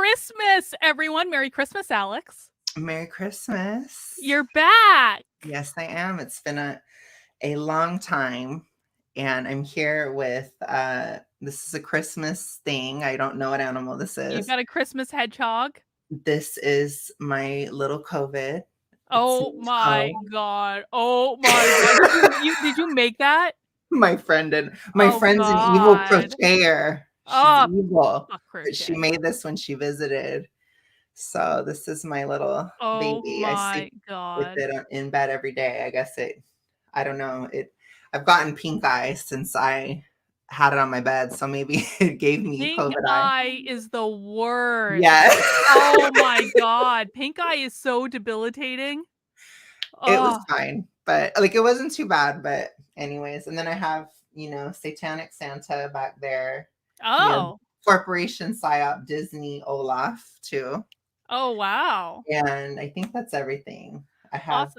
Christmas, everyone. Merry Christmas, Alex. Merry Christmas. You're back. Yes, I am. It's been a long time. And I'm here with, this is a Christmas thing. I don't know what animal this is. You've got a Christmas hedgehog. This is my little COVID. Oh my God. Oh my God. Did you make that? My friend's an evil crocheter. She's evil. But she made this when she visited. So this is my little baby. I sleep with it in bed every day. I guess I don't know. I've gotten pink eye since I had it on my bed. So maybe it gave me COVID eye. Pink eye is the worst. Yes. Oh my God. Pink eye is so debilitating. It was fine, but like it wasn't too bad. But anyways, and then I have, Satanic Santa back there. Oh. Corporation PSYOP Disney Olaf too. Oh wow. And I think that's everything. I have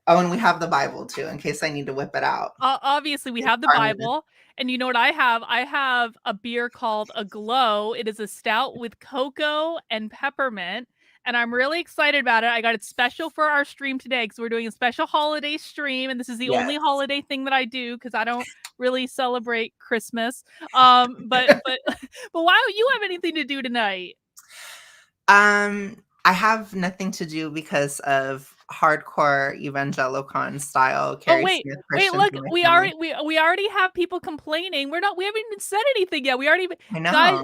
and we have the Bible too, in case I need to whip it out. Obviously, we have the Bible. And you know what I have? I have a beer called A Glow. It is a stout with cocoa and peppermint. And I'm really excited about it. I got it special for our stream today because we're doing a special holiday stream. And this is the only holiday thing that I do because I don't really celebrate Christmas. But why don't you have anything to do tonight? I have nothing to do because of hardcore evangelicon style. Wait, look, we already have people complaining. We haven't even said anything yet. We already, I know. Guys,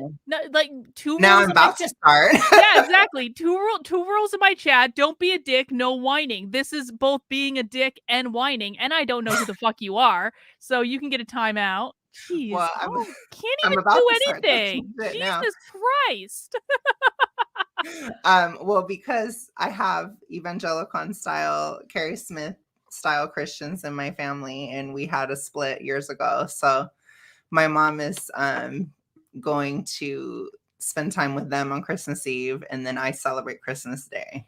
like two. Now I'm about to start. Yeah, exactly. Two rules in my chat: don't be a dick, no whining. This is both being a dick and whining, and I don't know who the fuck you are, so you can get a timeout. Jeez, well, can't even do anything. Jesus Christ. Well, because I have evangelicon style, Carrie Smith style Christians in my family, and we had a split years ago. So my mom is going to spend time with them on Christmas Eve, and then I celebrate Christmas Day.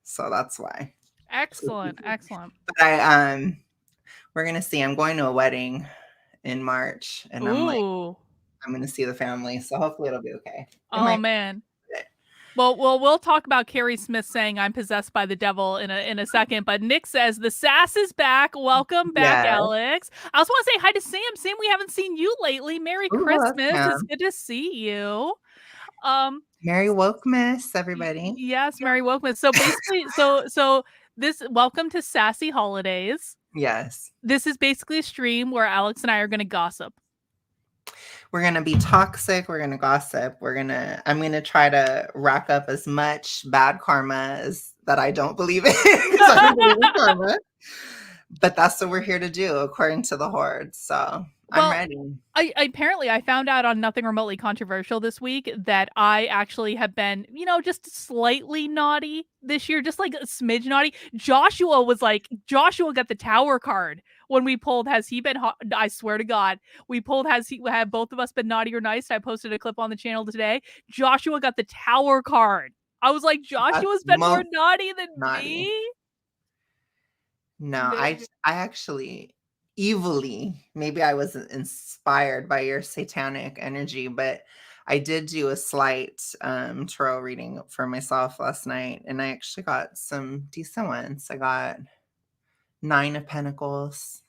So that's why. Excellent. But we're gonna see. I'm going to a wedding in March, and I'm gonna see the family. So hopefully it'll be okay. Man. Well, we'll talk about Carrie Smith saying I'm possessed by the devil in a second. But Nick says the sass is back. Welcome back, Alex. I also want to say hi to Sam. Sam, we haven't seen you lately. Merry Christmas. It's good to see you. Merry Wokemas, everybody. Yes, Merry Wokemas. So basically, so this welcome to Sassy Holidays. Yes. This is basically a stream where Alex and I are going to gossip. We're going to be toxic. We're going to gossip. I'm going to try to rack up as much bad karma as that I don't believe in. Because I don't believe in karma. But that's what we're here to do, according to the Horde. So I'm ready. I found out on Nothing Remotely Controversial this week that I actually have been, just slightly naughty this year, just like a smidge naughty. Joshua got the tower card when we pulled Has He Been I swear to God, we pulled have both of us been naughty or nice? I posted a clip on the channel today. Joshua got the tower card. I was like, Joshua's been more naughty than me? No, I actually evilly, maybe I wasn't inspired by your satanic energy, but I did do a slight tarot reading for myself last night, and I actually got some decent ones. I got 9 of Pentacles.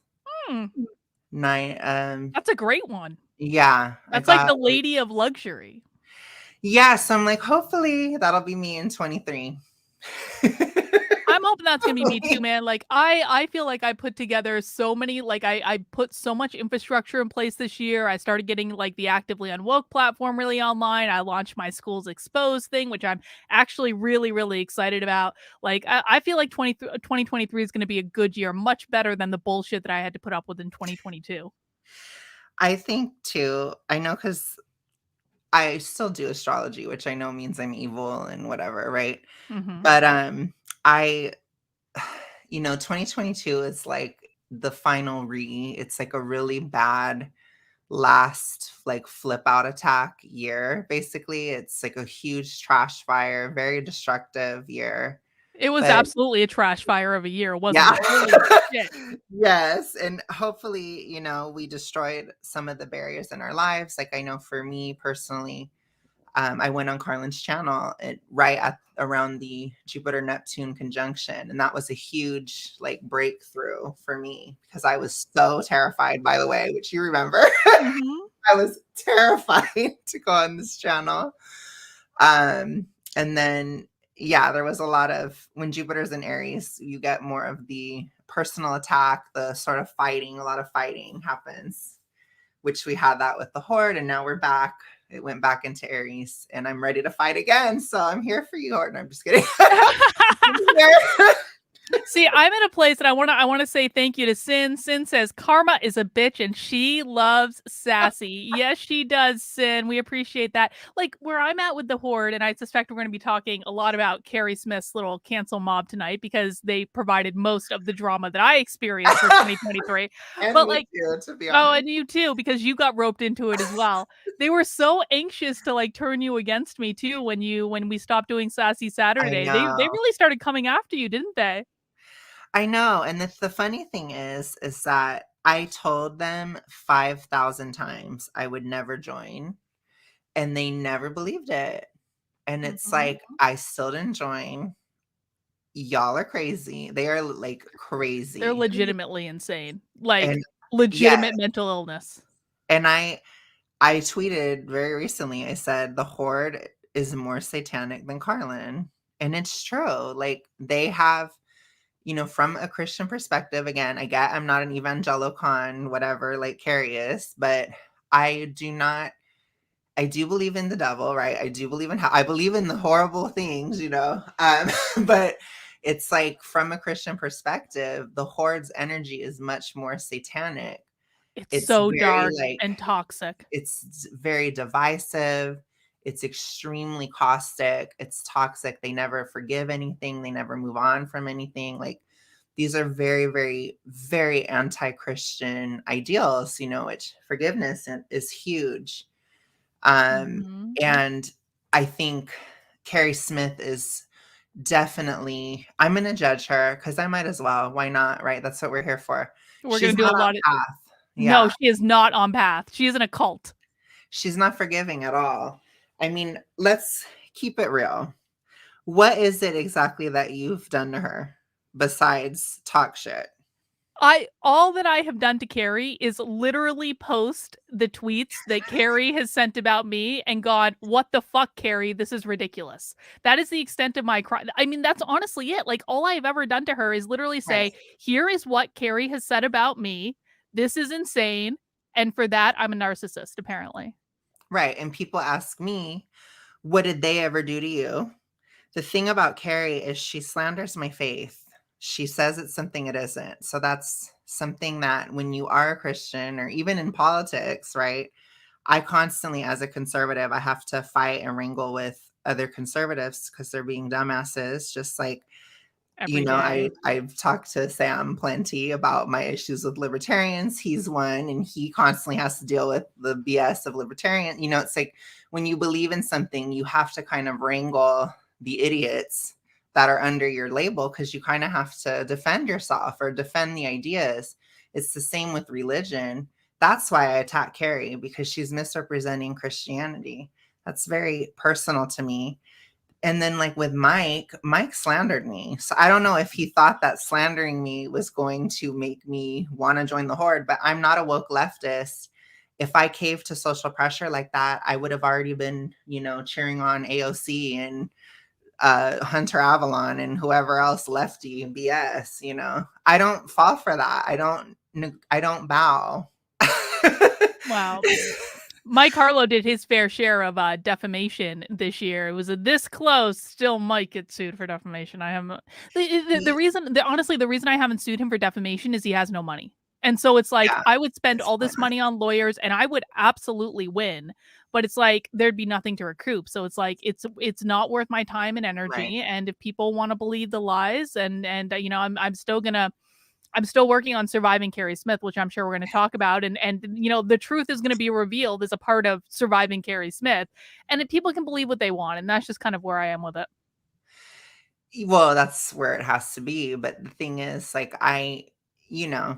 9. That's a great one. Yeah. That's like the Lady of Luxury. Yeah, so I'm like, hopefully that'll be me in 23. I'm hoping that's gonna be me too, man. Like I feel like I put together so many, like I put so much infrastructure in place this year. I started getting like the Actively Unwoke platform really online. I launched my Schools Exposed thing, which I'm actually really, really excited about. Like I feel like 2023 is gonna be a good year, much better than the bullshit that I had to put up with in 2022. I think too. I know, because I still do astrology, which I know means I'm evil and whatever, right? Mm-hmm. But 2022 is like the final it's like a really bad last like flip out attack year. Basically, it's like a huge trash fire, very destructive year. It was absolutely a trash fire of a year, wasn't it? Yes. And hopefully, we destroyed some of the barriers in our lives. Like I know for me personally, I went on Carlin's channel right at around the Jupiter-Neptune conjunction. And that was a huge like breakthrough for me because I was so terrified, by the way, which you remember. Mm-hmm. I was terrified to go on this channel. And then, yeah, there was a lot of, when Jupiter's in Aries, you get more of the personal attack, the sort of fighting, a lot of fighting happens, which we had that with the Horde. And now we're back. It went back into Aries and I'm ready to fight again. So I'm here for you, Horde. I'm just kidding. See, I'm in a place that I want to say thank you to Sin. Sin says karma is a bitch and she loves Sassy. Yes, she does, Sin. We appreciate that. Like where I'm at with the Horde, and I suspect we're going to be talking a lot about Carrie Smith's little cancel mob tonight because they provided most of the drama that I experienced for 2023. And but me like, too, to be honest. Oh, and you too, because you got roped into it as well. They were so anxious to like turn you against me too when we stopped doing Sassy Saturday. They really started coming after you, didn't they? I know. And the funny thing is that I told them 5,000 times I would never join and they never believed it. And it's like, I still didn't join. Y'all are crazy. They are like crazy. They're legitimately insane. Like legitimate mental illness. And I tweeted very recently, I said, the Horde is more satanic than Carlin. And it's true. Like they have, you know, from a Christian perspective, again, I'm not an evangelicon, whatever, like Carrie is, but I do believe in the devil, right? I do believe in I believe in the horrible things, you know, but it's like from a Christian perspective, the Horde's energy is much more satanic. It's so dark and toxic. It's very divisive. It's extremely caustic. It's toxic. They never forgive anything. They never move on from anything. Like these are very, very, very anti-Christian ideals, you know, which forgiveness is huge. And I think Carrie Smith is definitely, I'm going to judge her because I might as well. Why not? Right. That's what we're here for. We're going to do a lot of path. Yeah. No, she is not on path. She is in a cult. She's not forgiving at all. I mean, let's keep it real. What is it exactly that you've done to her besides talk shit? All that I have done to Carrie is literally post the tweets that Carrie has sent about me and gone, what the fuck, Carrie? This is ridiculous. That is the extent of my crime. I mean, that's honestly it. Like all I've ever done to her is literally say, here is what Carrie has said about me. This is insane. And for that, I'm a narcissist, apparently. Right. And people ask me, what did they ever do to you? The thing about Carrie is she slanders my faith. She says it's something it isn't. So that's something that when you are a Christian or even in politics, right? I constantly, as a conservative, I have to fight and wrangle with other conservatives because they're being dumbasses, just like you know, I've talked to Sam plenty about my issues with libertarians. He's one, and he constantly has to deal with the BS of libertarian. You know, it's like when you believe in something, you have to kind of wrangle the idiots that are under your label because you kind of have to defend yourself or defend the ideas. It's the same with religion. That's why I attack Carrie, because she's misrepresenting Christianity. That's very personal to me. And then like with Mike slandered me. So I don't know if he thought that slandering me was going to make me want to join the Horde, but I'm not a woke leftist. If I caved to social pressure like that, I would have already been, you know, cheering on AOC and Hunter Avalon and whoever else lefty BS, you know. I don't fall for that. I don't bow. Wow. Mike Harlow did his fair share of defamation this year. It was this close. Still might get sued for defamation. I haven't. The reason I haven't sued him for defamation is he has no money. And so it's like, I would spend all this money on lawyers and I would absolutely win, but it's like, there'd be nothing to recoup. So it's like, it's not worth my time and energy. Right. And if people want to believe the lies and you know, I'm still working on surviving Carrie Smith, which I'm sure we're going to talk about. And, you know, the truth is going to be revealed as a part of surviving Carrie Smith. And if people can believe what they want. And that's just kind of where I am with it. Well, that's where it has to be. But the thing is, like, you know,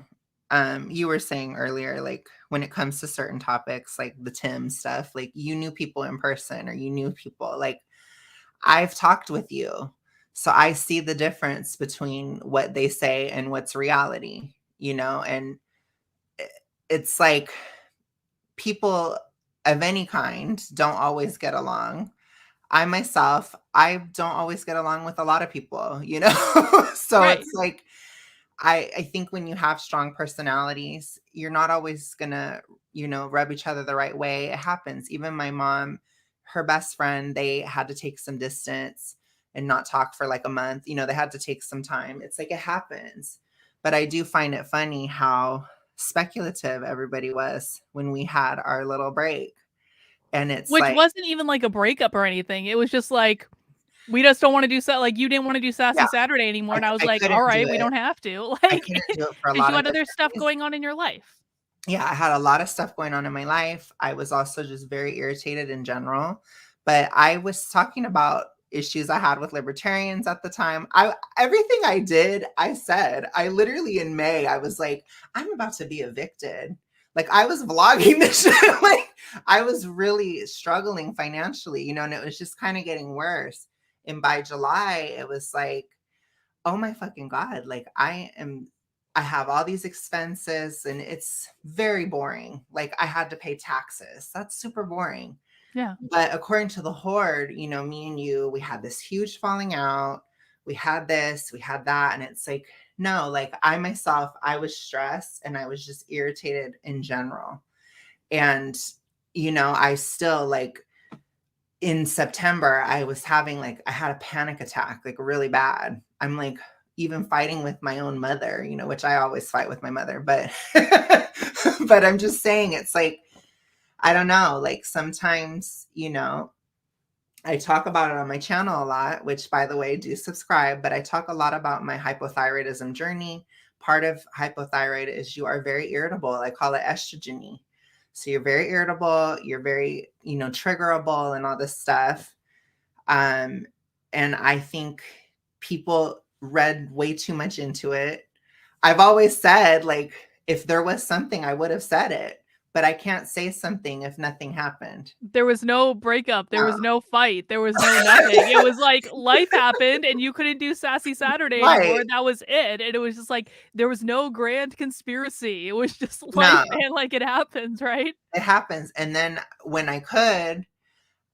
you were saying earlier, like when it comes to certain topics, like the Tim stuff, like you knew people in person or you knew people, like I've talked with you. So I see the difference between what they say and what's reality, you know, and it's like people of any kind don't always get along. I myself, I don't always get along with a lot of people, you know? So Right. it's like, I think when you have strong personalities, you're not always gonna, you know, rub each other the right way. It happens. Even my mom, her best friend, they had to take some distance and not talk for like a month. You know, they had to take some time. It's like it happens. But I do find it funny how speculative everybody was when we had our little break. And it's which like, wasn't even like a breakup or anything. It was just like, we just don't want to do like you didn't want to do Sassy yeah, Saturday anymore, and I was I like, all couldn't do right, we it. don't have to, I like, couldn't do it for a because lot you of had other different stuff reasons. going on in your life. Yeah, I had a lot of stuff going on in my life. I was also just very irritated in general, but I was talking about issues I had with libertarians at the time. Everything I did, I said. I literally in May, I was like, I'm about to be evicted. Like I was vlogging this shit. Like I was really struggling financially, you know, and it was just kind of getting worse. And by July, it was like, oh my fucking God, like I have all these expenses and it's very boring. Like I had to pay taxes. That's super boring. Yeah. But according to the Horde, you know, me and you, we had this huge falling out. We had this, we had that. And it's like, no, like I myself, I was stressed and I was just irritated in general. And, you know, I still like in September, I was having like, I had a panic attack, like really bad. I'm like even fighting with my own mother, you know, which I always fight with my mother, but, but I'm just saying it's like, I don't know, like sometimes, you know, I talk about it on my channel a lot, which by the way, do subscribe, but I talk a lot about my hypothyroidism journey. Part of hypothyroid is you are very irritable. I call it estrogeny. So you're very irritable, you're very, you know, triggerable and all this stuff. And I think people read way too much into it. I've always said, like, if there was something, I would have said it, but I can't say something if nothing happened. There was no breakup. There was no fight. There was no nothing. It was like life happened and you couldn't do Sassy Saturday anymore. And that was it. And it was just like, there was no grand conspiracy. It was just life and like it happens, right? It happens. And then when I could,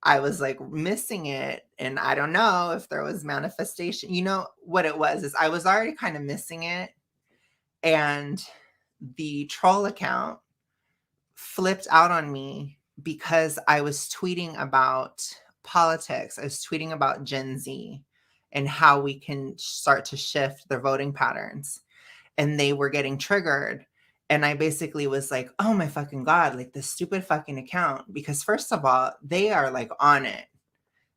I was like missing it. And I don't know if there was manifestation. You know what it was is I was already kind of missing it. And the troll account flipped out on me because I was tweeting about politics. I was tweeting about Gen Z and how we can start to shift their voting patterns. And they were getting triggered. And I basically was like, oh my fucking God, like this stupid fucking account. Because first of all, they are like on it.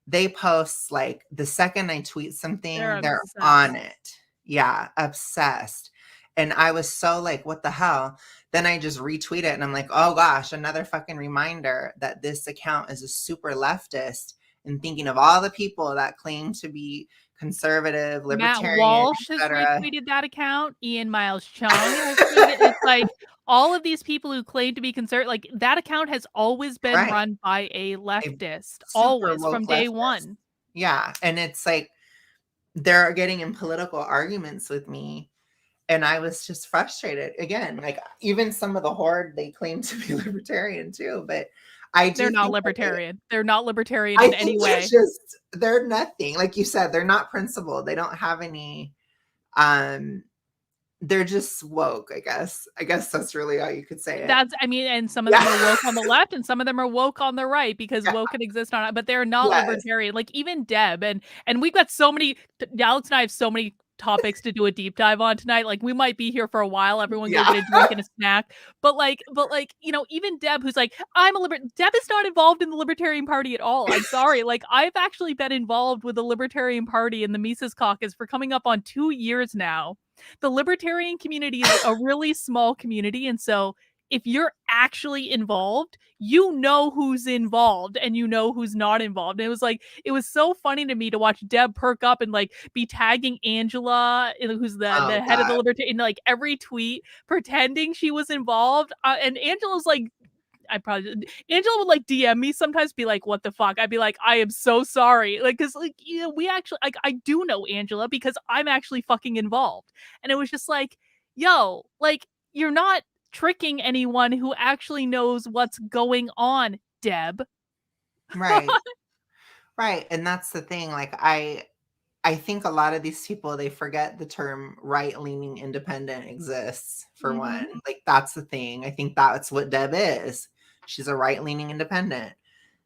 They post like the second I tweet something, they're on it. Yeah, obsessed. And I was so like, what the hell? Then I just retweet it and I'm like, oh gosh, another fucking reminder that this account is a super leftist and thinking of all the people that claim to be conservative, libertarian, Matt Walsh has retweeted that account. Ian Miles Chung has tweeted. It's like all of these people who claim to be conservative, like that account has always been run by a leftist, always from day one. Yeah. And it's like they're getting in political arguments with me. And I was just frustrated. Again, like even some of the Horde, they claim to be libertarian too, but they're not libertarian. They're not libertarian in any way. They're nothing. Like you said, they're not principled. They don't have any, they're just woke, I guess. I guess that's really how you could say it. I mean, and some of them are woke on the left and some of them are woke on the right because woke can exist on it, but they're not libertarian. Like even Deb and we've got so many, Alex and I have so many topics to do a deep dive on tonight. Like we might be here for a while. Everyone go get a drink and a snack. But like, you know, even Deb, who's like, Deb is not involved in the Libertarian Party at all. I'm sorry. Like I've actually been involved with the Libertarian Party and the Mises Caucus for coming up on 2 years now. The libertarian community is a really small community. And so if you're actually involved, you know who's involved and you know who's not involved. And it was so funny to me to watch Deb perk up and like be tagging Angela, who's the head of the Libertarian, in like every tweet, pretending she was involved. And Angela's like, Angela would like DM me sometimes, be like, what the fuck? I'd be like, I am so sorry. Like, cause like, we actually, like, I do know Angela because I'm actually fucking involved. And it was just like, yo, like, you're not tricking anyone who actually knows what's going on, Deb. Right. Right. And that's the thing. Like, I think a lot of these people, they forget the term right-leaning independent exists, for one. Like, that's the thing. I think that's what Deb is. She's a right-leaning independent.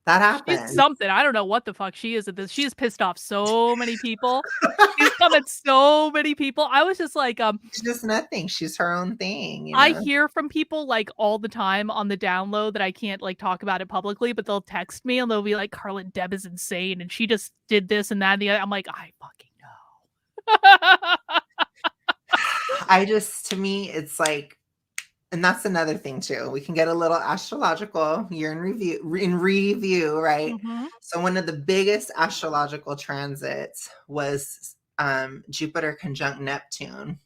That happens. She's something. I don't know what the fuck she is at this. She's pissed off so many people. She's come at so many people. I was just like, she's just nothing. She's her own thing. I hear from people like all the time on the download that I can't like talk about it publicly, but they'll text me and they'll be like, Carlin, Deb is insane and she just did this and that and the other. I'm like, I fucking know. To me, it's like, and that's another thing too. We can get a little astrological year in review, right? So one of the biggest astrological transits was Jupiter conjunct Neptune.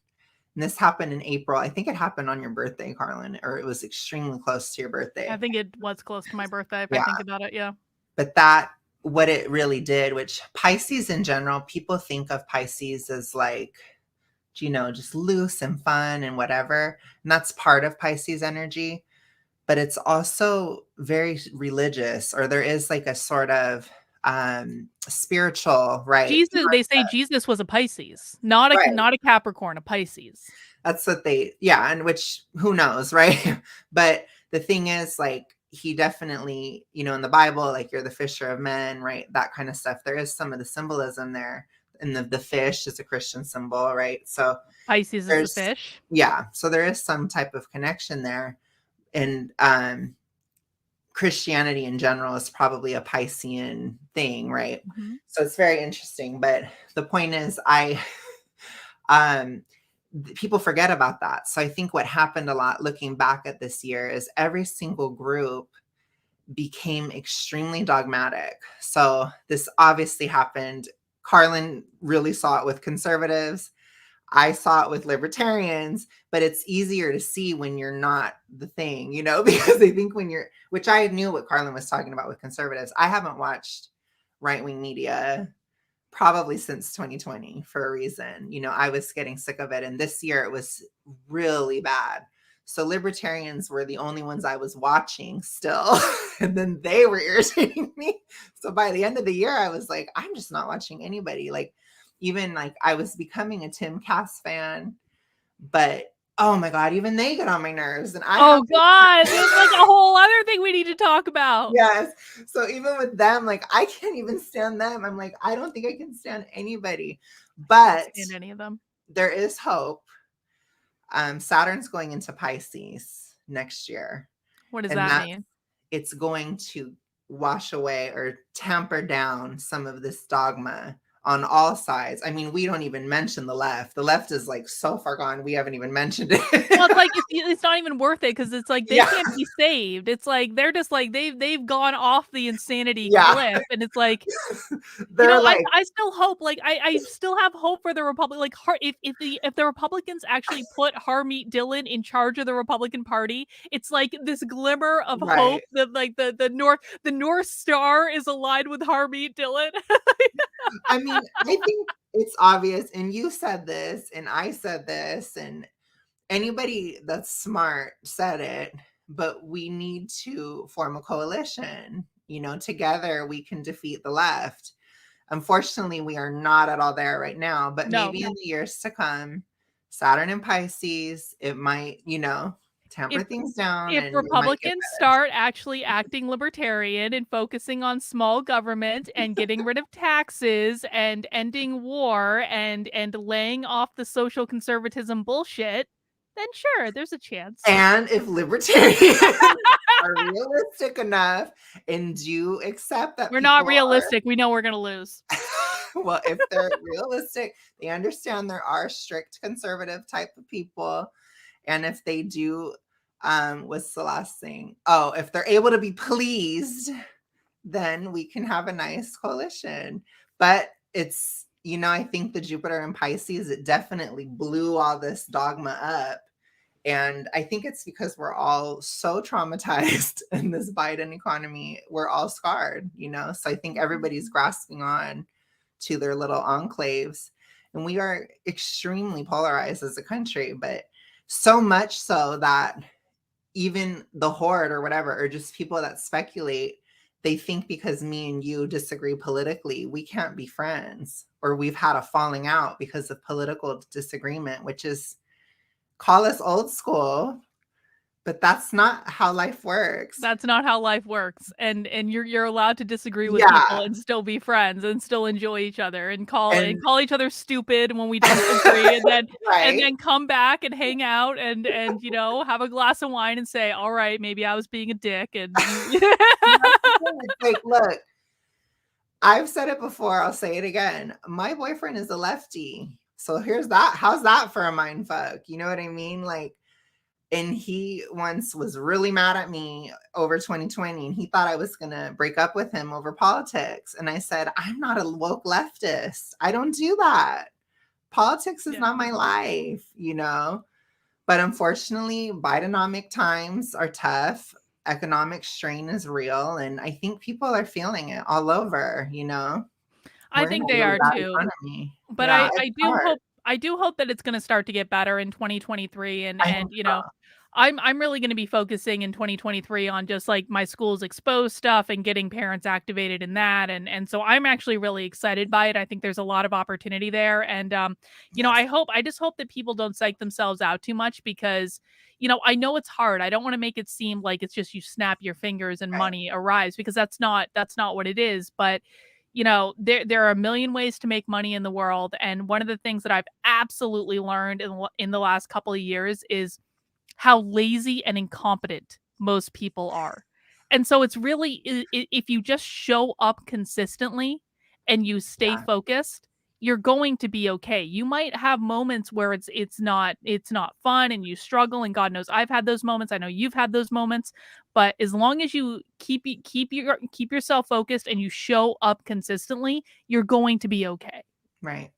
And this happened in April. I think it happened on your birthday, Carlin, or it was extremely close to your birthday. I think it was close to my birthday, if I think about it, yeah. But what it really did, which Pisces in general, people think of Pisces as like, just loose and fun and whatever. And that's part of Pisces energy. But it's also very religious, or there is like a sort of spiritual, right? They say Jesus was a Pisces, not a Capricorn, a Pisces. That's what and which, who knows, right? But the thing is, like, he definitely, in the Bible, like, you're the fisher of men, right? That kind of stuff. There is some of the symbolism there. And the fish is a Christian symbol, right? So Pisces is the fish. Yeah. So there is some type of connection there. And Christianity in general is probably a Piscean thing, right? So it's very interesting. But the point is, people forget about that. So I think what happened a lot looking back at this year is every single group became extremely dogmatic. So this obviously happened. Carlin really saw it with conservatives. I saw it with libertarians, but it's easier to see when you're not the thing, because I think which I knew what Carlin was talking about with conservatives. I haven't watched right-wing media probably since 2020 for a reason. I was getting sick of it. And this year it was really bad. So libertarians were the only ones I was watching still. And then they were irritating me. So by the end of the year, I was like, I'm just not watching anybody. Like, even like I was becoming a Tim Cass fan, but oh my God, even they get on my nerves. And God, it's like a whole other thing we need to talk about. Yes. So even with them, like, I can't even stand them. I'm like, I don't think I can stand anybody, but I can't stand any of them. There is hope. Saturn's going into Pisces next year. What does that mean? It's going to wash away or tamper down some of this dogma on all sides. I mean, we don't even mention the left. The left is like so far gone. We haven't even mentioned it. Well, it's like it's not even worth it because it's like they can't be saved. It's like they're just like they've gone off the insanity cliff, and it's like I still hope. Like I still have hope for the Republic. Like if the Republicans actually put Harmeet Dillon in charge of the Republican Party, it's like this glimmer of hope that like the North Star is aligned with Harmeet Dillon. I mean, I think it's obvious, and you said this, and I said this, and anybody that's smart said it, but we need to form a coalition. Together we can defeat the left. Unfortunately, we are not at all there right now, but maybe in the years to come, Saturn and Pisces, it might, tamper things down. If Republicans start actually acting libertarian and focusing on small government and getting rid of taxes and ending war and laying off the social conservatism bullshit, then sure, there's a chance. And if libertarians are realistic enough and do accept that we're not realistic, we know we're going to lose. Well, if they're realistic, they understand there are strict conservative type of people. And if they do What's the last thing? Oh, if they're able to be pleased, then we can have a nice coalition. But it's, I think the Jupiter in Pisces, it definitely blew all this dogma up. And I think it's because we're all so traumatized in this Biden economy. We're all scarred, So I think everybody's grasping on to their little enclaves. And we are extremely polarized as a country, but so much so that even the horde or whatever, or just people that speculate, they think because me and you disagree politically, we can't be friends, or we've had a falling out because of political disagreement, which is, call us old school, but that's not how life works. That's not how life works. And you're allowed to disagree with people and still be friends and still enjoy each other and call each other stupid when we don't agree, and then and then come back and hang out and have a glass of wine and say, all right, maybe I was being a dick. And like, look, I've said it before, I'll say it again. My boyfriend is a lefty. So here's that. How's that for a mind fuck? You know what I mean? Like, and he once was really mad at me over 2020, and he thought I was going to break up with him over politics. And I said, I'm not a woke leftist. I don't do that. Politics is not my life, But unfortunately, Bidenomic times are tough. Economic strain is real. And I think people are feeling it all over, I think they are too. Economy. But I do hope that it's going to start to get better in 2023. And I'm really going to be focusing in 2023 on just like my school's exposed stuff and getting parents activated in that. And so I'm actually really excited by it. I think there's a lot of opportunity there. And, I just hope that people don't psych themselves out too much, because, I know it's hard. I don't want to make it seem like it's just you snap your fingers and money arrives, because that's not what it is. But there are a million ways to make money in the world. And one of the things that I've absolutely learned in the last couple of years is how lazy and incompetent most people are. And so it's really, if you just show up consistently and you stay focused, you're going to be okay. You might have moments where it's not fun and you struggle, and God knows I've had those moments. I know you've had those moments, but as long as you keep yourself focused and you show up consistently, you're going to be okay. Right.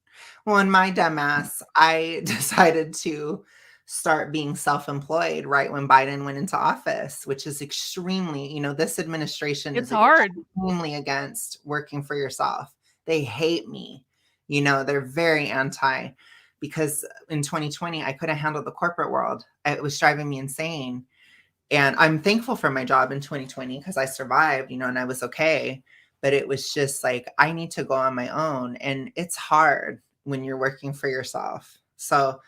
Well, in my dumbass, I decided to start being self-employed right when Biden went into office, which is extremely, this administration is extremely against working for yourself. They hate me. They're very anti, because in 2020, I couldn't handle the corporate world. It was driving me insane. And I'm thankful for my job in 2020 because I survived, and I was okay. But it was just like, I need to go on my own. And it's hard when you're working for yourself. So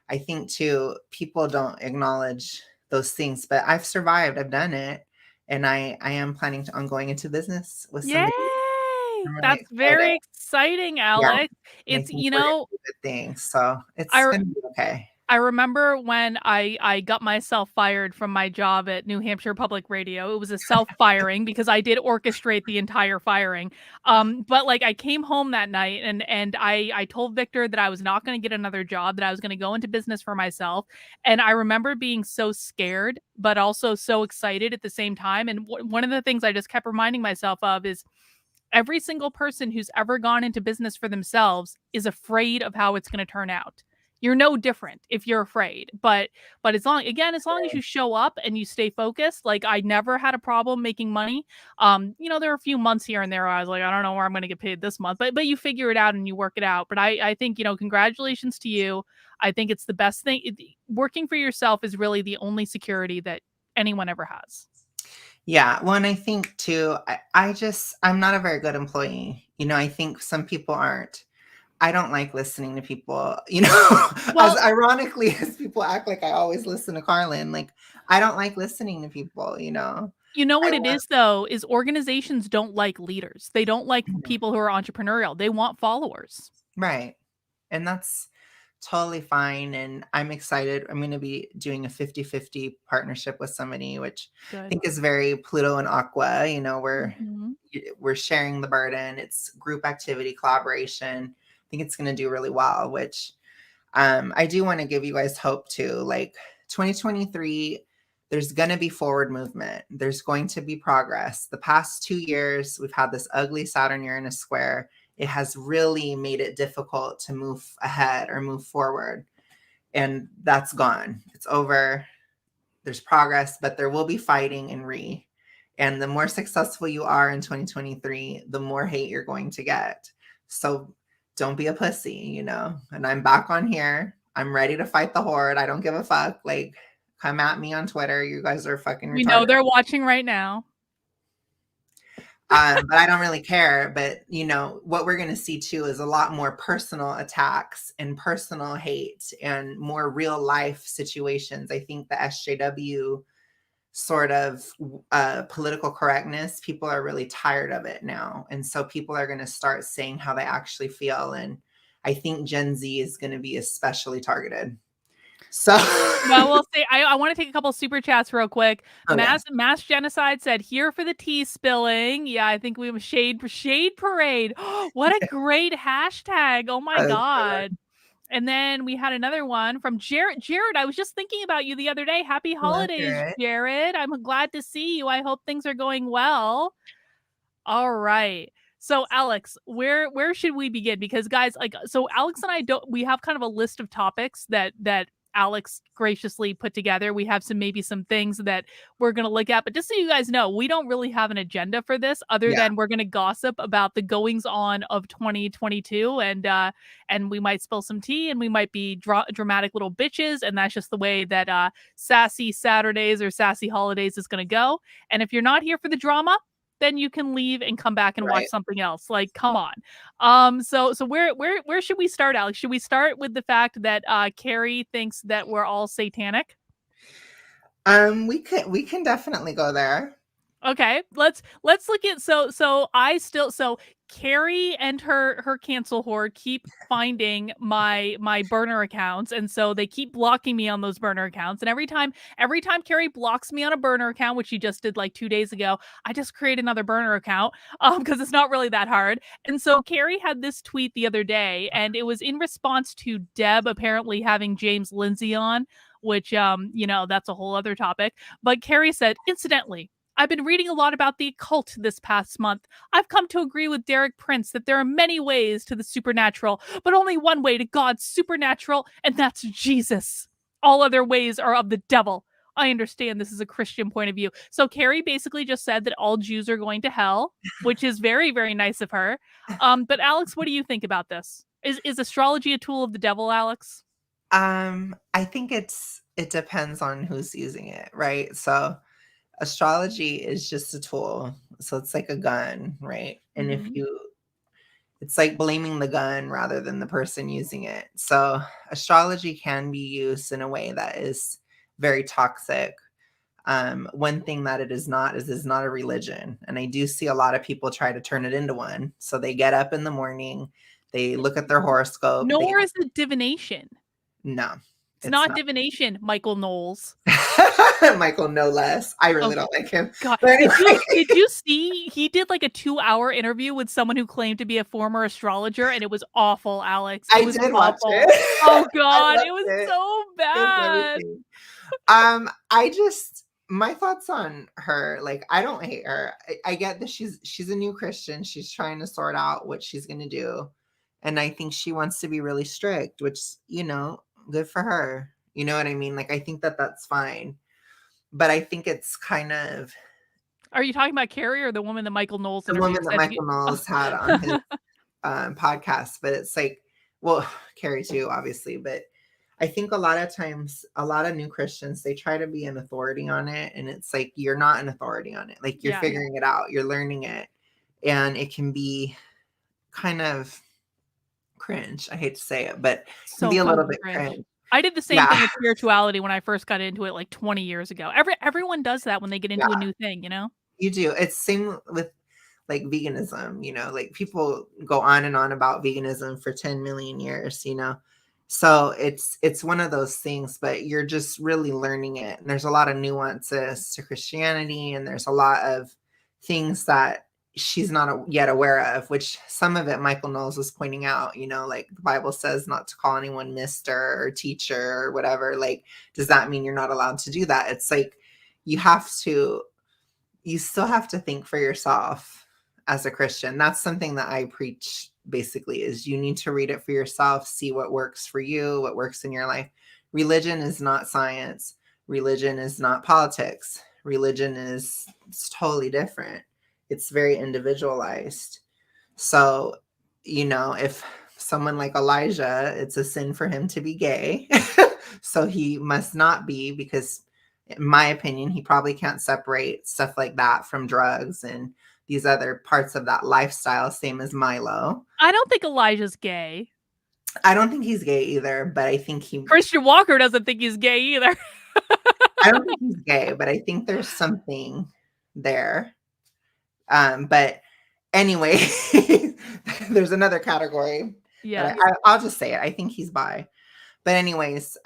I think too, people don't acknowledge those things, but I've survived. I've done it. And I am planning on going into business with somebody. Yay! That's very exciting, Alex. Yeah. It's, good things. So it's going to be okay. I remember when I got myself fired from my job at New Hampshire Public Radio. It was a self-firing because I did orchestrate the entire firing. But like, I came home that night and I told Victor that I was not going to get another job, that I was going to go into business for myself. And I remember being so scared, but also so excited at the same time. And one of the things I just kept reminding myself of is every single person who's ever gone into business for themselves is afraid of how it's going to turn out. You're no different if you're afraid, but as long as you show up and you stay focused, like I never had a problem making money. There are a few months here and there where I was like, I don't know where I'm going to get paid this month, but you figure it out and you work it out. But I think, congratulations to you. I think it's the best thing. Working for yourself is really the only security that anyone ever has. Yeah. Well, and I think too, I'm not a very good employee. I think some people aren't. I don't like listening to people, as ironically as people act like I always listen to Carlin, like I don't like listening to people, You know what it is though, is organizations don't like leaders. They don't like people who are entrepreneurial. They want followers. Right. And that's totally fine. And I'm excited. I'm going to be doing a 50-50 partnership with somebody, which I think is very Pluto and Aqua. We're sharing the burden. It's group activity, collaboration. I think it's going to do really well, which I do want to give you guys hope too. Like 2023, there's going to be forward movement. There's going to be progress. The past 2 years, we've had this ugly Saturn-Uranus square. It has really made it difficult to move ahead or move forward. And that's gone. It's over. There's progress, but there will be fighting in RE. And the more successful you are in 2023, the more hate you're going to get. So don't be a pussy, you know? And I'm back on here. I'm ready to fight the horde. I don't give a fuck. Like, come at me on Twitter. You guys are fucking retarded. We know they're watching right now. But I don't really care. But, you know, what we're going to see too is a lot more personal attacks and personal hate and more real life situations. I think the SJW sort of political correctness, people are really tired of it now. And so people are going to start saying how they actually feel. And I think Gen Z is going to be especially targeted. So well, we'll see. I want to take a couple super chats real quick. Okay. Mass Genocide said, here for the tea spilling. Yeah, I think we have a shade parade. What a great hashtag. Oh my God. And then we had another one from Jared. Jared, I was just thinking about you the other day. Happy holidays, Jared. I'm glad to see you. I hope things are going well. All right. So Alex, where should we begin? Because guys, like, so Alex and I we have kind of a list of topics that Alex graciously put together. We have maybe some things that we're going to look at, but just so you guys know, we don't really have an agenda for this other than we're going to gossip about the goings on of 2022 and we might spill some tea and we might be dramatic little bitches. And that's just the way that Sassy Saturdays or Sassy Holidays is going to go. And if you're not here for the drama, then you can leave and come back and watch something else. Like, come on. So where should we start, Alex? Should we start with the fact that Carrie thinks that we're all satanic? We can definitely go there. Okay, let's look at so Carrie and her cancel horde keep finding my burner accounts, and so they keep blocking me on those burner accounts. And every time Carrie blocks me on a burner account, which she just did like 2 days ago, I just create another burner account because it's not really that hard. And so Carrie had this tweet the other day, and it was in response to Deb apparently having James Lindsay on, which you know, that's a whole other topic. But Carrie said, incidentally, I've been reading a lot about the occult this past month. I've come to agree with Derek Prince that there are many ways to the supernatural, but only one way to God's supernatural, and that's Jesus. All other ways are of the devil. I understand this is a Christian point of view. So Carrie basically just said that all Jews are going to hell, which is very, very nice of her. But Alex, what do you think about this? Is astrology a tool of the devil, Alex? I think it depends on who's using it, right? So astrology is just a tool. So it's like a gun, right? And if it's like blaming the gun rather than the person using it. So astrology can be used in a way that is very toxic. One thing that it is not a religion. And I do see a lot of people try to turn it into one. So they get up in the morning, they look at their horoscope. Nor is it divination. No. It's not divination, Michael Knowles. Michael, no less. I really don't like him. God. Anyway. Did you see? He did like a 2-hour interview with someone who claimed to be a former astrologer, and it was awful, Alex. I did watch it. Oh God, it was so bad. My thoughts on her, like, I don't hate her. I get that she's a new Christian. She's trying to sort out what she's going to do. And I think she wants to be really strict, which, you know, good for her. You know what I mean? Like, I think that that's fine. But I think it's kind of... Are you talking about Carrie or the woman that Michael Knowles The woman that Michael Knowles had on his podcast. But it's like, well, Carrie too, obviously. But I think a lot of times, a lot of new Christians, they try to be an authority on it. And it's like, you're not an authority on it. Like, you're figuring it out. You're learning it. And it can be kind of cringe. I hate to say it, but it can be a little bit cringe. I did the same thing with spirituality when I first got into it like 20 years ago. Everyone does that when they get into a new thing, you know? You do. It's same with like veganism, you know, like people go on and on about veganism for 10 million years, you know? So it's one of those things, but you're just really learning it. And there's a lot of nuances to Christianity, and there's a lot of things that she's not yet aware of, which some of it Michael Knowles was pointing out, you know, like the Bible says not to call anyone Mr. or teacher or whatever. Like, does that mean you're not allowed to do that? It's like, you still have to think for yourself as a Christian. That's something that I preach basically, is you need to read it for yourself, see what works for you, what works in your life. Religion is not science. Religion is not politics. Religion is totally different. It's very individualized. So, if someone like Elijah, it's a sin for him to be gay. So he must not be, because in my opinion, he probably can't separate stuff like that from drugs and these other parts of that lifestyle, same as Milo. I don't think Elijah's gay. I don't think he's gay either, but I think Christian Walker doesn't think he's gay either. I don't think he's gay, but I think there's something there. But anyway, there's another category. Yeah, I'll just say it. I think he's bi. But anyways,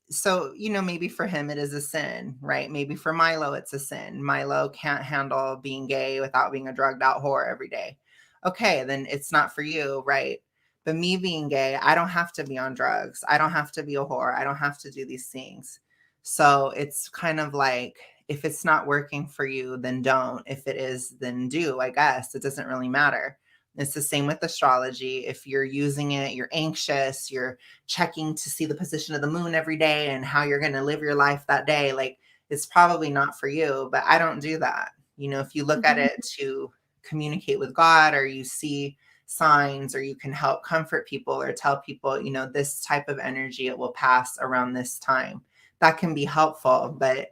so, maybe for him it is a sin, right? Maybe for Milo it's a sin. Milo can't handle being gay without being a drugged out whore every day. Okay, then it's not for you, right? But me being gay, I don't have to be on drugs. I don't have to be a whore. I don't have to do these things. So it's kind of like, if it's not working for you, then don't. If it is, then do, I guess. It doesn't really matter. It's the same with astrology. If you're using it, you're anxious, you're checking to see the position of the moon every day and how you're going to live your life that day, like, it's probably not for you. But I don't do that. If you look at it to communicate with God, or you see signs, or you can help comfort people or tell people, this type of energy, it will pass around this time. That can be helpful, but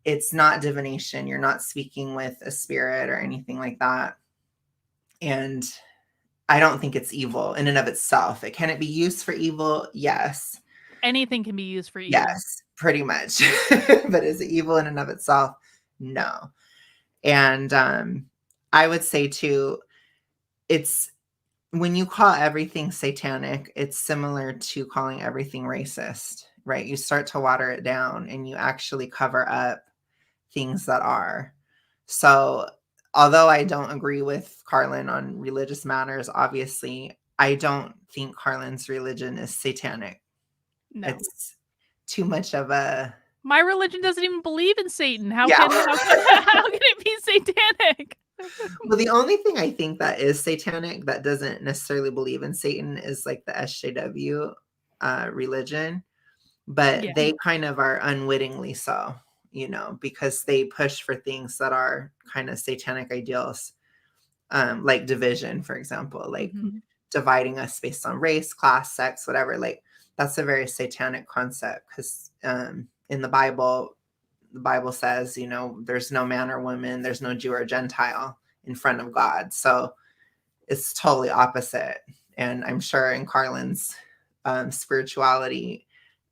it's not divination. You're not speaking with a spirit or anything like that. And I don't think it's evil in and of itself. Can it be used for evil? Yes. Anything can be used for evil. Yes, pretty much. But is it evil in and of itself? No. And I would say too, it's, when you call everything satanic, it's similar to calling everything racist, right? You start to water it down and you actually cover up things that are. So although I don't agree with Carlin on religious matters, obviously, I don't think Carlin's religion is satanic. No. It's too much of a... My religion doesn't even believe in Satan. How can it be satanic? Well, the only thing I think that is satanic that doesn't necessarily believe in Satan is like the SJW religion. But they kind of are unwittingly so. Because they push for things that are kind of satanic ideals, like division, for example, like dividing us based on race, class, sex, whatever. Like, that's a very satanic concept, because in the Bible says, there's no man or woman, there's no Jew or Gentile in front of God. So it's totally opposite. And I'm sure in Carlin's spirituality,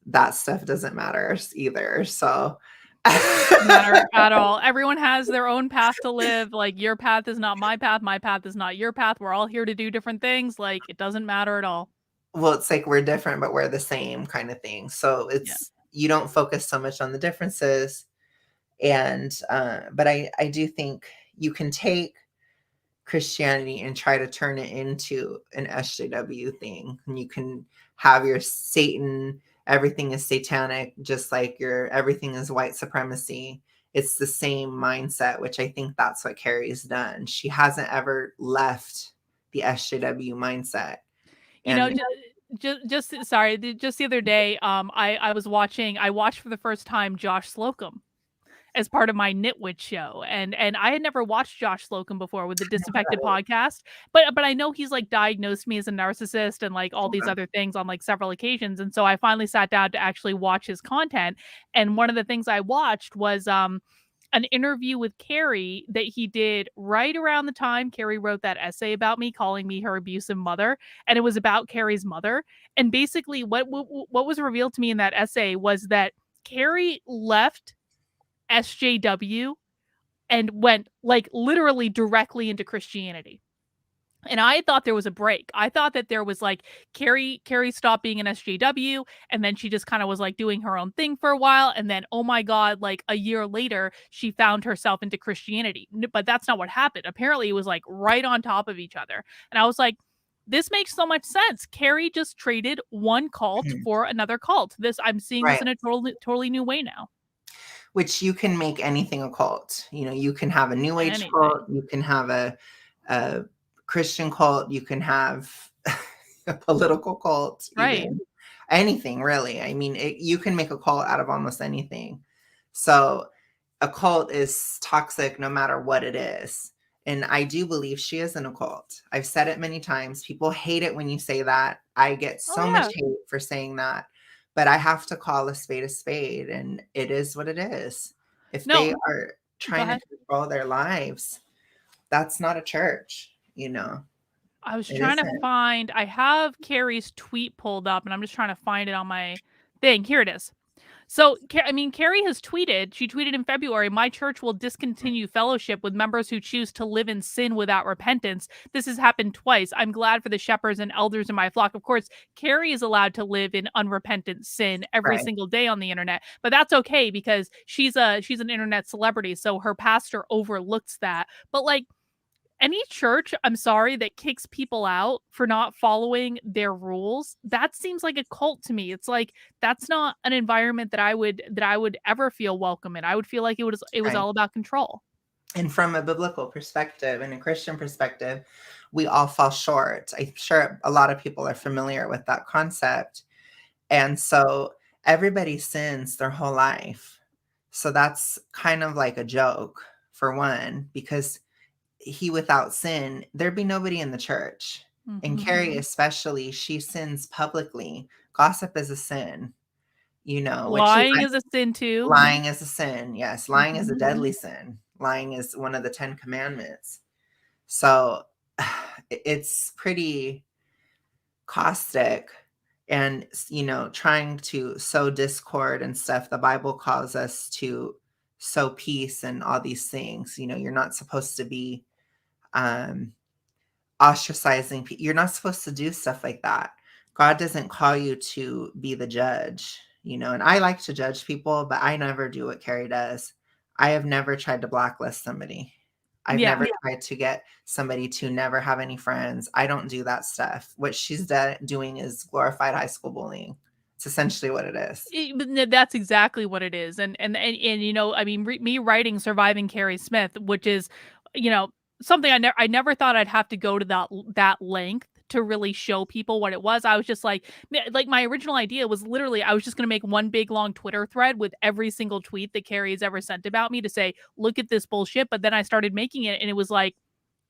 that stuff doesn't matter either. So doesn't matter at all. Everyone has their own path to live. Like, your path is not my path is not your path. We're all here to do different things. Like, it doesn't matter at all. Well, it's like we're different but we're the same kind of thing. So it's you don't focus so much on the differences. And but I do think you can take Christianity and try to turn it into an SJW thing, and you can have your Satan, everything is satanic, just like your everything is white supremacy. It's the same mindset, which I think that's what Carrie's done. She hasn't ever left the SJW mindset. Just the other day, I watched for the first time Josh Slocum as part of my Nitwit show, and I had never watched Josh Slocum before with the Disaffected podcast, but I know he's like diagnosed me as a narcissist and like all these other things on like several occasions, and so I finally sat down to actually watch his content. And one of the things I watched was an interview with Carrie that he did right around the time Carrie wrote that essay about me, calling me her abusive mother, and it was about Carrie's mother. And basically what was revealed to me in that essay was that Carrie left SJW and went like literally directly into Christianity. And I thought there was a break. I thought that there was like Carrie stopped being an SJW, and then she just kind of was like doing her own thing for a while. And then, oh my God, like a year later, she found herself into Christianity. But that's not what happened. Apparently it was like right on top of each other. And I was like, this makes so much sense. Carrie just traded one cult for another cult. I'm seeing this in a totally new way now. which you can make anything a cult. You know, you can have a New Age cult, you can have a Christian cult, you can have a political cult, even anything really. I mean, you can make a cult out of almost anything. So a cult is toxic no matter what it is. And I do believe she is in a cult. I've said it many times. People hate it when you say that. I get so much hate for saying that. But I have to call a spade, and it is what it is. If they are trying to control their lives, that's not a church, you know. I was trying to find, I have Carrie's tweet pulled up, and I'm just trying to find it on my thing. Here it is. So, I mean, Carrie has tweeted, she tweeted in February, "My church will discontinue fellowship with members who choose to live in sin without repentance. This has happened twice. I'm glad for the shepherds and elders in my flock." Of course, Carrie is allowed to live in unrepentant sin every single day on the internet, but that's okay because she's an internet celebrity, so her pastor overlooks that. But like, any church, I'm sorry, that kicks people out for not following their rules, that seems like a cult to me. It's like, that's not an environment that I would ever feel welcome in. I would feel like it was all about control. And from a biblical perspective and a Christian perspective, we all fall short. I'm sure a lot of people are familiar with that concept. And so everybody sins their whole life. So that's kind of like a joke, for one, because he without sin, there'd be nobody in the church. And Carrie especially, she sins publicly. Gossip is a sin, you know. Lying is a sin too. Lying is a sin, yes. Lying is a deadly sin. Lying is one of the 10 commandments. So it's pretty caustic and, you know, trying to sow discord and stuff. The Bible calls us to sow peace and all these things. You know, you're not supposed to be ostracizing people. You're not supposed to do stuff like that. God doesn't call you to be the judge, you know, and I like to judge people, but I never do what Carrie does. I have never tried to blacklist somebody. I've never tried to get somebody to never have any friends. I don't do that stuff. What she's doing is glorified high school bullying. It's essentially what it is. That's exactly what it is. And you know, I mean, me writing Surviving Carrie Smith, which is, you know, something I never thought I'd have to go to that length to really show people what it was. I was just like my original idea was literally, I was just going to make one big long Twitter thread with every single tweet that Carrie has ever sent about me to say, look at this bullshit. But then I started making it and it was like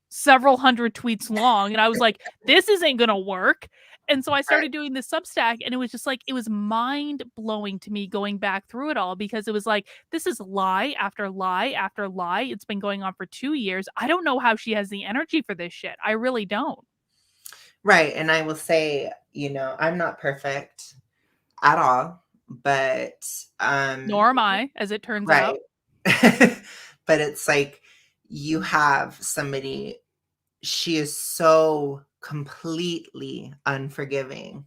several hundred tweets long. And I was like, this isn't going to work. And so I started doing this Substack, and it was just like, it was mind blowing to me going back through it all, because it was like, this is lie after lie after lie. It's been going on for 2 years. I don't know how she has the energy for this shit. I really don't. Right. And I will say, you know, I'm not perfect at all, but nor am I, as it turns out. But it's like, you have somebody, she is so completely unforgiving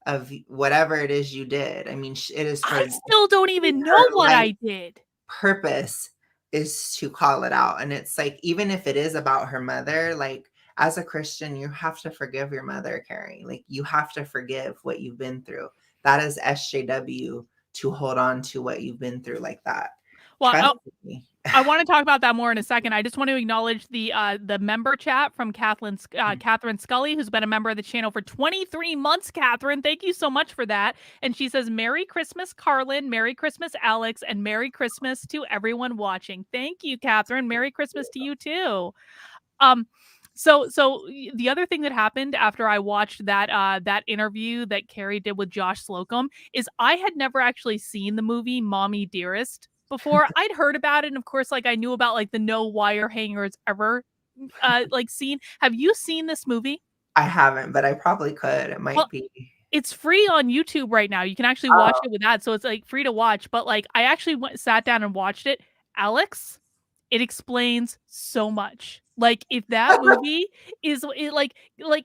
of whatever it is you did. I mean, it is her, I still don't even know what I did. Purpose is to call it out. And it's like, even if it is about her mother, like, as a Christian, you have to forgive your mother, Carrie. Like, you have to forgive what you've been through. That is SJW, to hold on to what you've been through like that. Well, I want to talk about that more in a second. I just want to acknowledge the member chat from Catherine Scully, who's been a member of the channel for 23 months. Catherine, thank you so much for that. And she says, "Merry Christmas, Carlin. Merry Christmas, Alex. And Merry Christmas to everyone watching." Thank you, Catherine. Merry Christmas to you too. So the other thing that happened after I watched that interview that Carrie did with Josh Slocum is I had never actually seen the movie Mommy Dearest before. I'd heard about it, and of course, like, I knew about like the no wire hangers ever like scene. Have you seen this movie? I haven't, but I probably could. It might be. It's free on YouTube right now. You can actually watch it with ads, so it's like free to watch. But like, I actually sat down and watched it. Alex, it explains so much. Like, if that movie is like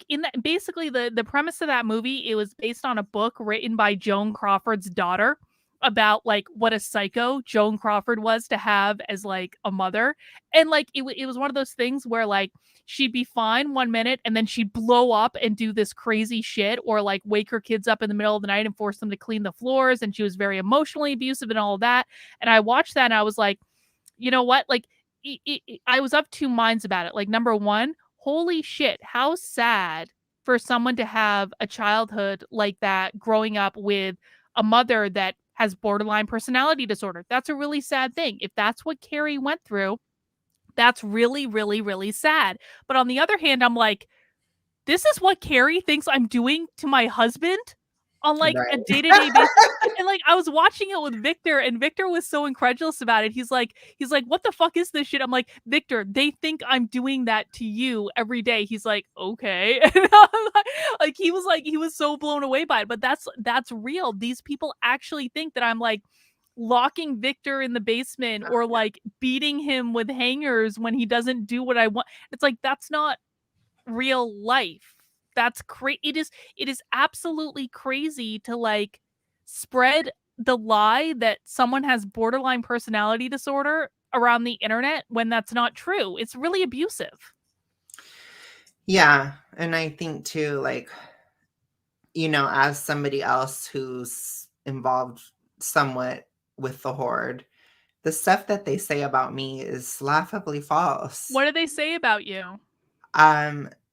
in that, basically the premise of that movie, it was based on a book written by Joan Crawford's daughter. about like what a psycho Joan Crawford was to have as like a mother. And like it was one of those things where like she'd be fine 1 minute and then she'd blow up and do this crazy shit, or like wake her kids up in the middle of the night and force them to clean the floors, and she was very emotionally abusive and all of that. And I watched that and I was like, you know what? Like I was of two minds about it. Like, number one, holy shit, how sad for someone to have a childhood like that, growing up with a mother that has borderline personality disorder. That's a really sad thing. If that's what Carrie went through, that's really, really, really sad. But on the other hand, I'm like, this is what Carrie thinks I'm doing to my husband on like a day-to-day basis. And like I was watching it with Victor, and Victor was so incredulous about it. He's like, what the fuck is this shit? I'm like, Victor, they think I'm doing that to you every day. He's like, okay. Like he was so blown away by it. But that's real. These people actually think that I'm like locking Victor in the basement or like beating him with hangers when he doesn't do what I want. It's like, that's not real life. That's crazy. It is absolutely crazy to like spread the lie that someone has borderline personality disorder around the internet when that's not true. It's really abusive. Yeah. And I think too, like, as somebody else who's involved somewhat with the horde, the stuff that they say about me is laughably false. What do they say about you?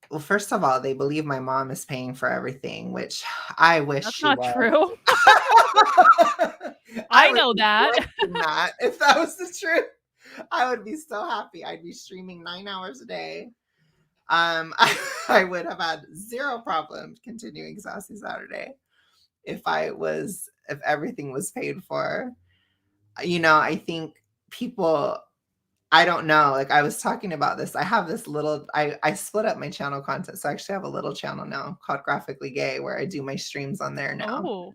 Well, first of all, they believe my mom is paying for everything, which I wish That's she not was. true. I know that. If that was the truth, I would be so happy. I'd be streaming 9 hours a day. I would have had zero problem continuing Sassy Saturday if everything was paid for. I think people, I don't know. Like I was talking about this. I have this little, I split up my channel content. So I actually have a little channel now called Graphically Gay where I do my streams on there now. Oh.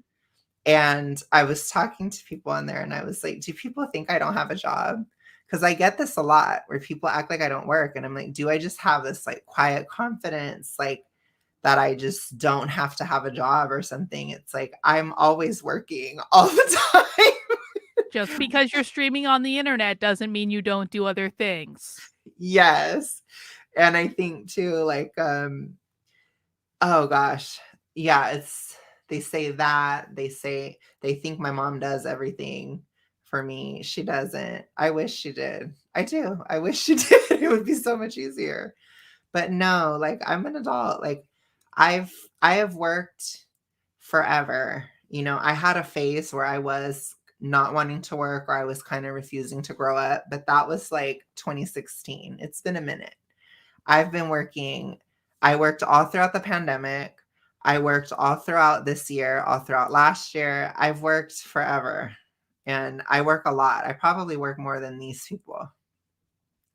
And I was talking to people on there and I was like, do people think I don't have a job? Because I get this a lot where people act like I don't work. And I'm like, do I just have this like quiet confidence, like that I just don't have to have a job or something? It's like, I'm always working all the time. Just because you're streaming on the internet doesn't mean you don't do other things. Yes. And I think too, like, oh gosh. Yeah, they say that. They think my mom does everything for me. She doesn't. I wish she did. I do. I wish she did. It would be so much easier. But no, like I'm an adult. Like I have worked forever. I had a phase where I was not wanting to work or I was kind of refusing to grow up, but that was like 2016. It's been a minute. I've been working. I worked all throughout the pandemic. I worked all throughout this year, all throughout last year. I've worked forever and I work a lot. I probably work more than these people,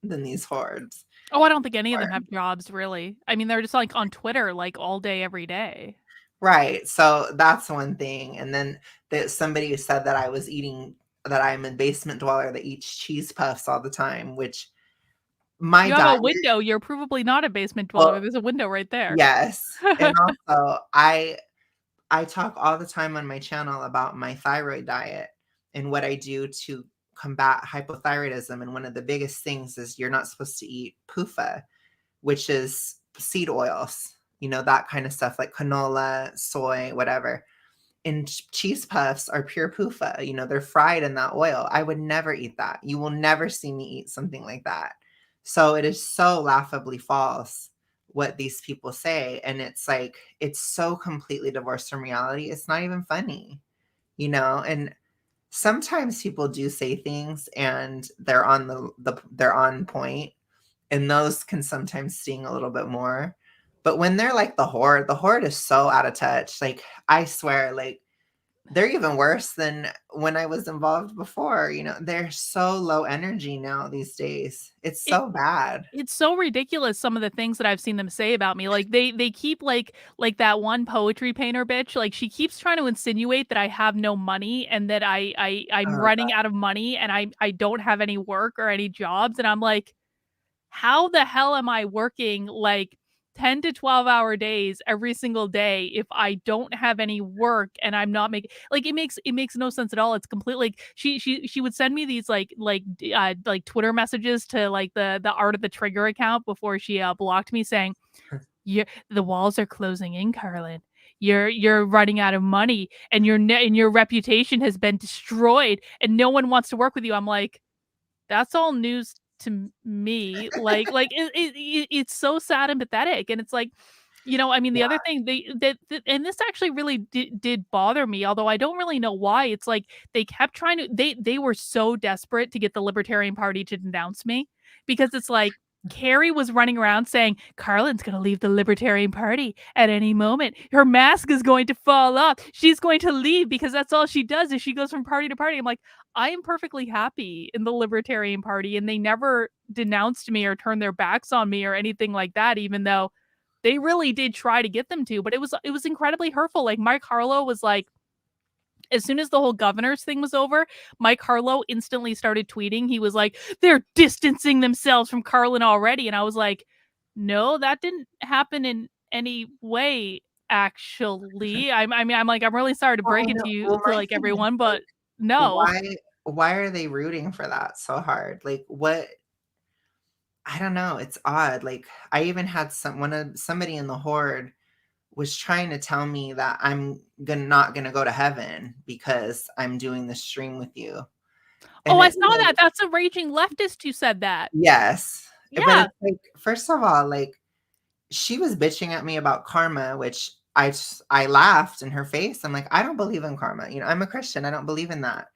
than these hordes. Oh, I don't think any of them have jobs, really. I mean, they're just like on Twitter, like all day, every day. Right. So that's one thing. And then somebody said that that I'm a basement dweller that eats cheese puffs all the time, which you have a window. You're provably not a basement dweller. Well, there's a window right there. Yes. And also I talk all the time on my channel about my thyroid diet and what I do to combat hypothyroidism. And one of the biggest things is you're not supposed to eat PUFA, which is seed oils, that kind of stuff like canola, soy, whatever. And cheese puffs are pure PUFA. They're fried in that oil. I would never eat that. You will never see me eat something like that. So it is so laughably false what these people say. And it's like, it's so completely divorced from reality. It's not even funny, and sometimes people do say things and they're on they're on point, and those can sometimes sting a little bit more. But when they're like the horde is so out of touch. Like, I swear, like, they're even worse than when I was involved before. They're so low energy now these days. It's so bad. It's so ridiculous, some of the things that I've seen them say about me. Like they keep like that one poetry painter bitch. Like she keeps trying to insinuate that I have no money and that I'm running out of money and I don't have any work or any jobs. And I'm like, how the hell am I working like 10 to 12-hour days every single day if I don't have any work and I'm not making, like, it makes no sense at all. It's completely, like, she would send me these like Twitter messages to like the Art of the Trigger account before she blocked me, saying, the walls are closing in, Carlin. You're running out of money, and your reputation has been destroyed, and no one wants to work with you. I'm like, that's all news to me. It's so sad and pathetic. And it's like, I mean, the other thing and this actually really did bother me, although I don't really know why. It's like they kept trying to, they were so desperate to get the Libertarian Party to denounce me, because it's like, Carrie was running around saying, Carlin's going to leave the Libertarian Party at any moment. Her mask is going to fall off. She's going to leave because that's all she does is she goes from party to party. I'm like, I am perfectly happy in the Libertarian Party, and they never denounced me or turned their backs on me or anything like that, even though they really did try to get them to. But it was incredibly hurtful. Like, Mike Harlow was like, as soon as the whole governor's thing was over, Mike Harlow instantly started tweeting. He was like, they're distancing themselves from Carlin already. And I was like, no, that didn't happen in any way, actually. I'm really sorry to break it to you, to like everyone, but no. Why are they rooting for that so hard? Like, what? I don't know. It's odd. Like, I even had somebody in the Horde was trying to tell me that I'm not gonna go to heaven because I'm doing the stream with you. And I saw that. That's a raging leftist who said that. Yes. Yeah. But it's like, first of all, like, she was bitching at me about karma, which I laughed in her face. I'm like, I don't believe in karma. I'm a Christian. I don't believe in that.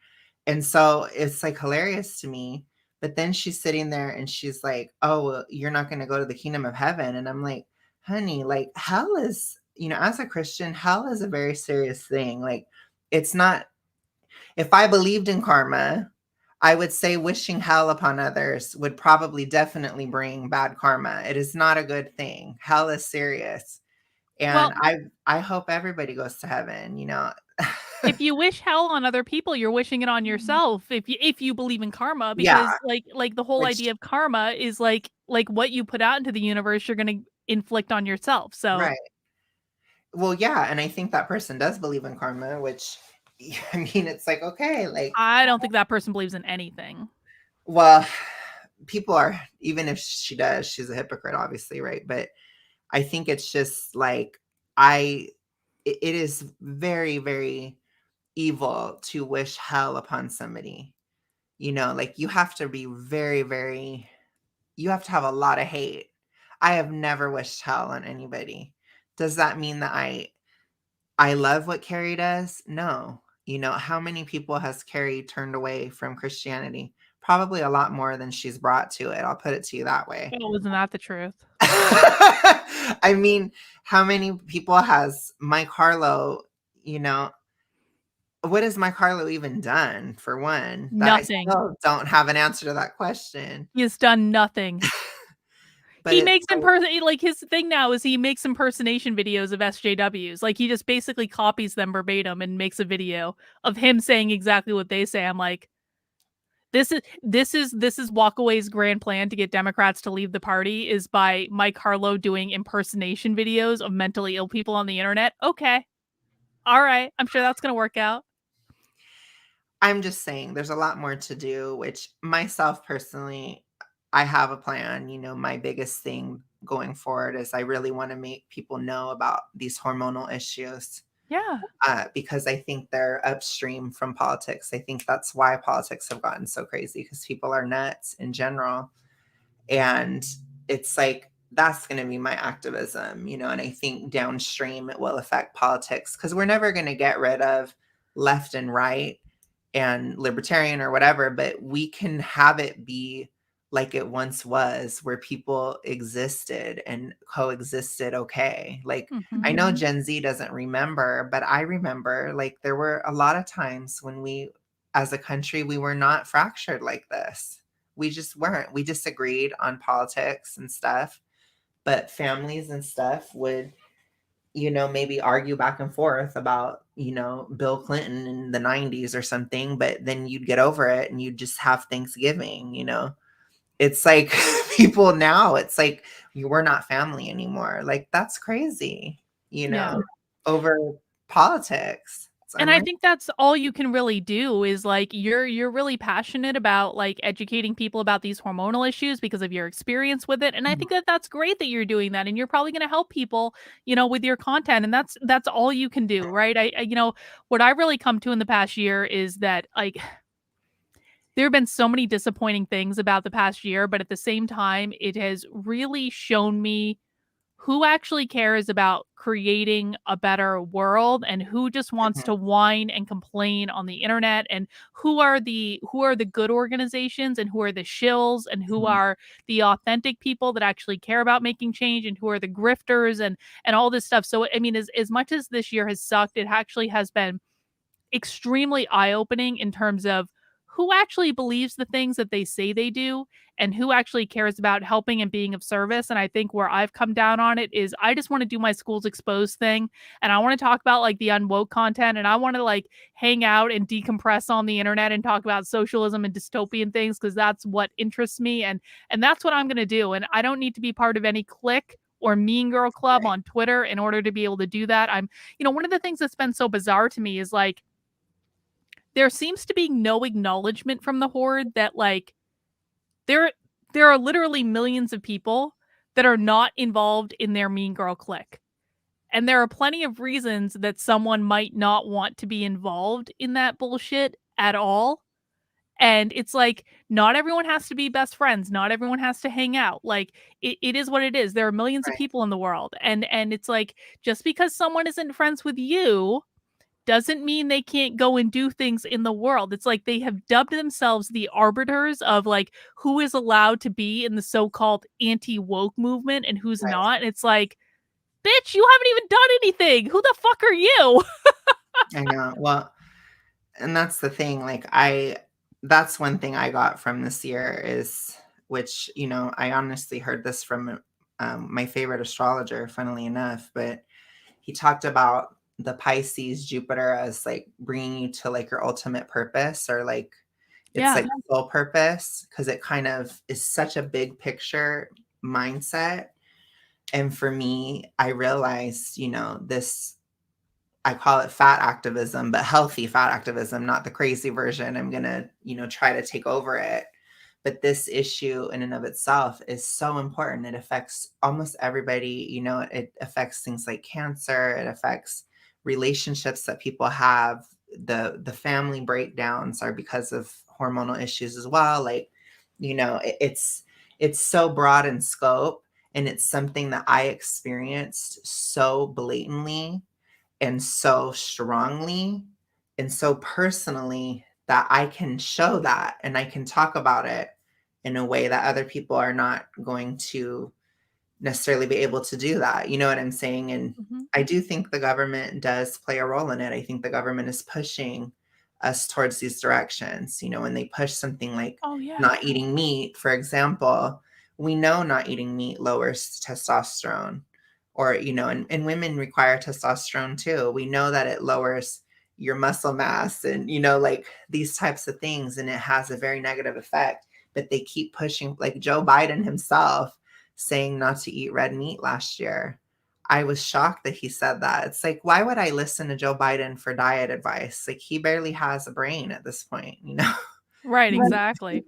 And so it's like hilarious to me. But then she's sitting there and she's like, oh, well, you're not going to go to the kingdom of heaven. And I'm like, honey, like, hell is, as a Christian, hell is a very serious thing. Like, it's not, if I believed in karma, I would say wishing hell upon others would probably definitely bring bad karma. It is not a good thing. Hell is serious. And I hope everybody goes to heaven, If you wish hell on other people, you're wishing it on yourself. If you believe in karma, because like the whole idea of karma is like what you put out into the universe, you're going to inflict on yourself. So right. Well, yeah, and I think that person does believe in karma, which, I mean, it's like, okay, like, I don't think that person believes in anything. Well, people are, even if she does, she's a hypocrite, obviously, right? But I think it's just like, it is very, very evil to wish hell upon somebody. Like, you have to be very, very, you have to have a lot of hate. I have never wished hell on anybody. Does that mean that I love what Carrie does? No. How many people has Carrie turned away from Christianity? Probably a lot more than she's brought to it. I'll put it to you that way. Oh, isn't that the truth? I mean, how many people has Mike Harlow, what has Mike Harlow even done, for one? Nothing. I still don't have an answer to that question. He has done nothing. But he makes like his thing now is he makes impersonation videos of SJWs. Like, he just basically copies them verbatim and makes a video of him saying exactly what they say. I'm like, this is Walkaway's grand plan to get Democrats to leave the party, is by Mike Harlow doing impersonation videos of mentally ill people on the internet. Okay. All right. I'm sure that's going to work out. I'm just saying there's a lot more to do, which myself personally, I have a plan. My biggest thing going forward is I really want to make people know about these hormonal issues. Yeah. Because I think they're upstream from politics. I think that's why politics have gotten so crazy, because people are nuts in general. And it's like, that's going to be my activism, and I think downstream it will affect politics, because we're never going to get rid of left and right and libertarian or whatever, but we can have it be like it once was, where people existed and coexisted. Okay. Like, I know Gen Z doesn't remember, but I remember, like, there were a lot of times when we, as a country, we were not fractured like this. We just weren't. We disagreed on politics and stuff, but families and stuff would, maybe argue back and forth about, Bill Clinton in the 90s or something, but then you'd get over it and you'd just have Thanksgiving. It's like people now, it's like you were not family anymore. Like, that's crazy, over politics. And I think that's all you can really do is like you're really passionate about like educating people about these hormonal issues because of your experience with it. And I think that that's great that you're doing that, and you're probably going to help people, with your content, and that's all you can do, right? I what I really come to in the past year is that like there have been so many disappointing things about the past year, but at the same time, it has really shown me who actually cares about creating a better world and who just wants to whine and complain on the internet, and who are the good organizations and who are the shills and who are the authentic people that actually care about making change, and who are the grifters and all this stuff. So I mean, as much as this year has sucked, it actually has been extremely eye-opening in terms of who actually believes the things that they say they do and who actually cares about helping and being of service. And I think where I've come down on it is I just want to do my Schools Exposed thing, and I want to talk about like the unwoke content, and I want to like hang out and decompress on the internet and talk about socialism and dystopian things because that's what interests me, and that's what I'm going to do. And I don't need to be part of any clique or mean girl club on Twitter in order to be able to do that. I'm, one of the things that's been so bizarre to me is like there seems to be no acknowledgement from the horde that like there are literally millions of people that are not involved in their mean girl clique. And there are plenty of reasons that someone might not want to be involved in that bullshit at all. And it's like, not everyone has to be best friends. Not everyone has to hang out. Like, it is what it is. There are millions of people in the world. And it's like, just because someone isn't friends with you doesn't mean they can't go and do things in the world. It's like they have dubbed themselves the arbiters of like who is allowed to be in the so-called anti-woke movement and who's not. And it's like, bitch, you haven't even done anything. Who the fuck are you? I know. Well, and that's the thing. Like that's one thing I got from this year is, which, I honestly heard this from my favorite astrologer, funnily enough, but he talked about the Pisces Jupiter as like bringing you to like your ultimate purpose, or like it's like soul purpose, because it kind of is such a big picture mindset. And for me, I realized, this, I call it fat activism, but healthy fat activism, not the crazy version. I'm gonna, try to take over it. But this issue in and of itself is so important. It affects almost everybody. It affects things like cancer. It affects relationships that people have. The family breakdowns are because of hormonal issues as well. Like, it's so broad in scope, and it's something that I experienced so blatantly and so strongly and so personally that I can show that and I can talk about it in a way that other people are not going to necessarily be able to do that. You know what I'm saying? And I do think the government does play a role in it. I think the government is pushing us towards these directions. When they push something like not eating meat, for example, we know not eating meat lowers testosterone, or, and women require testosterone too. We know that it lowers your muscle mass and, like these types of things. And it has a very negative effect, but they keep pushing, like Joe Biden himself saying not to eat red meat last year. I was shocked that he said that. It's like, why would I listen to Joe Biden for diet advice? Like, he barely has a brain at this point, Right, exactly.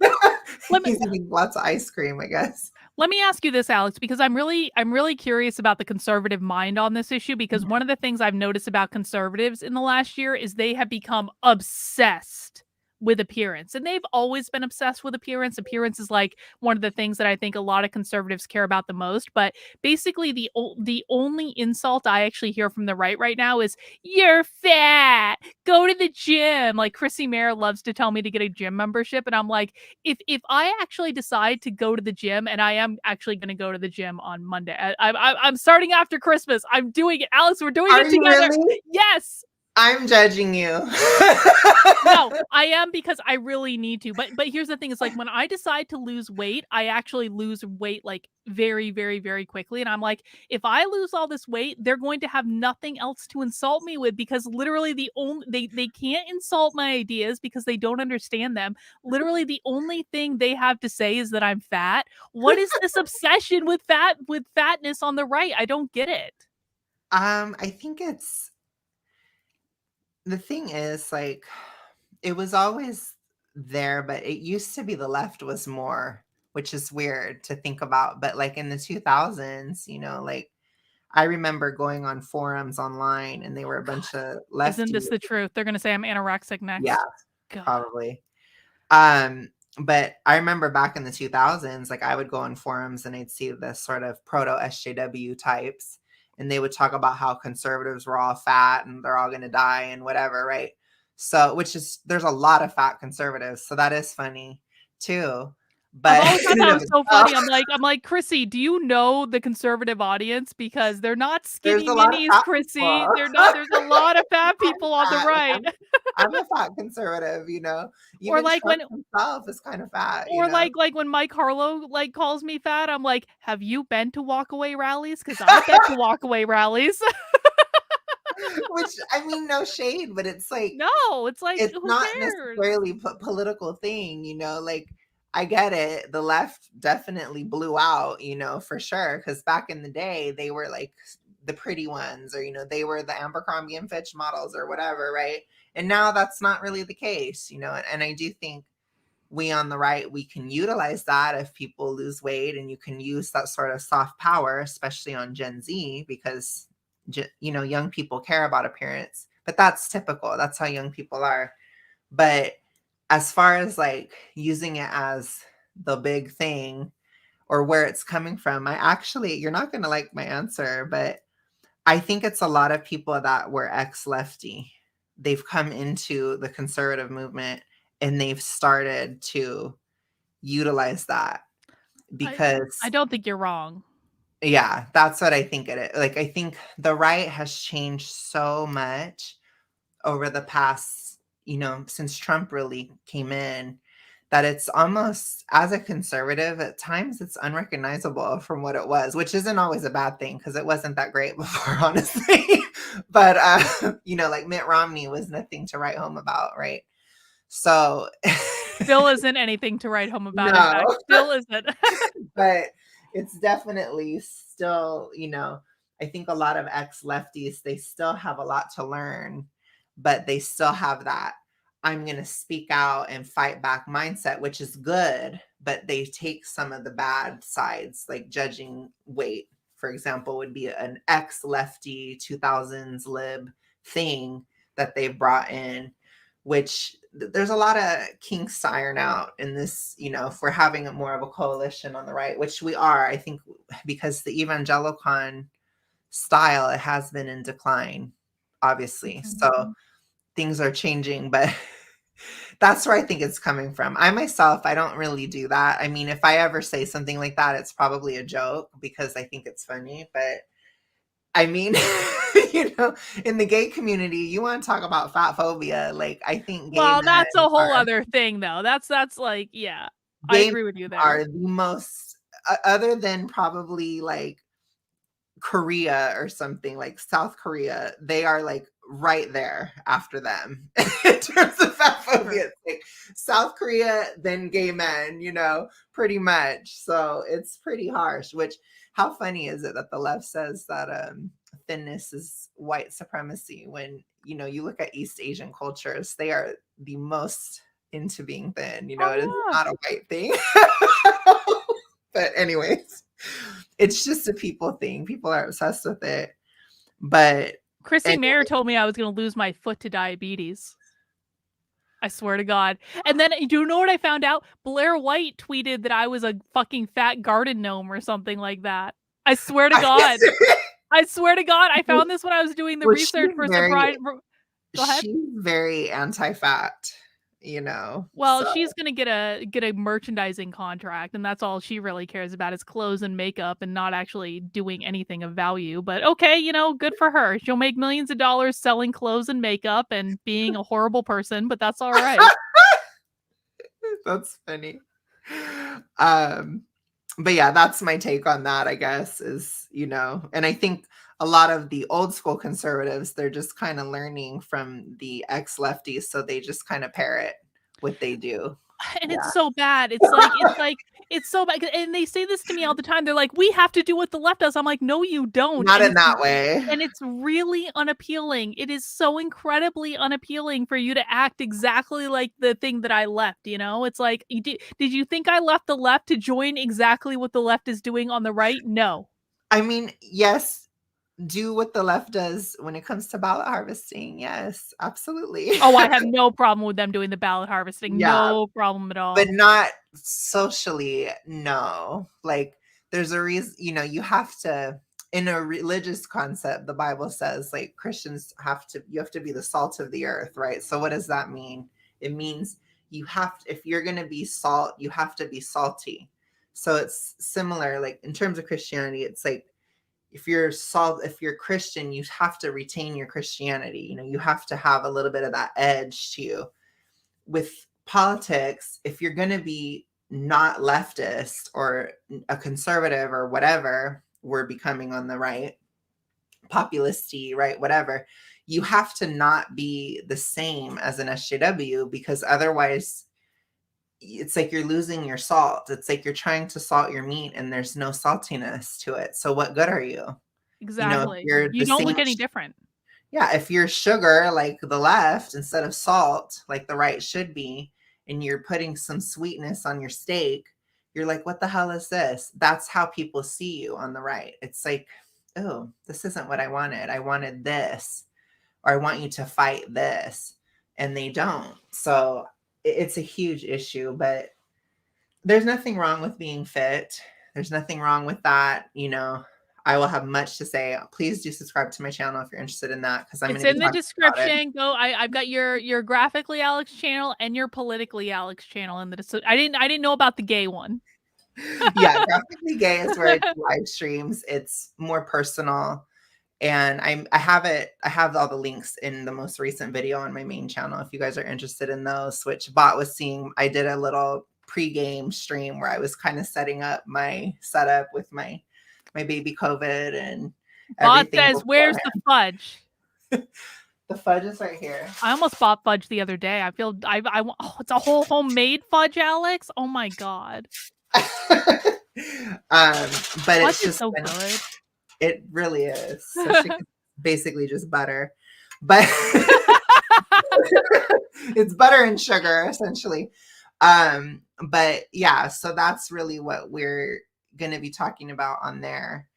He's eating lots of ice cream, I guess. Let me ask you this, Alex, because I'm really curious about the conservative mind on this issue, because one of the things I've noticed about conservatives in the last year is they have become obsessed with appearance, and they've always been obsessed with appearance. Appearance is like one of the things that I think a lot of conservatives care about the most. But basically, the only insult I actually hear from the right now is "you're fat, go to the gym." Like Chrissy Mayer loves to tell me to get a gym membership, and I'm like, if I actually decide to go to the gym, and I am actually going to go to the gym on Monday. I'm starting after Christmas. I'm doing it, Alex. We're doing it together. Really? Yes. I'm judging you. No, I am, because I really need to. But here's the thing, is like when I decide to lose weight, I actually lose weight like very, very, very quickly. And I'm like, if I lose all this weight, they're going to have nothing else to insult me with, because literally they can't insult my ideas because they don't understand them. Literally the only thing they have to say is that I'm fat. What is this obsession with fatness on the right? I don't get it. I think the thing is, like, it was always there, but it used to be the left was more, which is weird to think about. But like in the 2000s, like I remember going on forums online and they were a bunch of lefties. Isn't this the truth? They're going to say I'm anorexic next. Yeah, God. probably. But I remember back in the 2000s, like I would go on forums and I'd see this sort of proto SJW types, and they would talk about how conservatives were all fat and they're all going to die and whatever, right? So, there's a lot of fat conservatives, so that is funny too. But I've always thought that was so funny. I'm like, Chrissy, do you know the conservative audience? Because they're not skinny minis, Chrissy. They're not. There's a lot of fat people on the right. I'm a fat conservative, Even or like Trump himself is kind of fat. Or like when Mike Harlow like calls me fat, I'm like, have you been to walkaway rallies? Because I've been to walkaway rallies. Which, I mean, no shade, but it's like, no, it's like, it's not cares? necessarily a political thing, like, I get it. The left definitely blew out, for sure. Because back in the day, they were like the pretty ones, or, they were the Abercrombie and Fitch models or whatever, right? And now that's not really the case, and I do think we on the right, we can utilize that if people lose weight, and you can use that sort of soft power, especially on Gen Z, because, young people care about appearance. But that's typical. That's how young people are. But as far as like using it as the big thing or where it's coming from, you're not going to like my answer, but I think it's a lot of people that were ex-lefty. They've come into the conservative movement and they've started to utilize that, because I don't think you're wrong. Yeah, that's what I think it is. Like, I think the right has changed so much over the past, since Trump really came in, that it's almost, as a conservative, at times it's unrecognizable from what it was, which isn't always a bad thing, because it wasn't that great before, honestly. But, like Mitt Romney was nothing to write home about, right? So still isn't anything to write home about. No. In fact, still isn't. But it's definitely still, I think a lot of ex-lefties, they still have a lot to learn, but they still have that I'm going to speak out and fight back mindset, which is good, but they take some of the bad sides, like judging weight, for example, would be an ex-lefty 2000s lib thing that they've brought in, which there's a lot of kinks to iron out in this, if we're having more of a coalition on the right, which we are, I think, because the evangelicon style, it has been in decline, obviously. Mm-hmm. So things are changing, but that's where I think it's coming from. I myself, I don't really do that. I mean, if I ever say something like that, it's probably a joke because I think it's funny, but I mean, in the gay community, you want to talk about fat phobia. Like, I think that's a whole other thing, though. That's like, yeah, I agree with you there. Are the most, other than probably like Korea or something, like South Korea, they are like right there after them in terms of fat phobia. Like South Korea, then gay men, pretty much. So it's pretty harsh, which, how funny is it that the left says that thinness is white supremacy when, you look at East Asian cultures, they are the most into being thin, it is not a white thing. But anyways, it's just a people thing. People are obsessed with it. But Chrissy Mayer told me I was going to lose my foot to diabetes. I swear to God. And then, do you know what I found out? Blair White tweeted that I was a fucking fat garden gnome or something like that. I swear to God. I swear to God. I found this when I was doing the research for Surprise. Go ahead. She's very anti-fat. you know. Well, so. she's gonna get a merchandising contract, and that's all she really cares about is clothes and makeup and not actually doing anything of value. But okay, you know, good for her. She'll make millions of dollars selling clothes and makeup and being a horrible person, but that's all right. That's funny. But yeah, that's my take on that, I guess, is, you know, and I think a lot of the old school conservatives, they're just kind of learning from the ex-lefties, so they just kind of parrot what they do. And it's so bad. It's so bad. And they say this to me all the time. They're like, we have to do what the left does. I'm like, no, you don't. Not in that way. And it's really unappealing. It is so incredibly unappealing for you to act exactly like the thing that I left, you know? It's like, did you think I left the left to join exactly what the left is doing on the right? No. I mean, yes, do what the left does when it comes to ballot harvesting. Yes, absolutely. Oh, I have no problem with them doing the ballot harvesting. Yeah, no problem at all. But not socially, no. Like, there's a reason, you know, you have to, in a religious concept, the Bible says, like, Christians you have to be the salt of the earth, right? So what does that mean? It means you have to, if you're going to be salt, you have to be salty. So it's similar, like, in terms of Christianity, it's like, if you're Christian, you have to retain your Christianity. You know, you have to have a little bit of that edge to you. With politics, if you're going to be not leftist or a conservative or whatever we're becoming on the right, populisty, right, whatever, you have to not be the same as an SJW, because otherwise it's like you're losing your salt. It's like you're trying to salt your meat and there's no saltiness to it. So what good are you? Exactly. You know, you don't look any different. Yeah, if you're sugar like the left instead of salt like the right should be, and you're putting some sweetness on your steak, you're like, what the hell is this? That's how people see you on the right. It's like, oh, this isn't what I wanted. I wanted this, or I want you to fight this, and they don't. So it's a huge issue, but there's nothing wrong with being fit. There's nothing wrong with that. You know, I will have much to say. Please do subscribe to my channel if you're interested in that, because it's in the description. Go. I've got your Graphically Alex channel and your Politically Alex channel in the. I didn't know about the gay one. Yeah, Graphically Gay is where I do live streams. It's more personal. And I have all the links in the most recent video on my main channel if you guys are interested in those, which Bot was seeing. I did a little pre-game stream where I was kind of setting up my setup with my baby COVID and Bot says, where's the fudge? The fudge is right here. I almost bought fudge the other day. I feel oh, it's a whole homemade fudge, Alex. Oh my God. But fudge it's just so good. It really is. So basically just butter, but it's butter and sugar essentially. But yeah, so that's really what we're going to be talking about on there.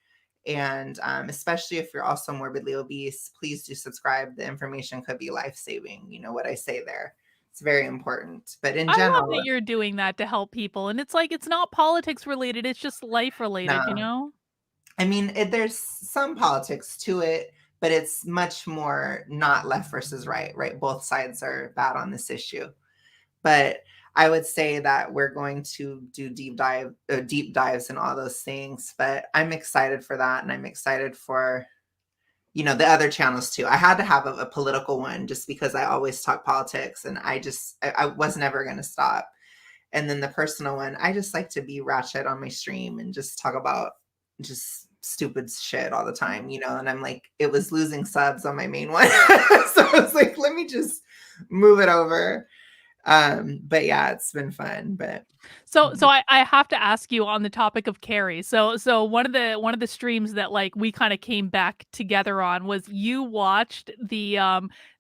And especially if you're also morbidly obese, please do subscribe. The information could be life-saving. You know what I say there. It's very important. But in general, I love that you're doing that to help people. And it's like, it's not politics related. It's just life related, you know? I mean, there's some politics to it, but it's much more not left versus right, right? Both sides are bad on this issue. But I would say that we're going to do deep dives in all those things. But I'm excited for that. And I'm excited for, you know, the other channels too. I had to have a political one just because I always talk politics and I was never going to stop. And then the personal one, I just like to be ratchet on my stream and just talk about just stupid shit all the time, you know? And I'm like, it was losing subs on my main one. So I was like, let me just move it over. But yeah, it's been fun. But so I have to ask you on the topic of Carrie. So one of the streams that like we kind of came back together on was you watched the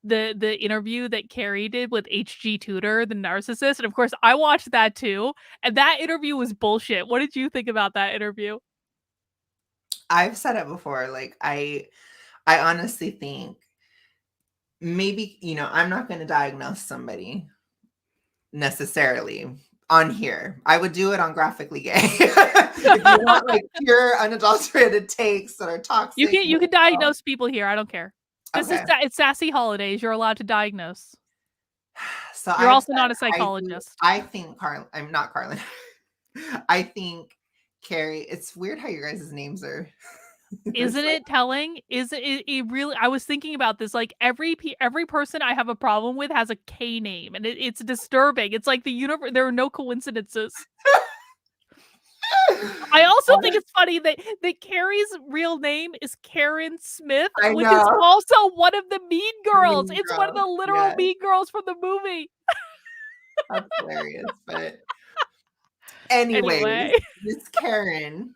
interview that Carrie did with HG Tudor, the narcissist. And of course I watched that too. And that interview was bullshit. What did you think about that interview? I've said it before. Like I honestly think maybe, you know, I'm not going to diagnose somebody necessarily on here. I would do it on Graphically Gay. If you want like pure unadulterated takes that are toxic. You can diagnose people here. I don't care. This is it's Sassy Holidays. You're allowed to diagnose. So you're also not a psychologist. I think I'm not Carlin. I think Carrie, it's weird how your guys' names are. Isn't it telling? Is it really? I was thinking about this. Like every person I have a problem with has a K name, and it's disturbing. It's like the universe. There are no coincidences. I also think it's funny that Carrie's real name is Karen Smith, which is also one of the Mean Girls. It's one of the literal Mean Girls from the movie. That's hilarious. But anyway, this Karen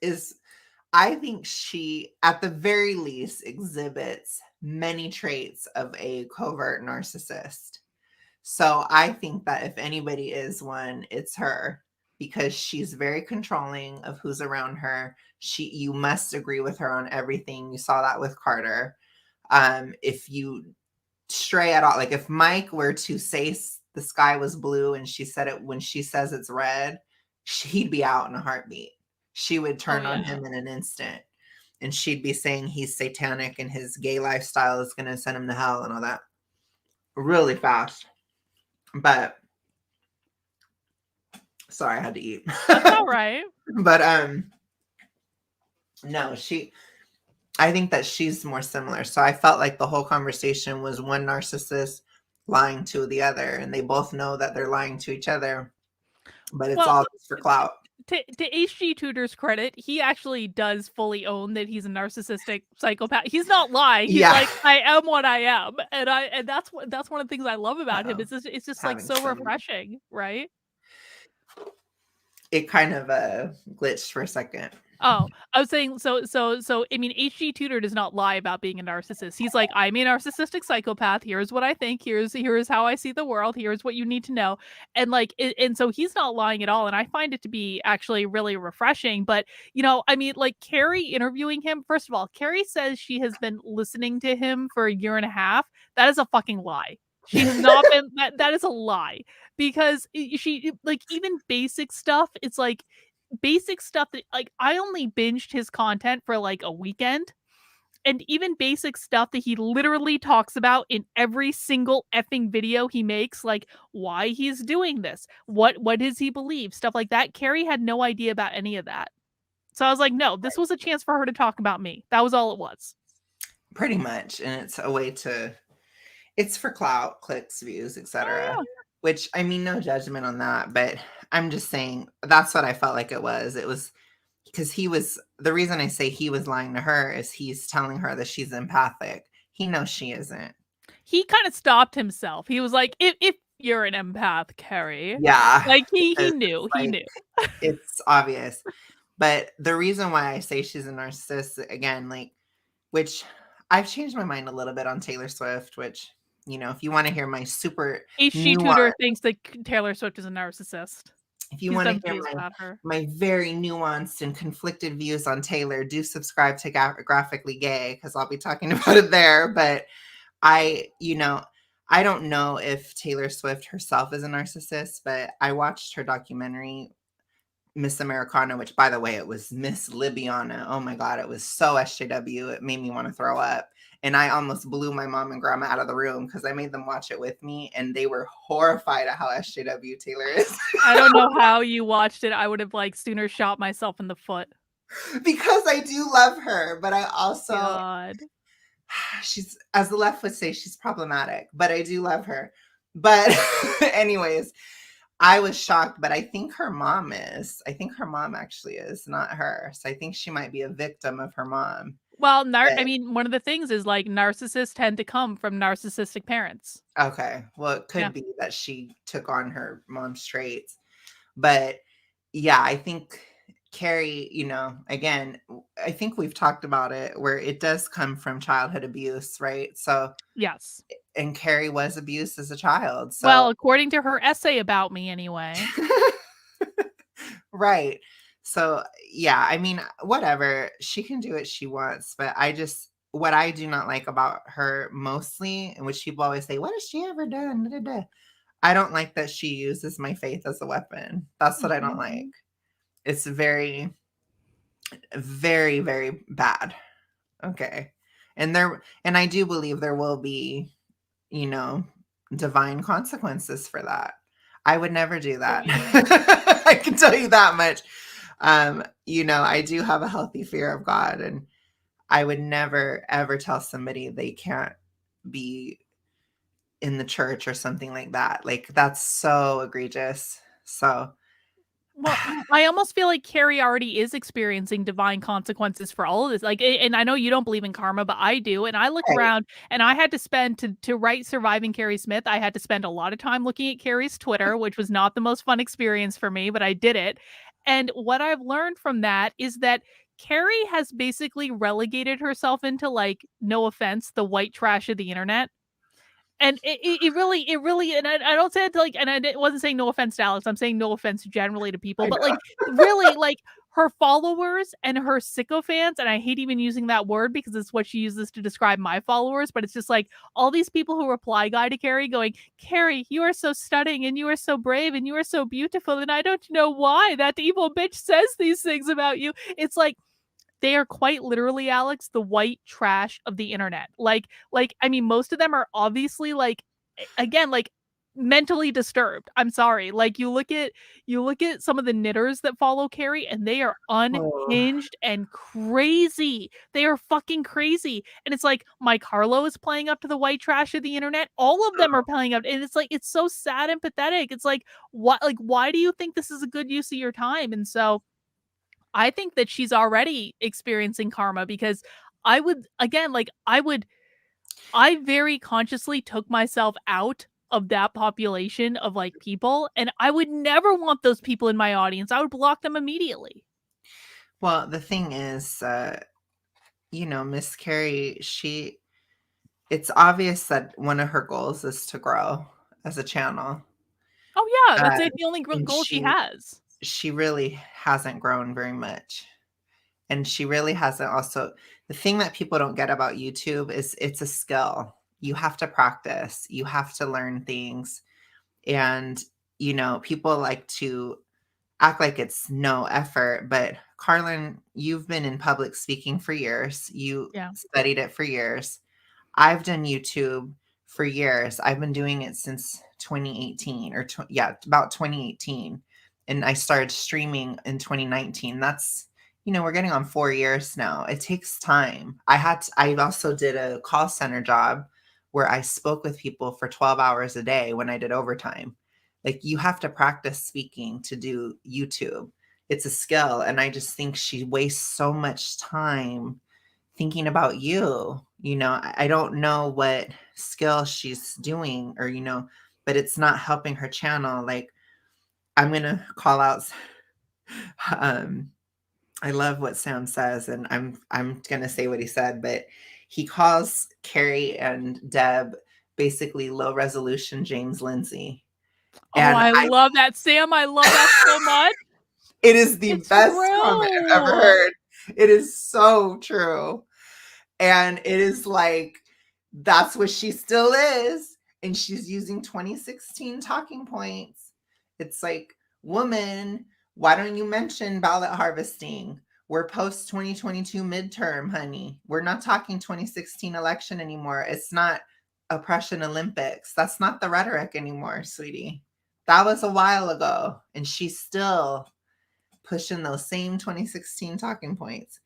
is, I think she, at the very least, exhibits many traits of a covert narcissist. So I think that if anybody is one, it's her, because she's very controlling of who's around her. You must agree with her on everything. You saw that with Carter. If you stray at all, like if Mike were to say the sky was blue and she said it when she says it's red, he'd be out in a heartbeat. She would turn on him in an instant, and she'd be saying he's satanic and his gay lifestyle is going to send him to hell and all that really fast. But sorry, I had to eat. That's all right. But no, I think that she's more similar. So I felt like the whole conversation was one narcissist lying to the other, and they both know that they're lying to each other, but it's all just for clout. To HG Tudor's credit, he actually does fully own that he's a narcissistic psychopath. He's not lying. He's like, I am what I am, and that's one of the things I love about him. It's just like so refreshing, right? It kind of glitched for a second. Oh, I was saying, so, I mean, HG Tudor does not lie about being a narcissist. He's like, I'm a narcissistic psychopath. Here's what I think. Here's how I see the world. Here's what you need to know. And like, and so he's not lying at all. And I find it to be actually really refreshing. But, you know, I mean, like Carrie interviewing him, first of all, Carrie says she has been listening to him for a year and a half. That is a fucking lie. She has not been, that is a lie, because she, like, even basic stuff, it's like, basic stuff that, like, I only binged his content for like a weekend, and even basic stuff that he literally talks about in every single effing video he makes, like why he's doing this, what does he believe, stuff like that. Carrie had no idea about any of that. So I was like, no, this was a chance for her to talk about me. That was all it was. Pretty much. And it's a way it's for clout, clicks, views, etc. Which, I mean, no judgment on that, but I'm just saying that's what I felt like it was. It was because the reason I say he was lying to her is he's telling her that she's empathic. He knows she isn't. He kind of stopped himself. He was like, if you're an empath, Carrie. Yeah. Like he knew. He knew. It's obvious. But the reason why I say she's a narcissist, again, like, which I've changed my mind a little bit on Taylor Swift, which, you know, if you want to hear my super HG Tudor thinks that Taylor Swift is a narcissist. If you want to hear my very nuanced and conflicted views on Taylor, do subscribe to Graphically Gay, because I'll be talking about it there. But I don't know if Taylor Swift herself is a narcissist, but I watched her documentary, Miss Americana, which, by the way, it was Miss Libiana. Oh my God, it was so SJW. It made me want to throw up. And I almost blew my mom and grandma out of the room because I made them watch it with me, and they were horrified at how SJW Taylor is. I don't know how you watched it. I would have like sooner shot myself in the foot. Because I do love her, but I also, God. She's, as the left would say, she's problematic, but I do love her. But anyways, I was shocked, but I think her mom is. I think her mom actually is, not her. So I think she might be a victim of her mom. Well, I mean, one of the things is like narcissists tend to come from narcissistic parents. Okay. Well, it could be that she took on her mom's traits. But yeah, I think Carrie, you know, again, I think we've talked about it where it does come from childhood abuse, right? So yes. And Carrie was abused as a child. So, well, according to her essay about me anyway. Right. So, yeah, I mean, whatever. She can do what she wants. But what I do not like about her mostly, in which people always say, what has she ever done? Da, da, da. I don't like that she uses my faith as a weapon. That's what I don't like. It's very, very, very bad. Okay. And I do believe there will be, you know, divine consequences for that. I would never do that. I can tell you that much. I do have a healthy fear of God, and I would never, ever tell somebody they can't be in the church or something like that. Like, that's so egregious. So, well, I almost feel like Carrie already is experiencing divine consequences for all of this. Like, and I know you don't believe in karma, but I do. And I look around, and I had to spend to write Surviving Carrie Smith. I had to spend a lot of time looking at Carrie's Twitter, which was not the most fun experience for me, but I did it. And what I've learned from that is that Carrie has basically relegated herself into, like, no offense, the white trash of the internet. And it really, and I don't say it to, like, and I wasn't saying no offense to Alex. I'm saying no offense generally to people, but, like, really, like, her followers and her sycophants, and I hate even using that word because it's what she uses to describe my followers, but it's just like all these people who reply guy to Carrie going, Carrie, you are so stunning and you are so brave and you are so beautiful, and I don't know why that evil bitch says these things about you. It's like, they are quite literally, Alex, the white trash of the internet. Like, I mean, most of them are obviously, like, again, like, mentally disturbed. I'm sorry. Like, you look at some of the knitters that follow Carrie, and they are unhinged and crazy. They are fucking crazy. And it's like, Mike Harlow is playing up to the white trash of the internet. All of them are playing up, and it's like, it's so sad and pathetic. It's like, what? Like, why do you think this is a good use of your time? And so I think that she's already experiencing karma, because I would, again, like, I very consciously took myself out of that population of, like, people, and I would never want those people in my audience. I would block them immediately. Well, the thing is, Miss Carrie, it's obvious that one of her goals is to grow as a channel. Oh yeah, that's the only goal she has. She really hasn't grown very much. And she really hasn't also, the thing that people don't get about YouTube is it's a skill. You have to practice. You have to learn things. And, people like to act like it's no effort. But Carlin, you've been in public speaking for years. You studied it for years. I've done YouTube for years. I've been doing it since 2018 about 2018. And I started streaming in 2019. That's, we're getting on 4 years now. It takes time. I also did a call center job where I spoke with people for 12 hours a day when I did overtime. Like, you have to practice speaking to do YouTube. It's a skill. And I just think she wastes so much time thinking about you. I don't know what skill she's doing, or, but it's not helping her channel. Like, I'm going to call out, I love what Sam says, and I'm going to say what he said, but he calls Carrie and Deb basically low resolution James Lindsay. And I love that, Sam. I love that so much. It is the best comment I've ever heard. It is so true. And it is like, that's what she still is. And she's using 2016 talking points. It's like, woman, why don't you mention ballot harvesting? We're post 2022 midterm, honey. We're not talking 2016 election anymore. It's not oppression Olympics. That's not the rhetoric anymore, sweetie. That was a while ago. And she's still pushing those same 2016 talking points.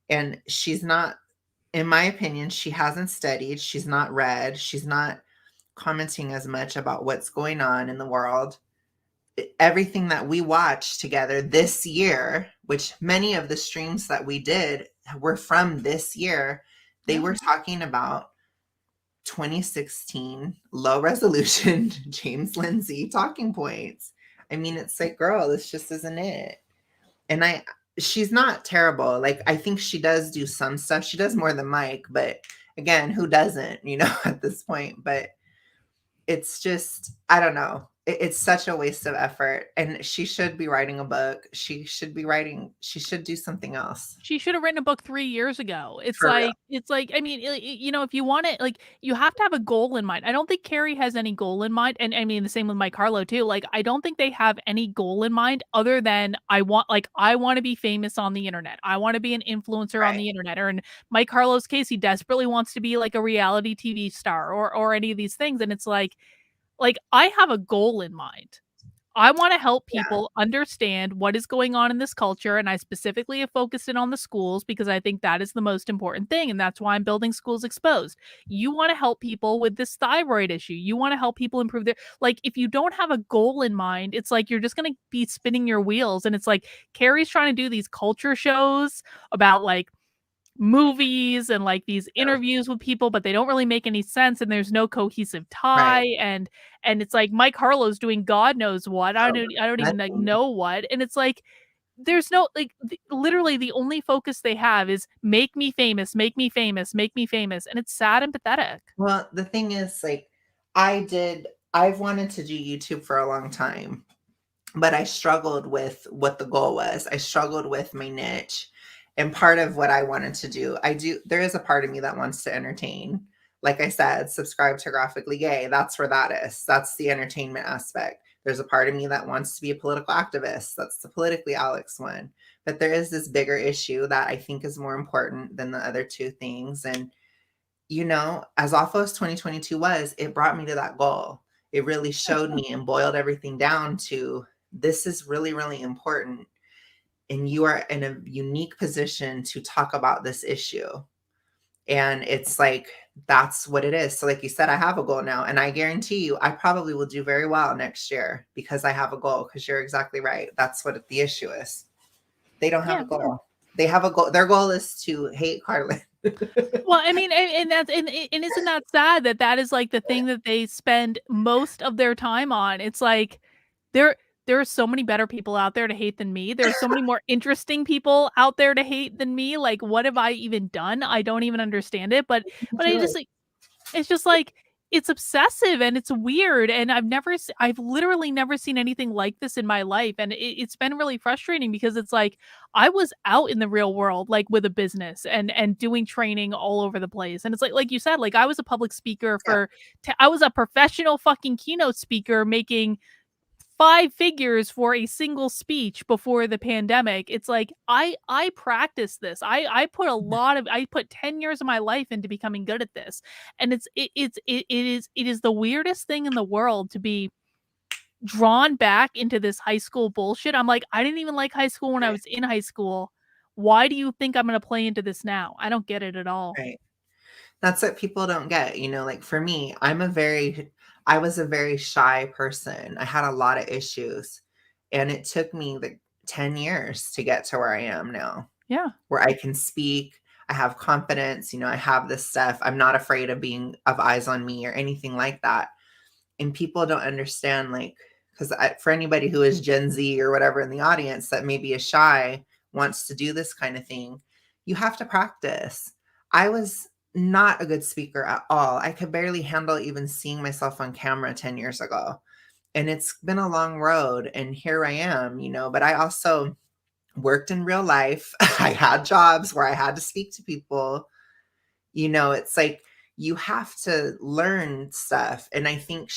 And she's not, in my opinion, she hasn't studied. She's not read. She's not commenting as much about what's going on in the world. Everything that we watched together this year, which many of the streams that we did were from this year, they were talking about 2016 low resolution James Lindsay talking points. I mean, it's like, girl, this just isn't it. And she's not terrible. Like, I think she does do some stuff. She does more than Mike, but again, who doesn't, at this point? But it's just, I don't know. It's such a waste of effort. And she should be writing a book. She should do something else. She should have written a book 3 years ago. It's like, I mean, if you want it, like, you have to have a goal in mind. I don't think Carrie has any goal in mind. And I mean, the same with Mike Harlow too. Like, I don't think they have any goal in mind other than I want to be famous on the internet. I want to be an influencer on the internet. Or in Mike Harlow's case, he desperately wants to be like a reality TV star or any of these things. And it's like, like, I have a goal in mind. I want to help Yeah. people understand what is going on in this culture, and I specifically have focused in on the schools because I think that is the most important thing, and that's why I'm building Schools Exposed. You want to help people with this thyroid issue. You want to help people improve their, like, if you don't have a goal in mind, it's like you're just going to be spinning your wheels, and it's like Carrie's trying to do these culture shows about, like, movies and like these interviews with people, but they don't really make any sense, and there's no cohesive tie, Right. and it's like Mike Harlow's doing God knows what. I Oh, don't even like know what, and it's like there's no like literally the only focus they have is make me famous, make me famous, make me famous, and it's sad and pathetic. Well, the thing is, like, I've wanted to do YouTube for a long time, but I struggled with what the goal was. I struggled with my niche. And part of what I wanted to do, there is a part of me that wants to entertain. Like I said, subscribe to Graphically Gay. That's where that is. That's the entertainment aspect. There's a part of me that wants to be a political activist. That's the Politically Alex one. But there is this bigger issue that I think is more important than the other two things. And, you know, as awful as 2022 was, it brought me to that goal. It really showed me and boiled everything down to this is really, really important. And you are in a unique position to talk about this issue. And it's like, that's what it is. So like you said, I have a goal now, and I guarantee you, I probably will do very well next year because I have a goal, because you're exactly right. That's what the issue is. They don't have a goal. They have a goal. Their goal is to hate Carlin. Well, I mean, and that's and isn't that sad that that is like the thing that they spend most of their time on? It's like there are so many better people out there to hate than me. There are so many more interesting people out there to hate than me. Like, what have I even done? I don't even understand it. But I just like it's just like it's obsessive and it's weird, and I've literally never seen anything like this in my life, and it's been really frustrating because it's like I was out in the real world, like with a business and doing training all over the place, and it's like you said, like I was a public speaker for I was a professional fucking keynote speaker making 5 figures for a single speech before the pandemic. It's like I practiced this. I put 10 years of my life into becoming good at this. And it is the weirdest thing in the world to be drawn back into this high school bullshit. I'm like, I didn't even like high school when I was in high school. Why do you think I'm going to play into this now? I don't get it at all. Right. That's what people don't get. You know, like for me, I was a very shy person. I had a lot of issues, and it took me like 10 years to get to where I am now. Yeah. Where I can speak, I have confidence, you know, I have this stuff. I'm not afraid of eyes on me or anything like that. And people don't understand, like, because for anybody who is Gen Z or whatever in the audience that maybe is shy, wants to do this kind of thing, you have to practice. I was not a good speaker at all. I could barely handle even seeing myself on camera 10 years ago. And it's been a long road, and here I am, you know, but I also worked in real life. I had jobs where I had to speak to people. You know, it's like you have to learn stuff. And I think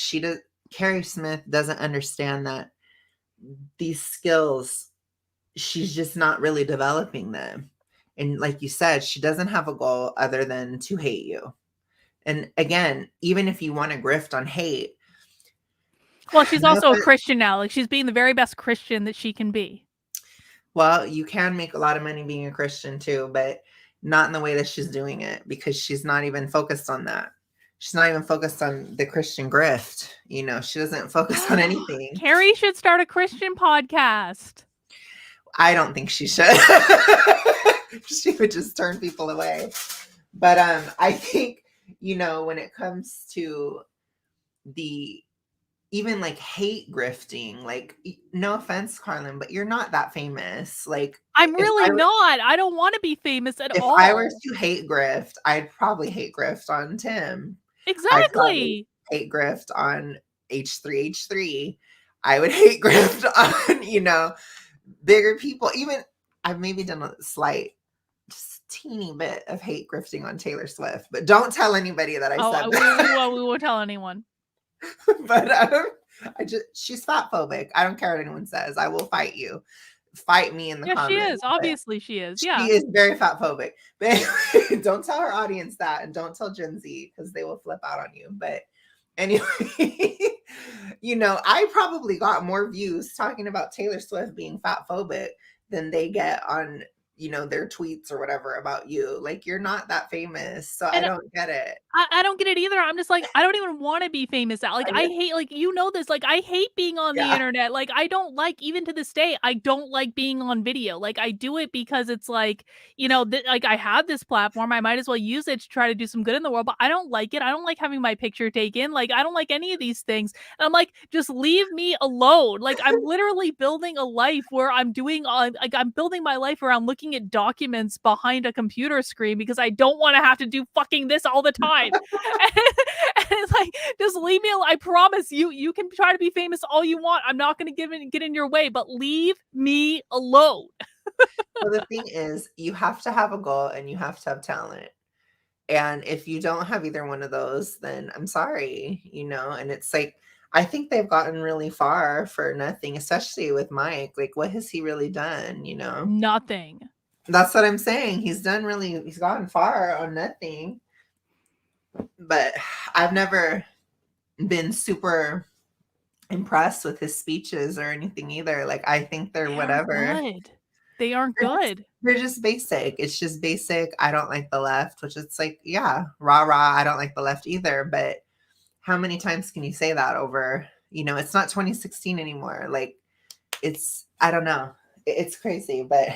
Carrie Smith doesn't understand that these skills, she's just not really developing them. And like you said, she doesn't have a goal other than to hate you. And again, even if you want to grift on hate. Well, she's also a Christian now. Like, she's being the very best Christian that she can be. Well, you can make a lot of money being a Christian too, but not in the way that she's doing it, because she's not even focused on that. She's not even focused on the Christian grift. You know, she doesn't focus on anything. Carrie should start a Christian podcast. I don't think she should. She would just turn people away. But I think, you know, when it comes to even like hate grifting, like, no offense, Carlin, but you're not that famous. Like, I'm really not. I don't want to be famous at all. If I were to hate grift, I'd probably hate grift on Tim. Exactly. I'd hate grift on H3H3. I would hate grift on, you know, bigger people. Even I've maybe done a slight, just teeny bit of hate grifting on Taylor Swift, but don't tell anybody that I said that. We won't tell anyone. But she's fat phobic. I don't care what anyone says. I will fight you. Fight me in the comments. She is. Obviously she is. Yeah. She is very fat phobic. But anyway, don't tell her audience that, and don't tell Gen Z, because they will flip out on you. But anyway, you know, I probably got more views talking about Taylor Swift being fat phobic than they get on, you know, their tweets or whatever about you. Like, you're not that famous, so I don't get it. I don't get it either. I'm just like, I don't even want to be famous now. Like, I hate, like, you know this, like, I hate being on the internet. Like, I don't like, even to this day, I don't like being on video. Like, I do it because it's like, you know, like, I have this platform. I might as well use it to try to do some good in the world, but I don't like it. I don't like having my picture taken. Like, I don't like any of these things. And I'm like, just leave me alone. Like, I'm literally building a life where I'm doing, like, I'm building my life around looking at documents behind a computer screen because I don't want to have to do fucking this all the time. And it's like, just leave me alone. I promise you can try to be famous all you want. I'm not going to get in your way, but leave me alone. Well, the thing is, you have to have a goal and you have to have talent. And if you don't have either one of those, then I'm sorry, you know. And it's like, I think they've gotten really far for nothing, especially with Mike. Like, what has he really done, you know? Nothing. That's what I'm saying. He's gotten far on nothing. But I've never been super impressed with his speeches or anything either. Like, I think they're whatever. Good. They aren't good. They're just basic. It's just basic. I don't like the left, which it's like, yeah, rah, rah. I don't like the left either. But how many times can you say that over, you know, it's not 2016 anymore. Like, it's, I don't know. It's crazy. But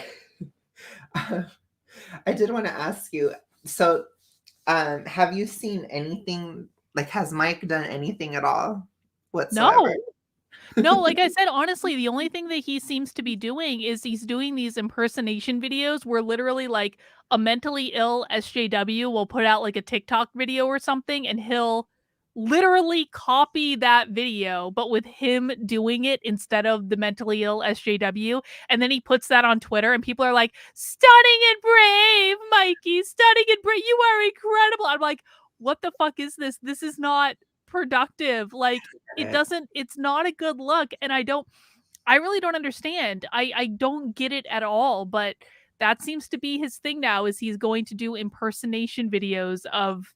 I did want to ask you, so have you seen anything, like, has Mike done anything at all whatsoever? No, like I said, honestly, the only thing that he seems to be doing is he's doing these impersonation videos where literally, like, a mentally ill SJW will put out like a TikTok video or something, and he'll literally copy that video, but with him doing it instead of the mentally ill SJW. And then he puts that on Twitter, and people are like, "Stunning and brave, Mikey, stunning and brave. You are incredible." I'm like, what the fuck is this? This is not productive. Like, it's not a good look. And I really don't understand. I don't get it at all, but that seems to be his thing now, is he's going to do impersonation videos of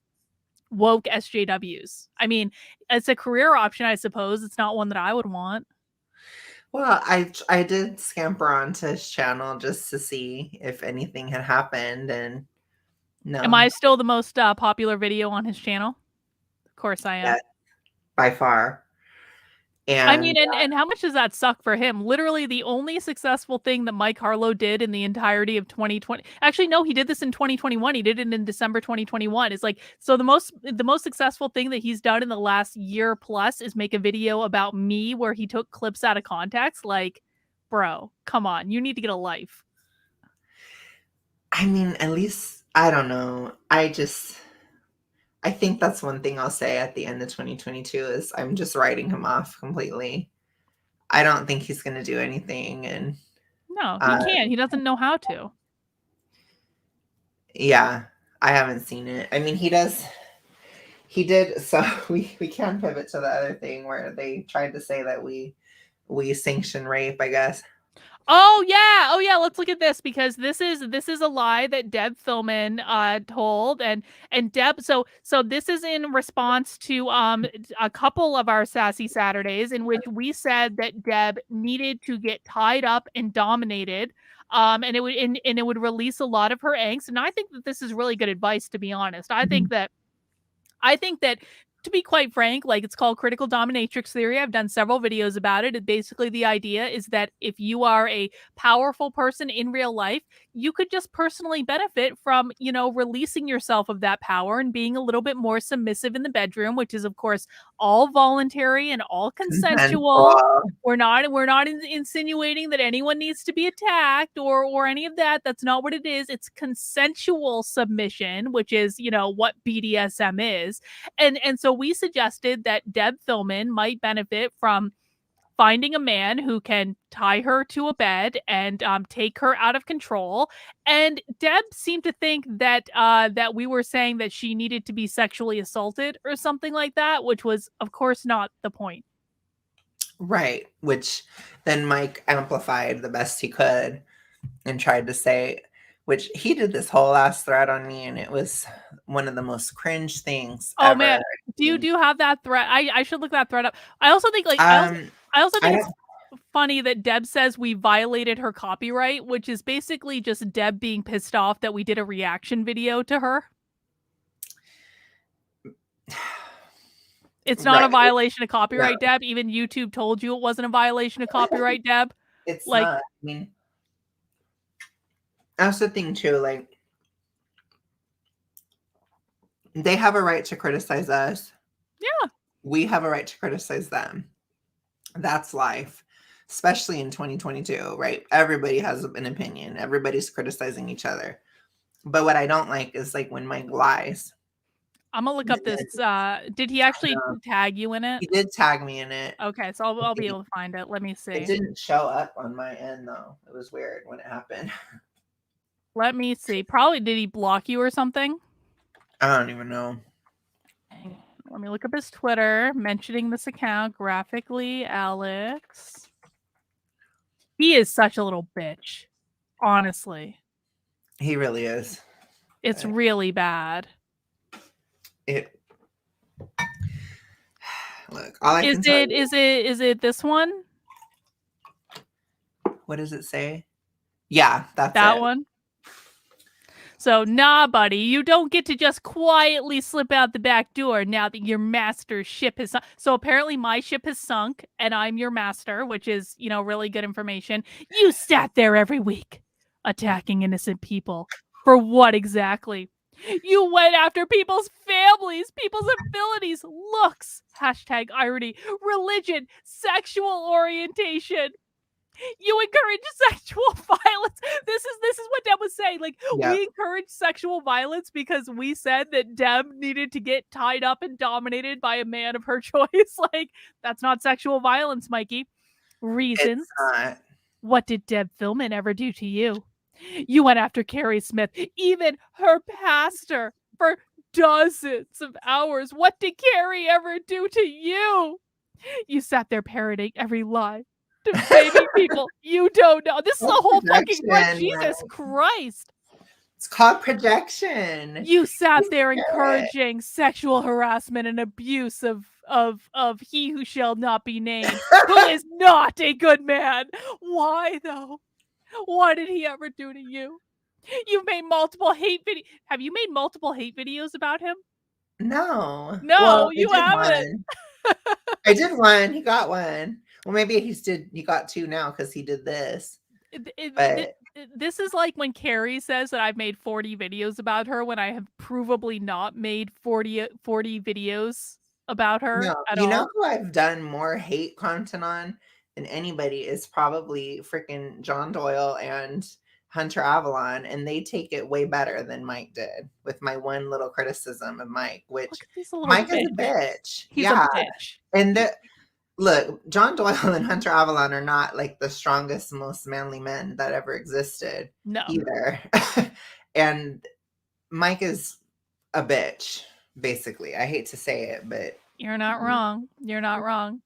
woke SJWs. I mean, it's a career option, I suppose. It's not one that I would want. Well, I did scamper onto his channel just to see if anything had happened, and no. Am I still the most popular video on his channel? Of course I am. Yeah, by far. And I mean, and how much does that suck for him? Literally, the only successful thing that Mike Harlow did in the entirety of 2020. Actually, no, he did this in 2021. He did it in December 2021. It's like, so the most successful thing that he's done in the last year plus is make a video about me where he took clips out of context. Like, bro, come on, you need to get a life. I mean, at least, I don't know. I think that's one thing I'll say at the end of 2022 is I'm just writing him off completely. I don't think he's going to do anything. And no, he can't. He doesn't know how to. Yeah, I haven't seen it. I mean, he did. So we can pivot to the other thing where they tried to say that we sanction rape, I guess. Oh yeah, let's look at this, because this is a lie that Deb Philman told, and Deb, so this is in response to a couple of our Sassy Saturdays in which we said that Deb needed to get tied up and dominated, and it would release a lot of her angst. And I think that this is really good advice, to be honest. I think that to be quite frank, like, it's called critical dominatrix theory. I've done several videos about it. And basically the idea is that if you are a powerful person in real life, you could just personally benefit from, you know, releasing yourself of that power and being a little bit more submissive in the bedroom, which is, of course, all voluntary and all consensual. We're not insinuating that anyone needs to be attacked or any of that. That's not what it is. It's consensual submission, which is, you know, what BDSM is. And so we suggested that Deb Philman might benefit from finding a man who can tie her to a bed and take her out of control. And Deb seemed to think that that we were saying that she needed to be sexually assaulted or something like that, which was, of course, not the point. Right. Which then Mike amplified the best he could and tried to say, which he did this whole last thread on me, and it was one of the most cringe things oh ever. Man, do you have that thread? I should look that thread up. I also think like I also think it's funny that Deb says we violated her copyright, which is basically just Deb being pissed off that we did a reaction video to her. It's not a violation of copyright, Deb. Even YouTube told you it wasn't a violation of copyright, Deb. It's like, not. I mean, that's the thing too. Like, they have a right to criticize us. Yeah. We have a right to criticize them. That's life, especially in 2022, right? Everybody has an opinion. Everybody's criticizing each other. But what I don't like is like when Mike lies. I'm gonna look up this. Did he actually tag you in it? He did tag me in it. Okay, so I'll be able to find it. Let me see. It didn't show up on my end though. It was weird when it happened. Let me see. Probably did he block you or something? I don't even know. Let me look up his Twitter, mentioning this account, GraphicallyAlex. He is such a little bitch, honestly. He really is. It's really bad. Look, all I can tell you, is it this one? What does it say? Yeah, that's that one. So, nah, buddy, you don't get to just quietly slip out the back door now that your master's ship has sunk. So apparently my ship has sunk and I'm your master, which is, you know, really good information. You sat there every week attacking innocent people. For what exactly? You went after people's families, people's abilities, looks, #irony, religion, sexual orientation. You encourage sexual violence. This is what Deb was saying. Like, we encourage sexual violence because we said that Deb needed to get tied up and dominated by a man of her choice. Like, that's not sexual violence, Mikey. Reasons. It's not. What did Deb Philman ever do to you? You went after Carrie Smith, even her pastor, for dozens of hours. What did Carrie ever do to you? You sat there parroting every lie. Defaming people you don't know. This is the whole fucking thread. Jesus Christ. It's called projection. You sat there encouraging sexual harassment and abuse of he who shall not be named, who is not a good man. Why though? What did he ever do to you? You've made multiple hate videos. Have you made multiple hate videos about him? No. No, well, you haven't. I did one. He got one. Well, maybe he got two now because he did this. This is like when Carrie says that I've made 40 videos about her when I have provably not made 40 videos about her at all. You know who I've done more hate content on than anybody is probably freaking John Doyle and Hunter Avalon, and they take it way better than Mike did with my one little criticism of Mike, which Mike is a bitch. He's a bitch. And look, John Doyle and Hunter Avalon are not like the strongest, most manly men that ever existed. No. Either. And Mike is a bitch, basically. I hate to say it, but you're not wrong. You're not wrong.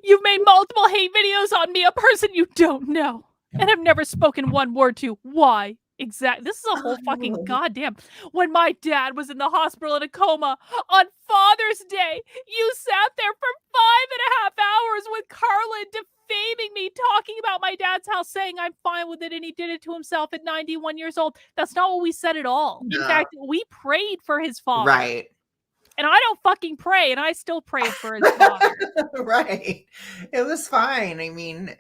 You've made multiple hate videos on me, a person you don't know, and have never spoken one word to. Why? Exactly. This is a whole fucking goddamn. When my dad was in the hospital in a coma on Father's Day, you sat there for 5.5 hours with Carlin defaming me, talking about my dad's house, saying I'm fine with it and he did it to himself at 91 years old. That's not what we said at all. No. In fact, we prayed for his father. Right. And I don't fucking pray, and I still prayed for his father. Right. It was fine. I mean,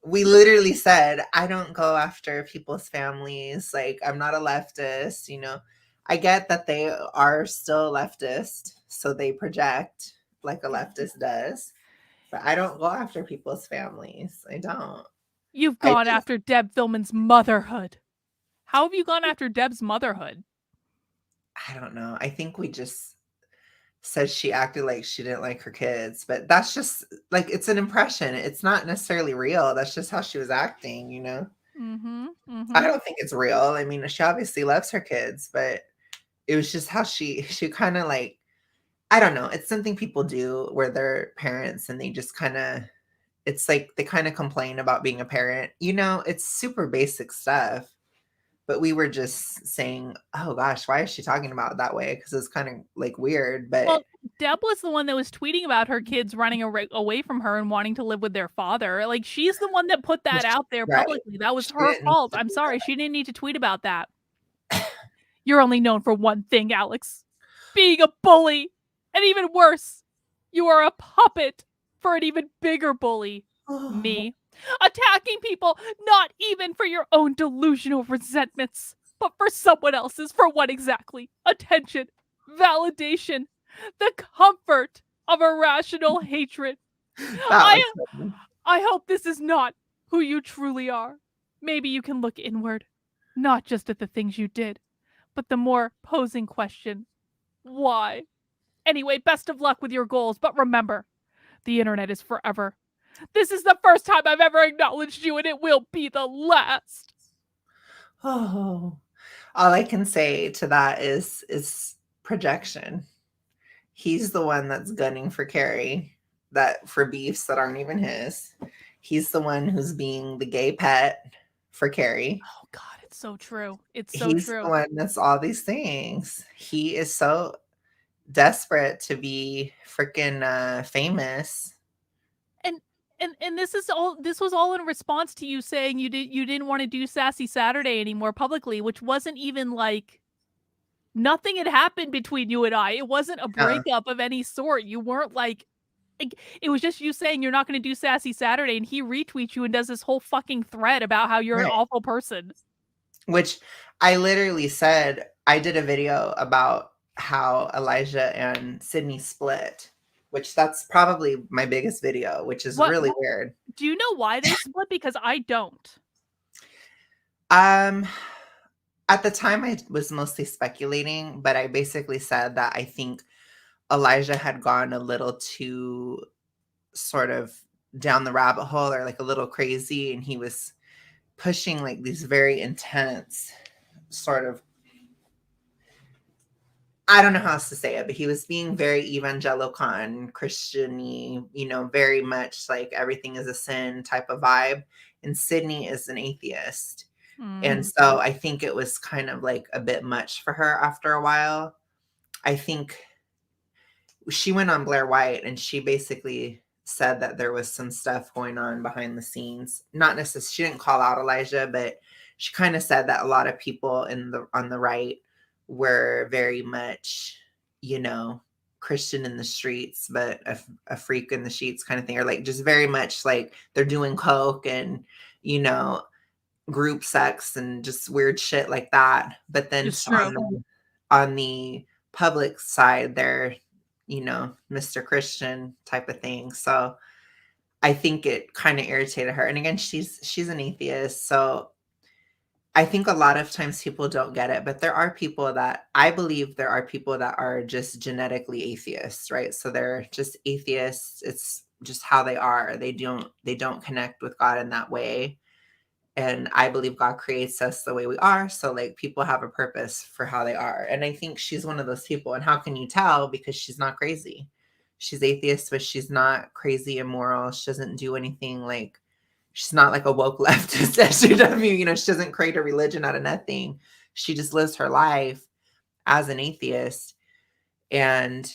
we literally said, I don't go after people's families. Like, I'm not a leftist, you know. I get that they are still leftist, so they project like a leftist does. But I don't go after people's families. I don't. You've gone after Deb Philman's motherhood. How have you gone after Deb's motherhood? I don't know. I think we just said she acted like she didn't like her kids, but that's just like, it's an impression. It's not necessarily real. That's just how she was acting, you know? I don't think it's real. I mean, she obviously loves her kids, but it was just how she kind of like, I don't know. It's something people do where they're parents and they just kind of, it's like they kind of complain about being a parent, you know, it's super basic stuff, but we were just saying, oh gosh, why is she talking about it that way? Because it's kind of like weird. But well, Deb was the one that was tweeting about her kids running away from her and wanting to live with their father. Like, she's the one that put that out there publicly. That was her fault. I'm sorry. She didn't need to tweet about that. You're only known for one thing, Alex. Being a bully. And even worse, you are a puppet for an even bigger bully. Me. Attacking people, not even for your own delusional resentments, but for someone else's. For what exactly? Attention, validation, the comfort of irrational hatred. I hope this is not who you truly are. Maybe you can look inward, not just at the things you did, but the more posing question, why? Anyway, best of luck with your goals, but remember, the internet is forever. This is the first time I've ever acknowledged you, and it will be the last. Oh, all I can say to that is projection. He's the one that's gunning for Carrie, that for beefs that aren't even his. He's the one who's being the gay pet for Carrie. Oh God, it's so true. It's so true. He's the one that's all these things. He is so desperate to be freaking famous. And this was all in response to you saying you didn't want to do Sassy Saturday anymore publicly, which wasn't even like nothing had happened between you and I. It wasn't a breakup of any sort. You weren't like it was just you saying you're not going to do Sassy Saturday, and he retweets you and does this whole fucking thread about how you're an awful person. Which I literally said, I did a video about how Elijah and Sydney split, which that's probably my biggest video, which is really weird. Do you know why they split? Because I don't. At the time I was mostly speculating, but I basically said that I think Elijah had gone a little too sort of down the rabbit hole, or like a little crazy, and he was pushing like these very intense sort of, I don't know how else to say it, but he was being very evangelical, Christian-y, very much like everything is a sin type of vibe. And Sydney is an atheist. And so I think it was kind of like a bit much for her after a while. I think she went on Blair White and she basically said that there was some stuff going on behind the scenes. Not necessarily, she didn't call out Elijah, but she kind of said that a lot of people on the right were very much, Christian in the streets, but a freak in the sheets kind of thing, or like just very much like they're doing coke and, group sex and just weird shit like that. But then on the public side, they're, Mr. Christian type of thing. So I think it kind of irritated her. And again, she's an atheist. So I think a lot of times people don't get it, but I believe there are people that are just genetically atheists, right? So they're just atheists. It's just how they are. They don't connect with God in that way. And I believe God creates us the way we are. So like people have a purpose for how they are. And I think she's one of those people. And how can you tell? Because she's not crazy. She's atheist, but she's not crazy, immoral. She doesn't do anything like, she's not like a woke leftist SJW. She doesn't create a religion out of nothing. She just lives her life as an atheist. And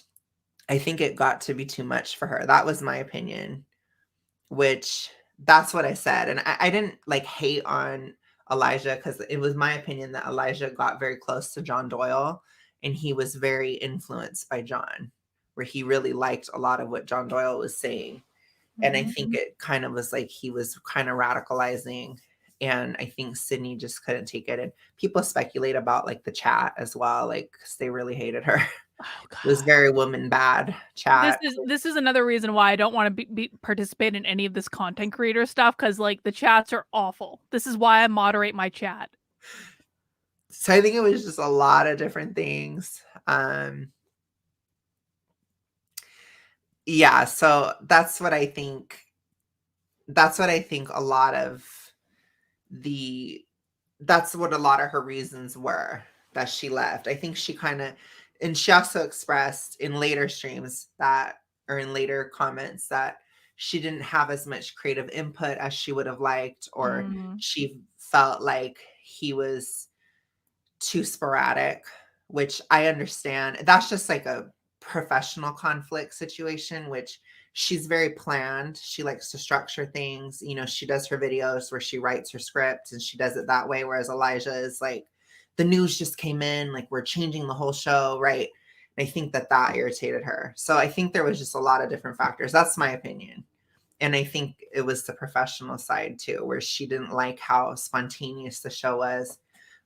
I think it got to be too much for her. That was my opinion, which that's what I said. And I didn't like hate on Elijah, because it was my opinion that Elijah got very close to John Doyle and he was very influenced by John, where he really liked a lot of what John Doyle was saying. And I think it kind of was like he was kind of radicalizing. And I think Sydney just couldn't take it. And people speculate about like the chat as well, like, 'cause they really hated her. Oh, God. It was very woman bad chat. This is another reason why I don't want to participate in any of this content creator stuff, because like the chats are awful. This is why I moderate my chat. So I think it was just a lot of different things. Yeah, so that's what I think. That's what I think a lot of her reasons were that she left. I think she kind of, and she also expressed in later streams or in later comments that she didn't have as much creative input as she would have liked, or she felt like he was too sporadic, which I understand. That's just like a professional conflict situation, which she's very planned. She likes to structure things. You know, she does her videos where she writes her script and she does it that way. Whereas Elijah is like, the news just came in, like we're changing the whole show, right? And I think that irritated her. So I think there was just a lot of different factors. That's my opinion. And I think it was the professional side too, where she didn't like how spontaneous the show was,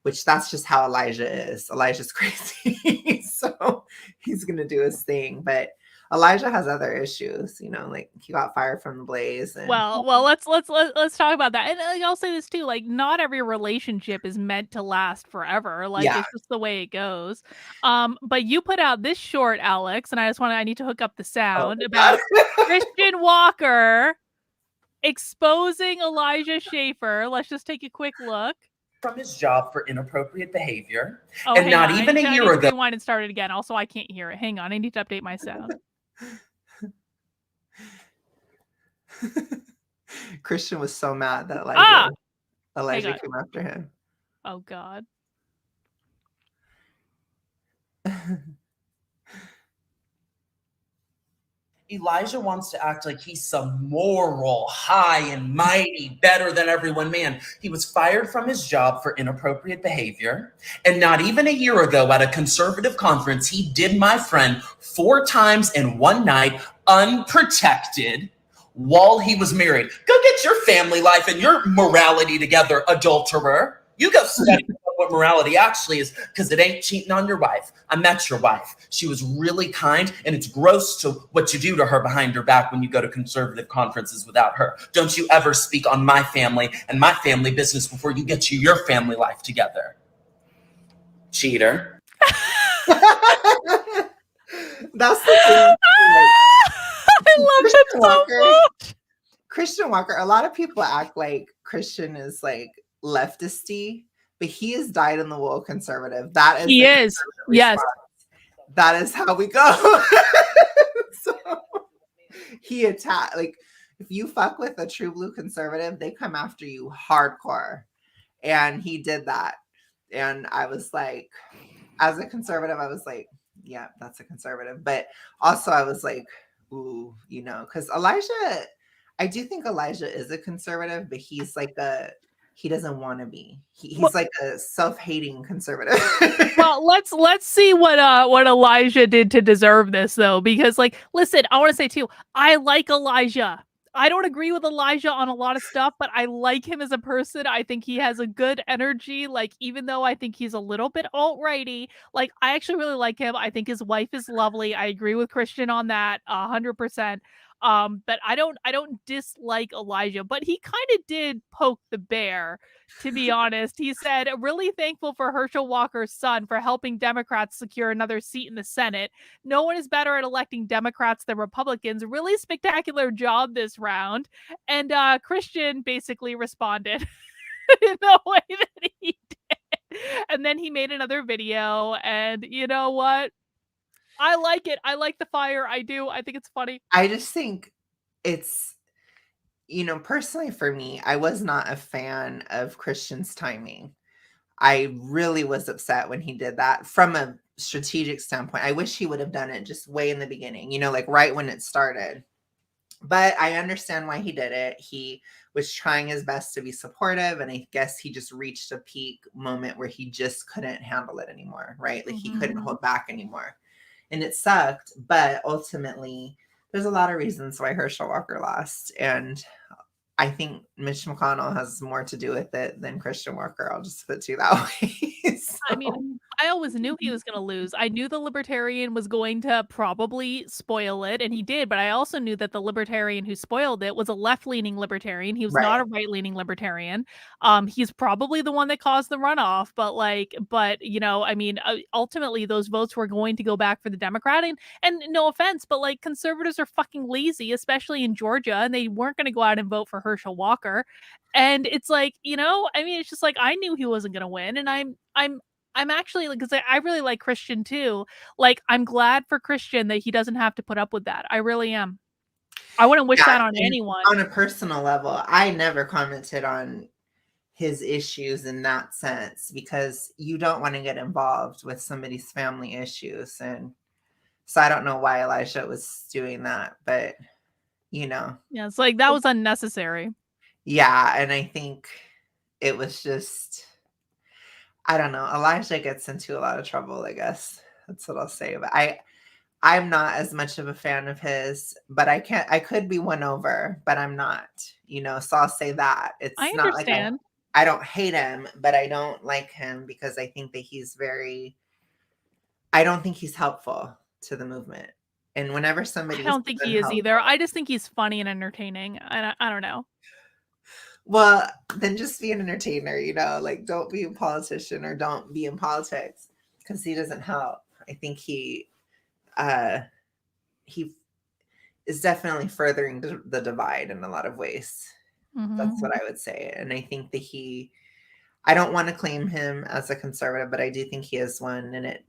which that's just how Elijah is. Elijah's crazy. So he's going to do his thing. But Elijah has other issues, you know, like he got fired from the Blaze. And well, let's talk about that. And I'll say this too, like not every relationship is meant to last forever. Like it's just the way it goes. But you put out this short, Alex, and I need to hook up the sound about Christian Walker exposing Elijah Schaffer. Let's just take a quick look. From his job for inappropriate behavior. And not even a year ago. Rewind and start it again. Also, I can't hear it. Hang on. I need to update my sound. Christian was so mad that Elijah came after him. Oh, God. Elijah wants to act like he's some moral, high and mighty, better than everyone man. He was fired from his job for inappropriate behavior. And not even a year ago at a conservative conference, he did my friend 4 times in one night, unprotected, while he was married. Go get your family life and your morality together, adulterer. You go study what morality actually is, because it ain't cheating on your wife. I met your wife. She was really kind, and it's gross to what you do to her behind her back when you go to conservative conferences without her. Don't you ever speak on my family and my family business before you get your family life together. Cheater. That's the thing. I love it so much. Christian Walker, a lot of people act like Christian is like leftisty, but he is dyed-in-the-wool conservative. That is he is. Yes. That is how we go. So he attacked, like, if you fuck with a true blue conservative, they come after you hardcore. And he did that. And I was like, as a conservative, I was like, yeah, that's a conservative. But also I was like, ooh, you know, because Elijah, I do think Elijah is a conservative, but he's like he doesn't want to be. He's like a self-hating conservative. Well, let's see what Elijah did to deserve this, though, because, like, listen, I want to say too, I like Elijah. I don't agree with Elijah on a lot of stuff, but I like him as a person. I think he has a good energy. Like, even though I think he's a little bit alt-righty, like, I actually really like him. I think his wife is lovely. I agree with Christian on that 100%. But I don't dislike Elijah, but he kind of did poke the bear, to be honest. He said, really thankful for Herschel Walker's son for helping Democrats secure another seat in the Senate. No one is better at electing Democrats than Republicans. Really spectacular job this round. And Christian basically responded in the way that he did. And then he made another video, and you know what? I like it. I like the fire. I do. I think it's funny. I just think it's, you know, personally for me, I was not a fan of Christian's timing. I really was upset when he did that from a strategic standpoint. I wish he would have done it just way in the beginning, you know, like right when it started. But I understand why he did it. He was trying his best to be supportive, and I guess he just reached a peak moment where he just couldn't handle it anymore, right? Like he couldn't hold back anymore. And it sucked, but ultimately, there's a lot of reasons why Herschel Walker lost. And I think Mitch McConnell has more to do with it than Christian Walker. I'll just put it to you that way. So. I mean, I always knew he was going to lose. I knew the Libertarian was going to probably spoil it, and he did. But I also knew that the Libertarian who spoiled it was a left-leaning Libertarian. He was not a right-leaning Libertarian. He's probably the one that caused the runoff. But you know, I mean, ultimately those votes were going to go back for the Democrat. And no offense, but like conservatives are fucking lazy, especially in Georgia, and they weren't going to go out and vote for Herschel Walker. And it's like, you know, I mean, it's just like I knew he wasn't going to win, and I'm actually, like, because I really like Christian too. Like, I'm glad for Christian that he doesn't have to put up with that. I really am. I wouldn't wish that on anyone. On a personal level, I never commented on his issues in that sense, because you don't want to get involved with somebody's family issues. And so I don't know why Elijah was doing that, but Yeah, it's like that was unnecessary. Yeah, and I think it was just, I don't know. Elijah gets into a lot of trouble, I guess. That's what I'll say. But I'm not as much of a fan of his, but I could be won over, but I'm not, so I'll say that. It's I not like I don't hate him, but I don't like him because I think that I don't think he's helpful to the movement. And whenever somebody I don't think he is either. I just think he's funny and entertaining. I don't know. Well, then just be an entertainer, like don't be a politician or don't be in politics, because he doesn't help. I think he is definitely furthering the divide in a lot of ways. Mm-hmm. That's what I would say. And I think that I don't want to claim him as a conservative, but I do think he is one. And it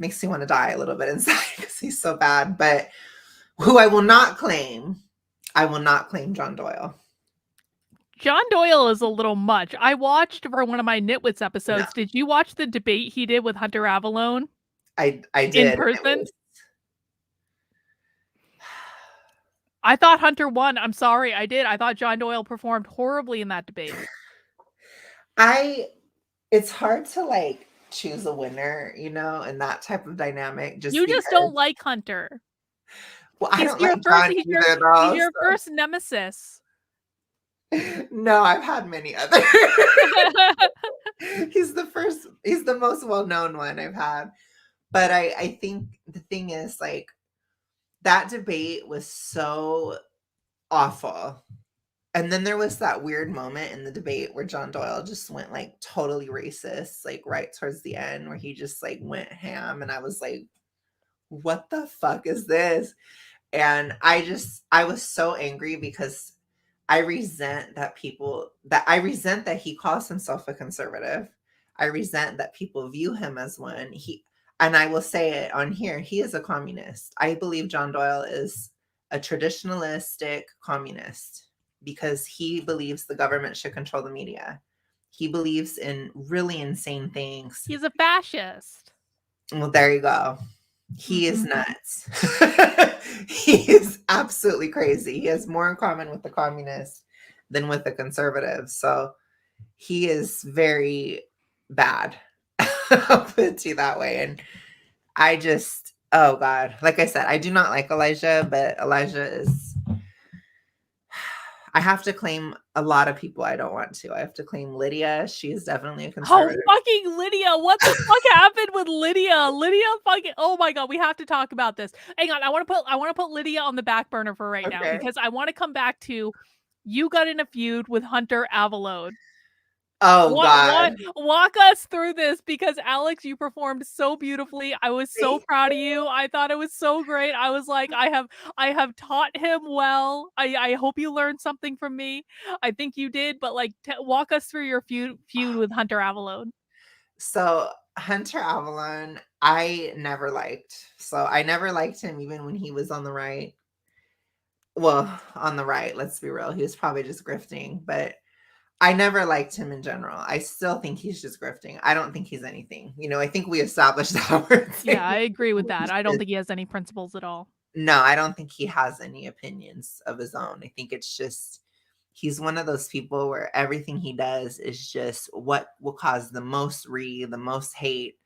makes me want to die a little bit inside because he's so bad. But who I will not claim John Doyle. John Doyle is a little much. I watched for one of my Nitwits episodes. No. Did you watch the debate he did with Hunter Avalon? I did. In person? I thought Hunter won. I'm sorry, I did. I thought John Doyle performed horribly in that debate. It's hard to choose a winner, in that type of dynamic. You just don't like Hunter. Well, I don't like John either, though. He's your first nemesis. No, I've had many other. He's the most well-known one I've had. But I think the thing is, that debate was so awful. And then there was that weird moment in the debate where John Doyle just went totally racist, right towards the end, where he just went ham. And I was like, what the fuck is this? And I was so angry because I resent that he calls himself a conservative. I resent that people view him as one. And I will say it on here, he is a communist. I believe John Doyle is a traditionalistic communist because he believes the government should control the media. He believes in really insane things. He's a fascist. Well, there you go. He is nuts. He is absolutely crazy. He has more in common with the communist than with the conservative. So he is very bad. I'll put it to you that way. And I just, oh God, like I said, I do not like Elijah, but Elijah is, I have to claim a lot of people I don't want to. I have to claim Lydia. She is definitely a conservative. Oh, fucking Lydia. What the fuck happened with Lydia? Lydia fucking, oh my God, we have to talk about this. Hang on, I want to put Lydia on the back burner for right now because I want to come back to, you got in a feud with Hunter Avalon. Oh God. Walk us through this, because Alex, you performed so beautifully. I was so proud of you. I thought it was so great. I was like, I have taught him well. I hope you learned something from me. I think you did, but walk us through your feud with Hunter Avalon. So Hunter Avalon, I never liked. So I never liked him even when he was on the right. Well, on the right, let's be real. He was probably just grifting, but I never liked him in general. I still think he's just grifting. I don't think he's anything. I think we established that. Yeah, I agree with that. I don't think he has any principles at all. No, I don't think he has any opinions of his own. I think it's just, he's one of those people where everything he does is just what will cause the most the most hate,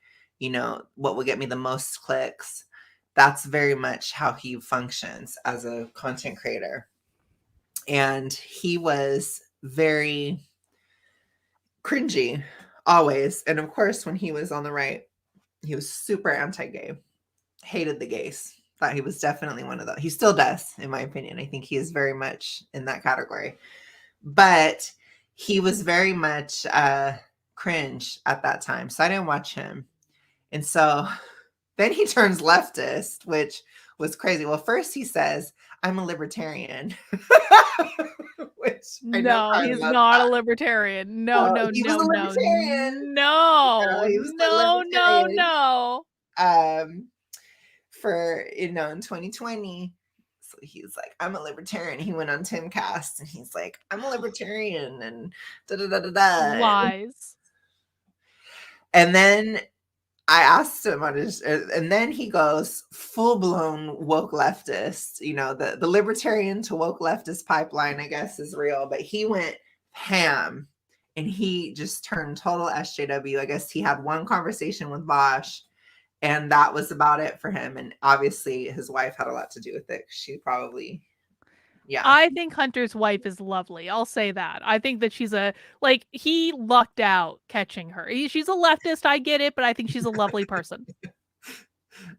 what will get me the most clicks. That's very much how he functions as a content creator. And he was very cringy always. And of course, when he was on the right, he was super anti-gay, hated the gays, thought he was definitely one of those. He still does, in my opinion. I think he is very much in that category, but he was very much cringe at that time. So I didn't watch him. And so then he turns leftist, which was crazy. Well, first he says, I'm a libertarian. Which no, he's not a libertarian. No. For in 2020, he's like, I'm a libertarian. He went on Timcast and he's like, I'm a libertarian and da da da da da. Lies. And then I asked him on his, and then he goes full blown woke leftist. You know, the libertarian to woke leftist pipeline, I guess, is real. But he went ham, and he just turned total SJW. I guess he had one conversation with Bosch, and that was about it for him. And obviously, his wife had a lot to do with it. She probably. Yeah. I think Hunter's wife is lovely. I'll say that. I think that she's he lucked out catching her. She's a leftist, I get it, but I think she's a lovely person.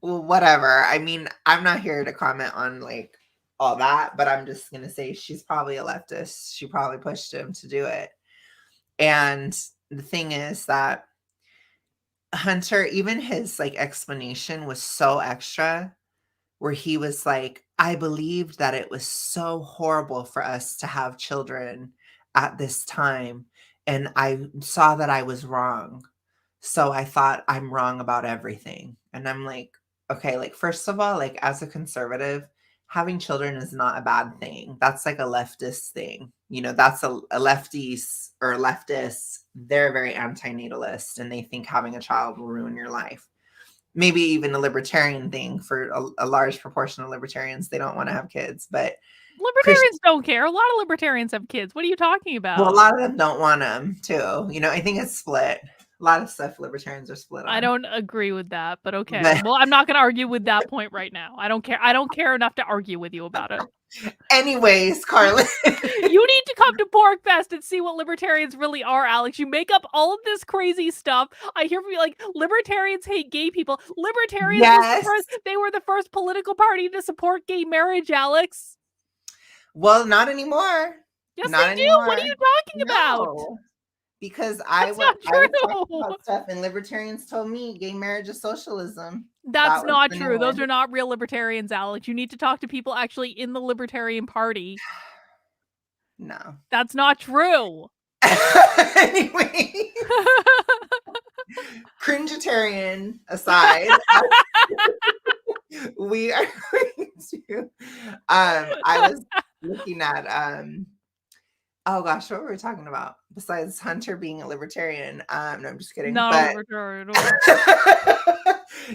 Well, whatever. I mean, I'm not here to comment on like all that, but I'm just going to say she's probably a leftist. She probably pushed him to do it. And the thing is that Hunter, even his like explanation was so extra, where he was like, I believed that it was so horrible for us to have children at this time. And I saw that I was wrong. So I thought I'm wrong about everything. And I'm like, okay, like, first of all, like as a conservative, having children is not a bad thing. That's like a leftist thing. You know, that's a lefties or leftists. They're very anti-natalist and they think having a child will ruin your life. Maybe even a libertarian thing for a large proportion of libertarians. They don't want to have kids, but libertarians don't care. A lot of libertarians have kids. What are you talking about? Well, a lot of them don't want them too. You know, I think it's split. A lot of stuff libertarians are split on. I don't agree with that, but okay. Well, I'm not going to argue with that point right now. I don't care. I don't care enough to argue with you about it. Anyways, Carlin. You need to come to Porkfest and see what libertarians really are, Alex. You make up all of this crazy stuff. I hear from you like libertarians hate gay people. Libertarians, yes. They were the first political party to support gay marriage, Alex. Well, not anymore. Yes, not they anymore. Do. What are you talking about? Because I would talk about stuff and libertarians told me gay marriage is socialism. That's not true. Those are not real libertarians, Alex. You need to talk to people actually in the Libertarian Party. No. That's not true. Anyway. Cringetarian aside, we are going to I was looking at oh gosh, what were we talking about besides Hunter being a libertarian? No, I'm just kidding. Not a libertarian.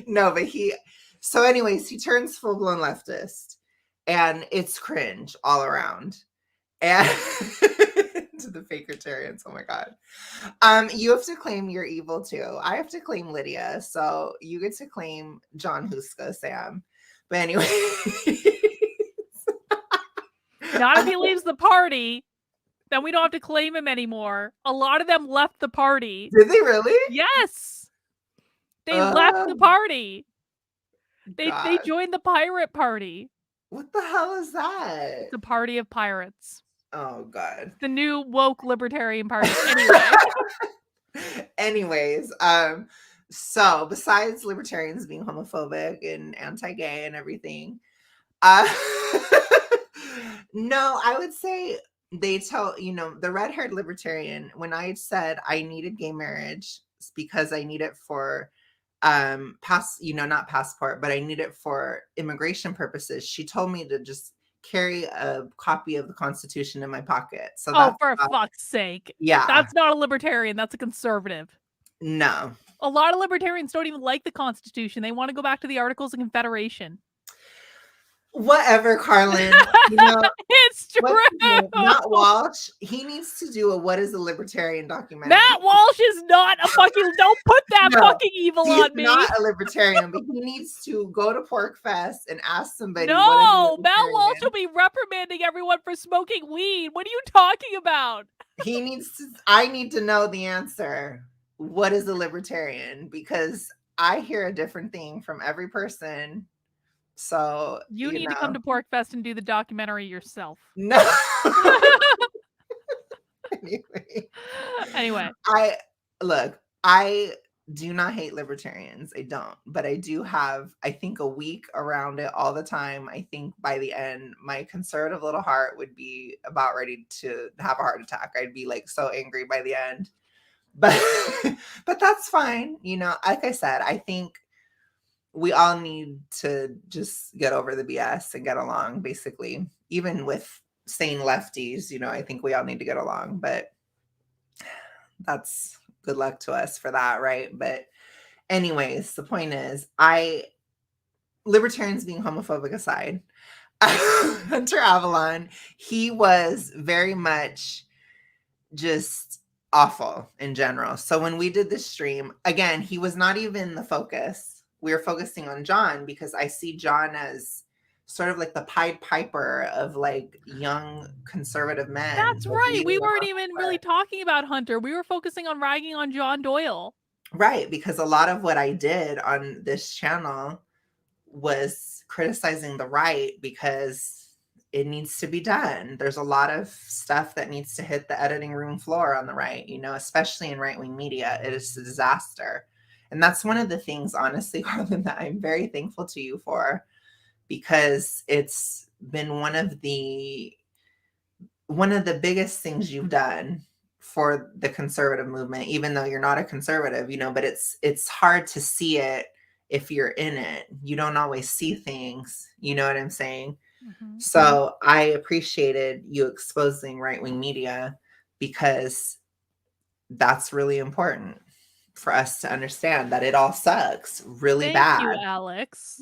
No, but so anyways, he turns full-blown leftist and it's cringe all around. And to the fakertarians, oh my god. You have to claim you're evil too. I have to claim Lydia, so you get to claim John Huska, Sam. But anyway. Not if he leaves the party. Then we don't have to claim him anymore. A lot of them left the party. Did they really? Yes. They left the party. They joined the pirate party. What the hell is that? The party of pirates. Oh god. The new woke libertarian party. Anyway. Anyways, so besides libertarians being homophobic and anti-gay and everything, no, I would say they tell, you know, the red-haired libertarian, when I said I needed gay marriage because I need it for not passport, but I need it for immigration purposes, she told me to just carry a copy of the Constitution in my pocket. So for fuck's sake. Yeah. That's not a libertarian, that's a conservative. No. A lot of libertarians don't even like the Constitution. They want to go back to the Articles of Confederation. Whatever, Carlin. You know, it's true. Matt Walsh, he needs to do a "What is a Libertarian" documentary. Matt Walsh is not a fucking. Don't put that fucking evil on me. He's not a libertarian, but he needs to go to Porkfest and ask somebody. No, Matt Walsh will be reprimanding everyone for smoking weed. What are you talking about? He needs to. I need to know the answer. What is a libertarian? Because I hear a different thing from every person. So you need to come to Porkfest and do the documentary yourself. No. Anyway. I do not hate libertarians. I don't. But I do have, I think, a week around it all the time. I think by the end, my conservative little heart would be about ready to have a heart attack. I'd be like so angry by the end. But that's fine. You know, like I said, I think we all need to just get over the BS and get along, basically. Even with sane lefties, you know, I think we all need to get along, but that's good luck to us for that, right? But anyways, the point is, libertarians being homophobic aside, Hunter Avalon, he was very much just awful in general. So when we did this stream, again, he was not even the focus. We were focusing on John because I see John as sort of like the Pied Piper of like young conservative men. That's right. We weren't even really talking about Hunter. We were focusing on ragging on John Doyle. Right, because a lot of what I did on this channel was criticizing the right because it needs to be done. There's a lot of stuff that needs to hit the editing room floor on the right, you know, especially in right-wing media. It is a disaster. And that's one of the things, honestly, Harlan, that I'm very thankful to you for, because it's been one of the biggest things you've done for the conservative movement, even though you're not a conservative, you know, but it's hard to see it if you're in it. You don't always see things, you know what I'm saying? Mm-hmm. So I appreciated you exposing right-wing media, because that's really important for us to understand that it all sucks really bad. Thank you, Alex.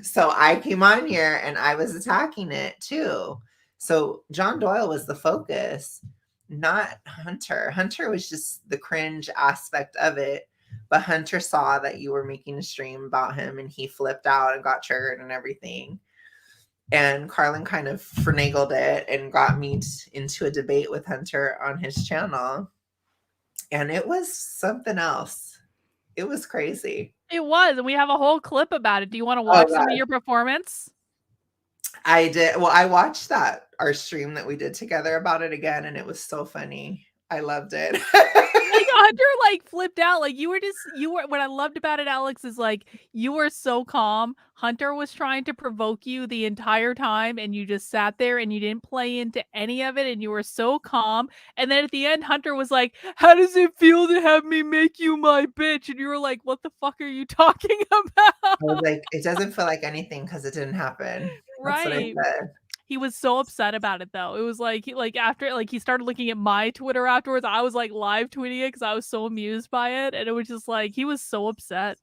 So I came on here and I was attacking it too. So John Doyle was the focus, not Hunter. Hunter was just the cringe aspect of it. But Hunter saw that you were making a stream about him and he flipped out and got triggered and everything. And Carlin kind of finagled it and got me into a debate with Hunter on his channel. And it was something else. It was crazy. It was. And we have a whole clip about it. Do you want to watch some of your performance? I did. Well, I watched our stream that we did together about it again, and it was so funny. I loved it. Like Hunter like flipped out. Like you were what I loved about it, Alex, is like you were so calm. Hunter was trying to provoke you the entire time and you just sat there and you didn't play into any of it and you were so calm. And then at the end, Hunter was like, "How does it feel to have me make you my bitch?" And you were like, "What the fuck are you talking about?" I was like, it doesn't feel like anything because it didn't happen. That's what I said. He was so upset about it though. It was like after he started looking at my Twitter afterwards, I was like live tweeting it because I was so amused by it. And it was just like he was so upset.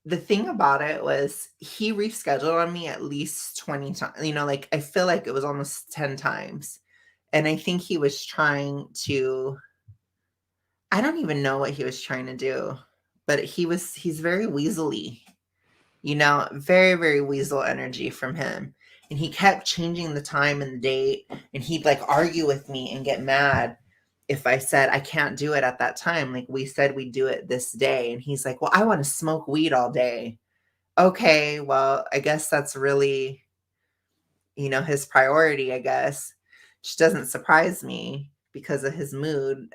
The thing about it was he rescheduled on me at least 20 times. You know, like I feel like it was almost 10 times. And I think he was trying to, I don't even know what he was trying to do, but he's very weaselly. You know, very, very weasel energy from him. And he kept changing the time and the date. And he'd like argue with me and get mad if I said, I can't do it at that time. Like we said, we'd do it this day. And he's like, well, I want to smoke weed all day. Okay, well, I guess that's really, you know, his priority, I guess. Which doesn't surprise me because of his mood.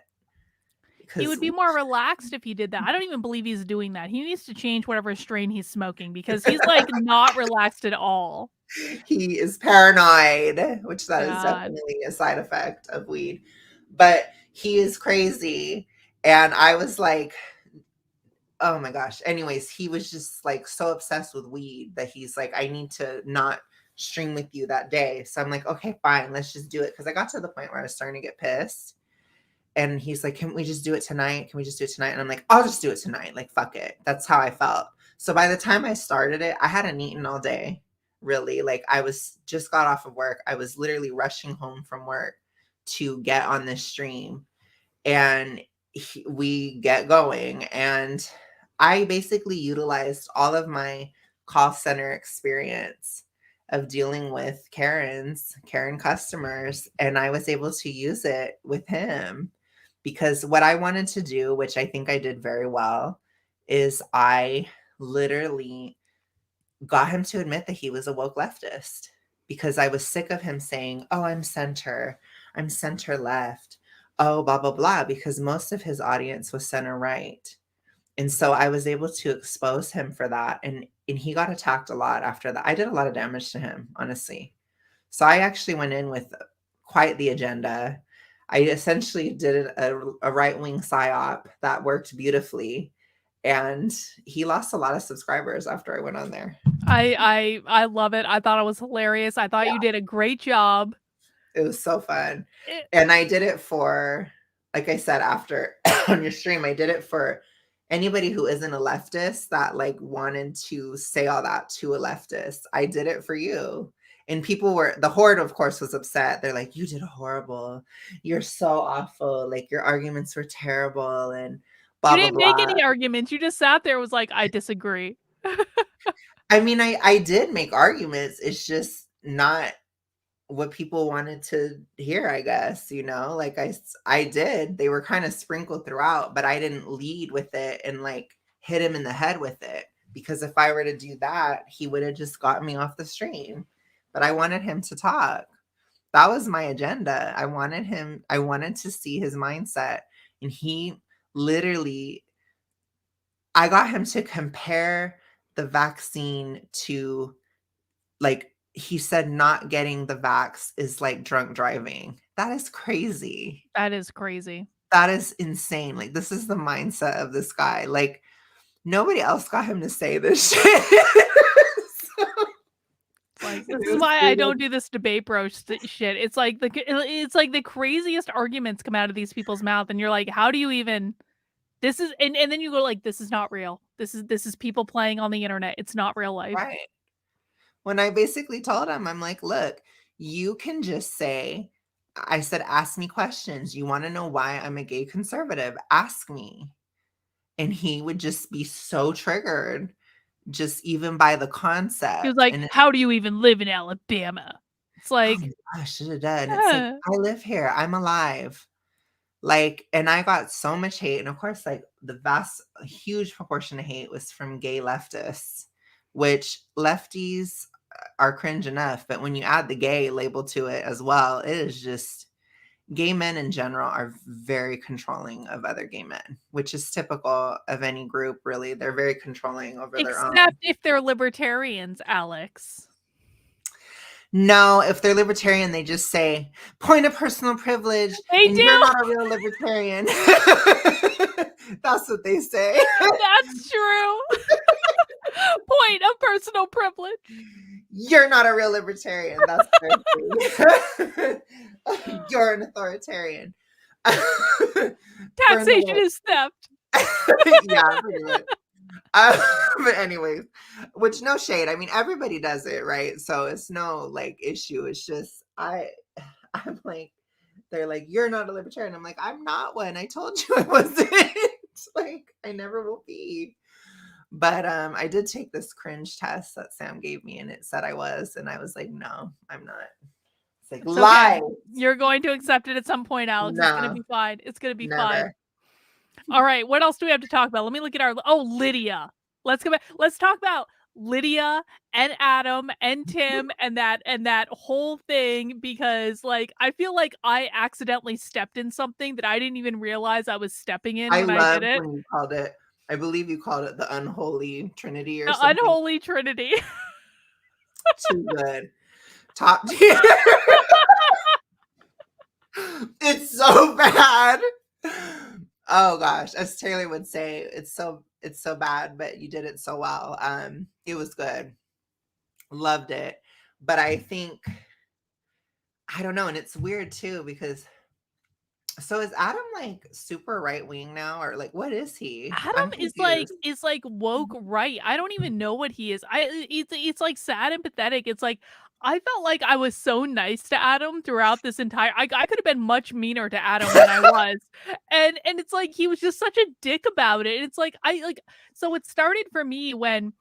He would be more relaxed if he did that. I don't even believe he's doing that. He needs to change whatever strain he's smoking because he's like not relaxed at all. He is paranoid, which that is definitely a side effect of weed. But he is crazy. And I was like, oh my gosh. Anyways, he was just like so obsessed with weed that he's like, I need to not stream with you that day. So I'm like, okay, fine, let's just do it. Because I got to the point where I was starting to get pissed. And he's like, can we just do it tonight? Can we just do it tonight? And I'm like, I'll just do it tonight. Like, fuck it. That's how I felt. So by the time I started it, I hadn't eaten all day, really. Like I was just got off of work. I was literally rushing home from work to get on this stream. And we get going. And I basically utilized all of my call center experience of dealing with Karen customers. And I was able to use it with him. Because what I wanted to do, which I think I did very well, is I literally got him to admit that he was a woke leftist. Because I was sick of him saying, oh, I'm center left, oh, blah, blah, blah. Because most of his audience was center right. And so I was able to expose him for that. And he got attacked a lot after that. I did a lot of damage to him, honestly. So I actually went in with quite the agenda. I essentially did a right-wing psyop that worked beautifully. And he lost a lot of subscribers after I went on there. I love it. I thought it was hilarious. I thought you did a great job. It was so fun. And I did it for, like I said, after on your stream, I did it for anybody who isn't a leftist that like wanted to say all that to a leftist. I did it for you. And people were, the horde, of course, was upset. They're like, you did horrible. You're so awful. Like, your arguments were terrible. And blah, you didn't blah, make blah. any arguments. You just sat there and was like, I disagree. I mean, I did make arguments. It's just not what people wanted to hear, I guess, you know, like I did. They were kind of sprinkled throughout, but I didn't lead with it and like hit him in the head with it. Because if I were to do that, he would have just gotten me off the stream. But I wanted him to talk. That was my agenda. I wanted to see his mindset. And he literally, I got him to compare the vaccine to, like, he said not getting the vax is like drunk driving. That is crazy. That is crazy. That is insane. Like, this is the mindset of this guy. Like, nobody else got him to say this shit. Like, this is why I don't do this debate bro shit. It's like the craziest arguments come out of these people's mouth, and you're like, how do you even? This is and then you go like, this is not real. This is people playing on the internet. It's not real life. Right. When I basically told him, I'm like, look, you can just say, I said, ask me questions. You want to know why I'm a gay conservative? Ask me. And he would just be so triggered, just even by the concept. He was like, how do you even live in Alabama? It's like, oh I should have done. It's like, I live here. I'm alive. Like, and I got so much hate. And of course, like the huge proportion of hate was from gay leftists, which lefties are cringe enough. But when you add the gay label to it as well, it is just, gay men in general are very controlling of other gay men, which is typical of any group, really. They're very controlling over their own. Except if they're libertarians, Alex. No, if they're libertarian, they just say, point of personal privilege. They do. You're not a real libertarian. That's what they say. That's true. Point of personal privilege. You're not a real libertarian. That's very you're an authoritarian. Taxation is theft. Yeah, pretty much. But anyways, which, no shade. I mean, everybody does it, right? So it's no like issue. It's just I'm like, they're like, you're not a libertarian. I'm like, I'm not one. I told you I wasn't. Like, I never will be. But I did take this cringe test that Sam gave me, and it said I was, and I was like, no, I'm not. It's like, lie. Okay. You're going to accept it at some point, Alex. No. It's gonna be fine. It's gonna be fine. All right, what else do we have to talk about? Let me look at Lydia. Let's go back. Let's talk about Lydia and Adam and Tim and that whole thing, because like I feel like I accidentally stepped in something that I didn't even realize I was stepping in when I did it. When you called it, I believe you called it the Unholy Trinity or something. Unholy Trinity. Too good. Top tier. It's so bad. Oh gosh, as Taylor would say, it's so bad, but you did it so well. It was good. Loved it. But I think, I don't know, and it's weird too, because so is Adam like super right wing now, or like what is he? Adam is like woke right. I don't even know what he is. It's like sad and pathetic. It's like I felt like I was so nice to Adam throughout this entire. I could have been much meaner to Adam than I was, and it's like he was just such a dick about it. It's like so it started for me when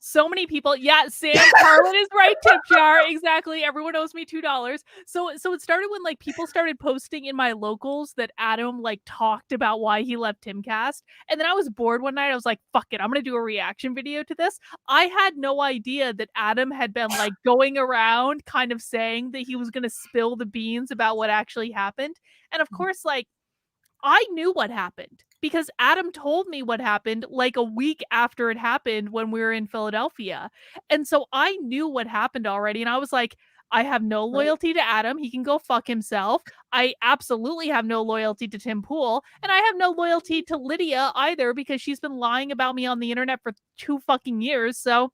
so many people, Sam Carlin is right, tip jar, exactly. Everyone owes me $2. So it started when like people started posting in my locals that Adam like talked about why he left Timcast, and then I was bored one night. I was like, fuck it, I'm gonna do a reaction video to this. I had no idea that Adam had been like going around kind of saying that he was gonna spill the beans about what actually happened, and of course, like, I knew what happened because Adam told me what happened like a week after it happened when we were in Philadelphia. And so I knew what happened already. And I was like, I have no loyalty to Adam. He can go fuck himself. I absolutely have no loyalty to Tim Pool. And I have no loyalty to Lydia either, because she's been lying about me on the internet for 2 fucking years. So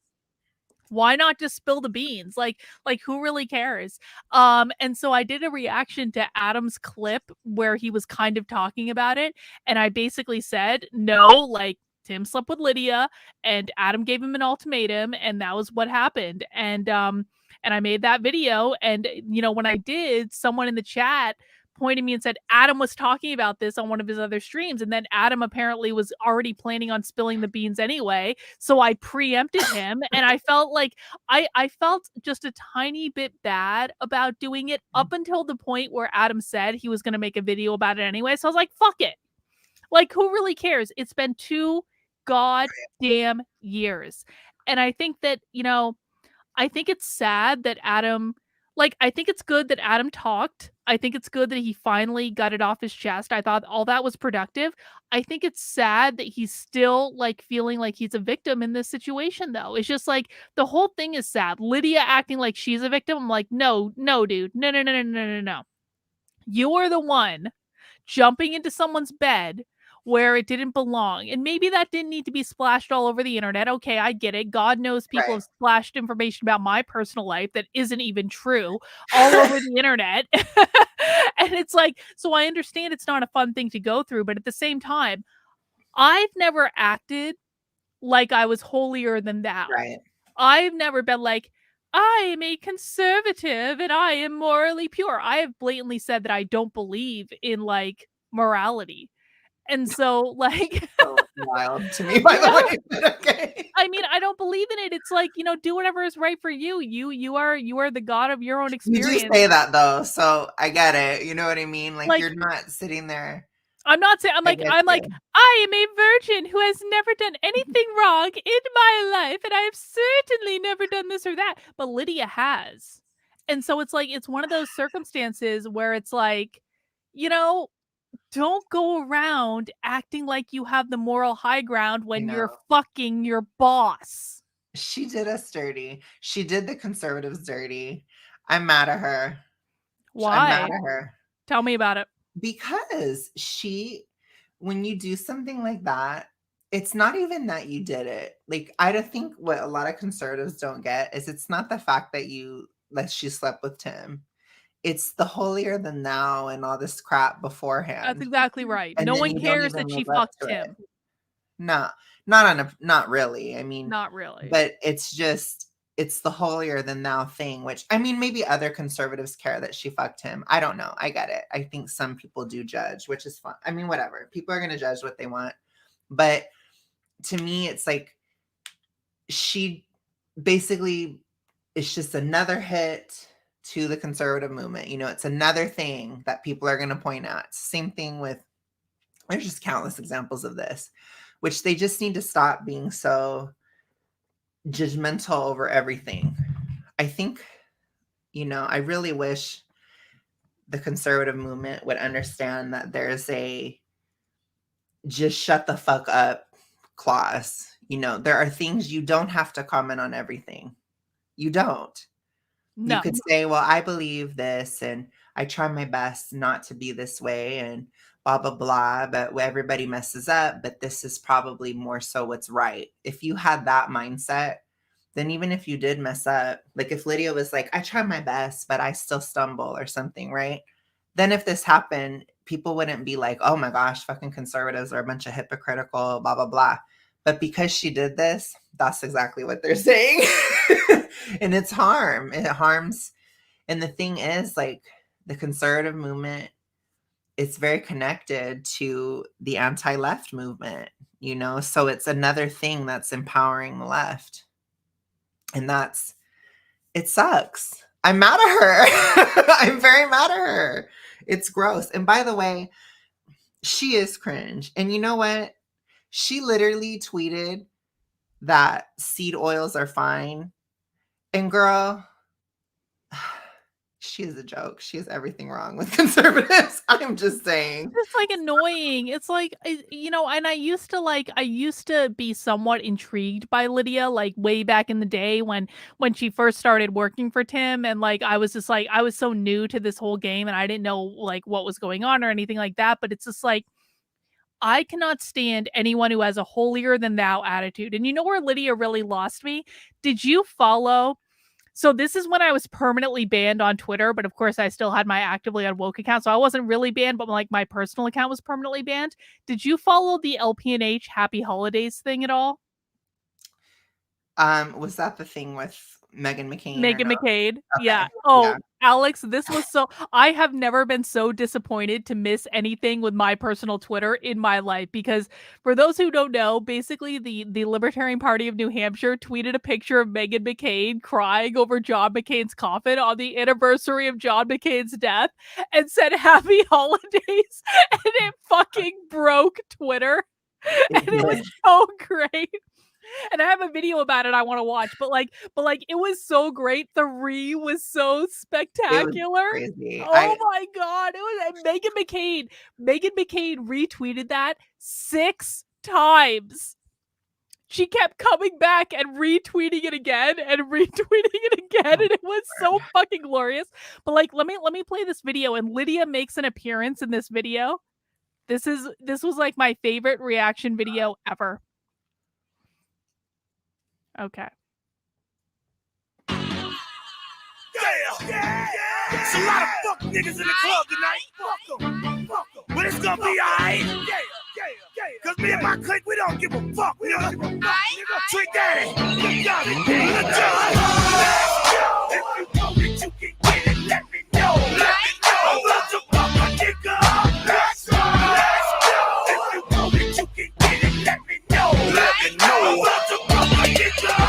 why not just spill the beans? Like who really cares? And so I did a reaction to Adam's clip where he was kind of talking about it. And I basically said, no, like, Tim slept with Lydia and Adam gave him an ultimatum, and that was what happened. And I made that video. And, you know, when I did, someone in the chat pointed me and said Adam was talking about this on one of his other streams. And then Adam apparently was already planning on spilling the beans anyway. So I preempted him. And I felt like I felt just a tiny bit bad about doing it up until the point where Adam said he was going to make a video about it anyway. So I was like, fuck it. Like, who really cares? It's been 2 goddamn years. And I think that, you know, I think it's sad that Adam, like, I think it's good that Adam talked. I think it's good that he finally got it off his chest. I thought all that was productive. I think it's sad that he's still, like, feeling like he's a victim in this situation, though. It's just like, the whole thing is sad. Lydia acting like she's a victim. I'm like, no, dude. No. You are the one jumping into someone's bed where it didn't belong. And maybe that didn't need to be splashed all over the internet. Okay, I get it. God knows people have splashed information about my personal life that isn't even true all over the internet. And it's like, so I understand it's not a fun thing to go through, but at the same time, I've never acted like I was holier than thou. Right. I've never been like, I am a conservative and I am morally pure. I have blatantly said that I don't believe in, like, morality. And so, like, so wild to me, by the way. But okay. I mean, I don't believe in it. It's like, you know, do whatever is right for you. You are the god of your own experience. You do say that though, so I get it. You know what I mean? Like, you're not sitting there. I'm not saying, I'm like, I am a virgin who has never done anything wrong in my life, and I have certainly never done this or that. But Lydia has. And so it's like, it's one of those circumstances where it's like, you know, don't go around acting like you have the moral high ground when you're fucking your boss. She did us dirty. She did the conservatives dirty. I'm mad at her. Why? I'm mad at her. Tell me about it. Because when you do something like that, it's not even that you did it. Like, I don't think what a lot of conservatives don't get is it's not the fact that she slept with Tim. It's the holier than thou and all this crap beforehand. That's exactly right. And no one cares that she fucked him. No, not really. I mean, not really. But it's the holier than thou thing, which, I mean, maybe other conservatives care that she fucked him. I don't know. I get it. I think some people do judge, which is fun. I mean, whatever. People are going to judge what they want. But to me, it's like, she basically, it's just another hit to the conservative movement. You know, it's another thing that people are going to point out. It's the same thing with, there's just countless examples of this, which they just need to stop being so judgmental over everything. I think, you know, I really wish the conservative movement would understand that there's a just shut the fuck up clause. You know, there are things you don't have to comment on everything. You don't. No. You could say, well, I believe this and I try my best not to be this way and blah, blah, blah, but everybody messes up, but this is probably more so what's right. If you had that mindset, then even if you did mess up, like if Lydia was like, I try my best, but I still stumble or something, right? Then if this happened, people wouldn't be like, oh my gosh, fucking conservatives are a bunch of hypocritical, blah, blah, blah. But because she did this, that's exactly what they're saying. And it's harm. It harms. And the thing is, like, the conservative movement, it's very connected to the anti-left movement, you know? So it's another thing that's empowering the left. And it sucks. I'm mad at her. I'm very mad at her. It's gross. And by the way, she is cringe. And you know what? She literally tweeted that seed oils are fine. And girl, she's a joke. She has everything wrong with conservatives. I'm just saying. It's like annoying. It's like, you know, and I used to be somewhat intrigued by Lydia, like way back in the day when she first started working for Tim, and like I was just like, I was so new to this whole game and I didn't know like what was going on or anything like that. But it's just like, I cannot stand anyone who has a holier than thou attitude. And you know where Lydia really lost me? Did you follow? So this is when I was permanently banned on Twitter, but of course I still had my actively Unwoke account, so I wasn't really banned, but like my personal account was permanently banned. Did you follow the LPNH Happy Holidays thing at all? Was that the thing with Meghan McCain? Meghan McCain. Okay. Yeah. Oh, yeah. Alex, this was so, I have never been so disappointed to miss anything with my personal Twitter in my life, because for those who don't know, basically the Libertarian Party of New Hampshire tweeted a picture of Meghan McCain crying over John McCain's coffin on the anniversary of John McCain's death and said happy holidays, and it fucking broke Twitter. And it was so great. And I have a video about it I want to watch, but it was so great. The was so spectacular. Oh my God. It was Meghan McCain retweeted that 6 times. She kept coming back and retweeting it again and retweeting it again, and it was so fucking glorious. But like, let me play this video, and Lydia makes an appearance in this video. This was like my favorite reaction video ever. Okay. Yeah. It's a lot of fuck niggas in the club tonight. Fuck them. But it's gonna be alright. Yeah. Cause me and my clique, we don't give a fuck. We don't give a fuck. Trick Daddy. If you know that you can get it, let me know. I'm about to fuck my nigga up. Let's go. If you know that you can get it, let me know. I'm about to fuck my nigga up.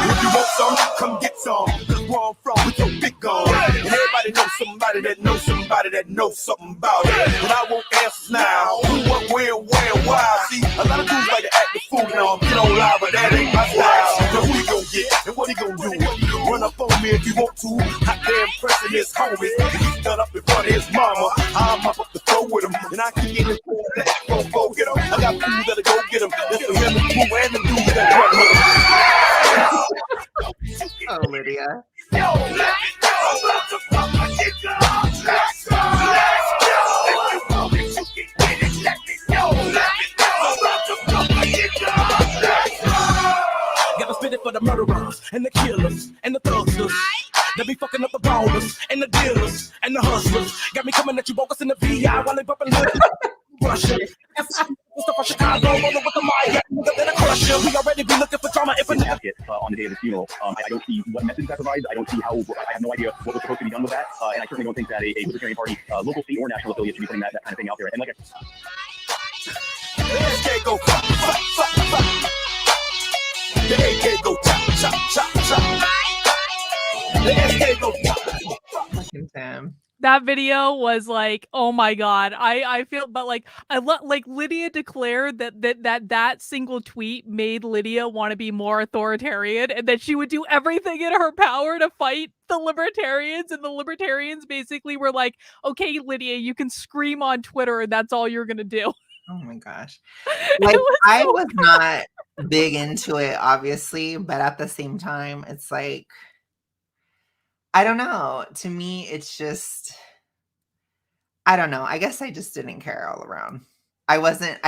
If you want some, come get some. Cause where I'm from, with your big gun. And everybody knows somebody that knows somebody that knows something about it. But I won't answer now. Who, what, where, why? See, a lot of dudes like to act the fool now. Get on live, but that ain't my style. So who he gon' get? And what he gon' do? Run up on me if you want to. Hot damn pressing his homies. He's done up in front of his mama. I'm up the floor with him. And I can get his fool that go get him. I got fools that'll go get him. That's for him, the crew, and the dudes that run with him. Oh, Lydia. Yo, let me know. I'm about to fuck my nigga up. Let's go. If you know that you can get it, let me know. I'm about to fuck my nigga up. Let's go. Gotta spit it for the murderers and the killers and the thugsters. They be fucking up the ballers and the dealers and the hustlers. Got me coming at you bogus in the VI while they bumping Russia. Stuff from Chicago, rolling with the Maya. They're crush you. We already be looking for drama if a nigga on the day of the funeral. I don't see what message that provides. I don't see how. I have no idea what was supposed to be done with that. And I certainly don't think that a Libertarian Party, local, state, or national affiliate should be putting that kind of thing out there. And like AK go fuck. The AK go chop. The AK go chop. That video was like, oh my God. I feel, but like, like Lydia declared that single tweet made Lydia want to be more authoritarian, and that she would do everything in her power to fight the libertarians, and the libertarians basically were like, okay, Lydia, you can scream on Twitter and that's all you're gonna do. Oh my gosh. Like, I was not big into it, obviously, but at the same time, it's like, I don't know. To me, it's just, I don't know. I guess I just didn't care all around. I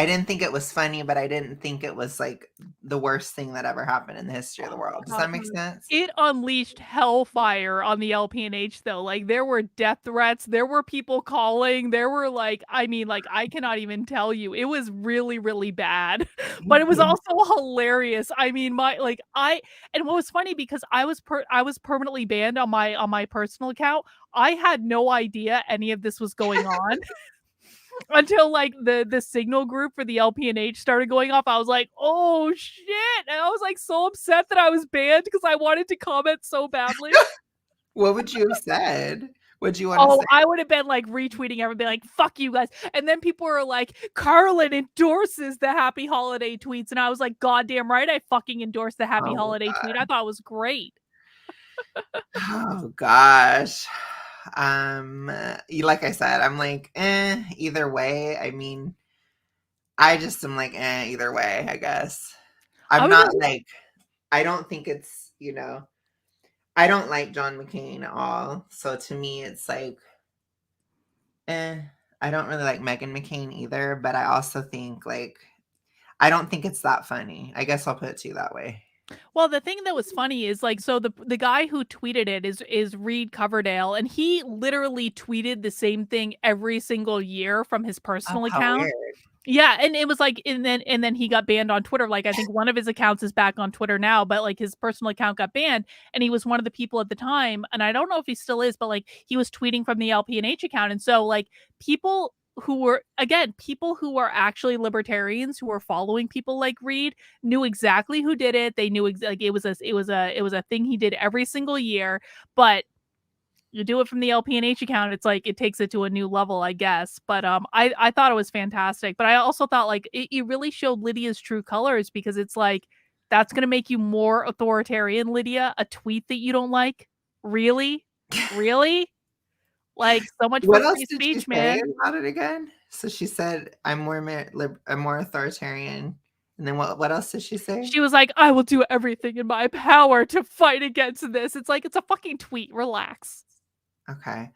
didn't think it was funny, but I didn't think it was like the worst thing that ever happened in the history of the world. Does that make sense? It unleashed hellfire on the LPNH though. Like, there were death threats, there were people calling, there were like, I mean, like, I cannot even tell you. It was really, really bad, but it was also hilarious. I mean, and what was funny, because I was permanently banned on my personal account. I had no idea any of this was going on. Until like the signal group for the LPNH started going off. I was like, oh shit. And I was like so upset that I was banned because I wanted to comment so badly. What would you have said? Would you want to say? I would have been like retweeting everything, like, fuck you guys. And then people were like, Carlin endorses the happy holiday tweets. And I was like, goddamn right, I fucking endorse the happy holiday tweet. I thought it was great. Oh gosh. Like I said, I'm like, either way. I mean, I just am like, either way, I guess. I'm not like, I don't think it's, you know, I don't like John McCain at all. So to me, it's like, I don't really like Meghan McCain either, but I also think like, I don't think it's that funny. I guess I'll put it to you that way. Well, the thing that was funny is like, so the guy who tweeted it is Reed Coverdale, and he literally tweeted the same thing every single year from his personal account. Weird. Yeah, and it was like, and then he got banned on Twitter. Like, I think one of his accounts is back on Twitter now, but like his personal account got banned, and he was one of the people at the time, and I don't know if he still is, but like he was tweeting from the LPNH account, and so like people who were actually libertarians who were following people like Reed knew exactly who did it. They knew like it was a thing he did every single year, but you do it from the LPNH account, it's like it takes it to a new level, I guess. But I thought it was fantastic. But I also thought like it really showed Lydia's true colors, because it's like that's gonna make you more authoritarian, Lydia. A tweet that you don't like, really, really, like so much What for else free did speech, she man. say about it again? So she said, I'm more authoritarian. And then what else did she say? She was like, I will do everything in my power to fight against this. It's like, it's a fucking tweet. Relax. Okay.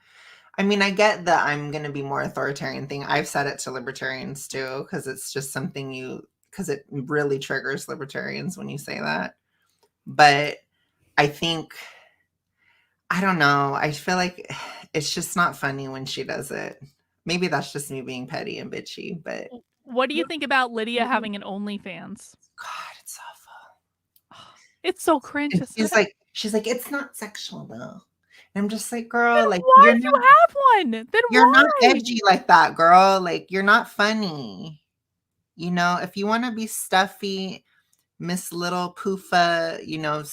I mean, I get that I'm going to be more authoritarian thing. I've said it to libertarians too, because it's just something because it really triggers libertarians when you say that. But I think, I don't know. I feel like it's just not funny when she does it. Maybe that's just me being petty and bitchy, but. What do you think about Lydia having an OnlyFans? God, it's awful. It's so cringe. She's like, it's not sexual though. And I'm just like, girl, then like why do you have one? Then you're not edgy like that, girl. Like you're not funny. You know, if you want to be stuffy, Miss Little Poofa, you know,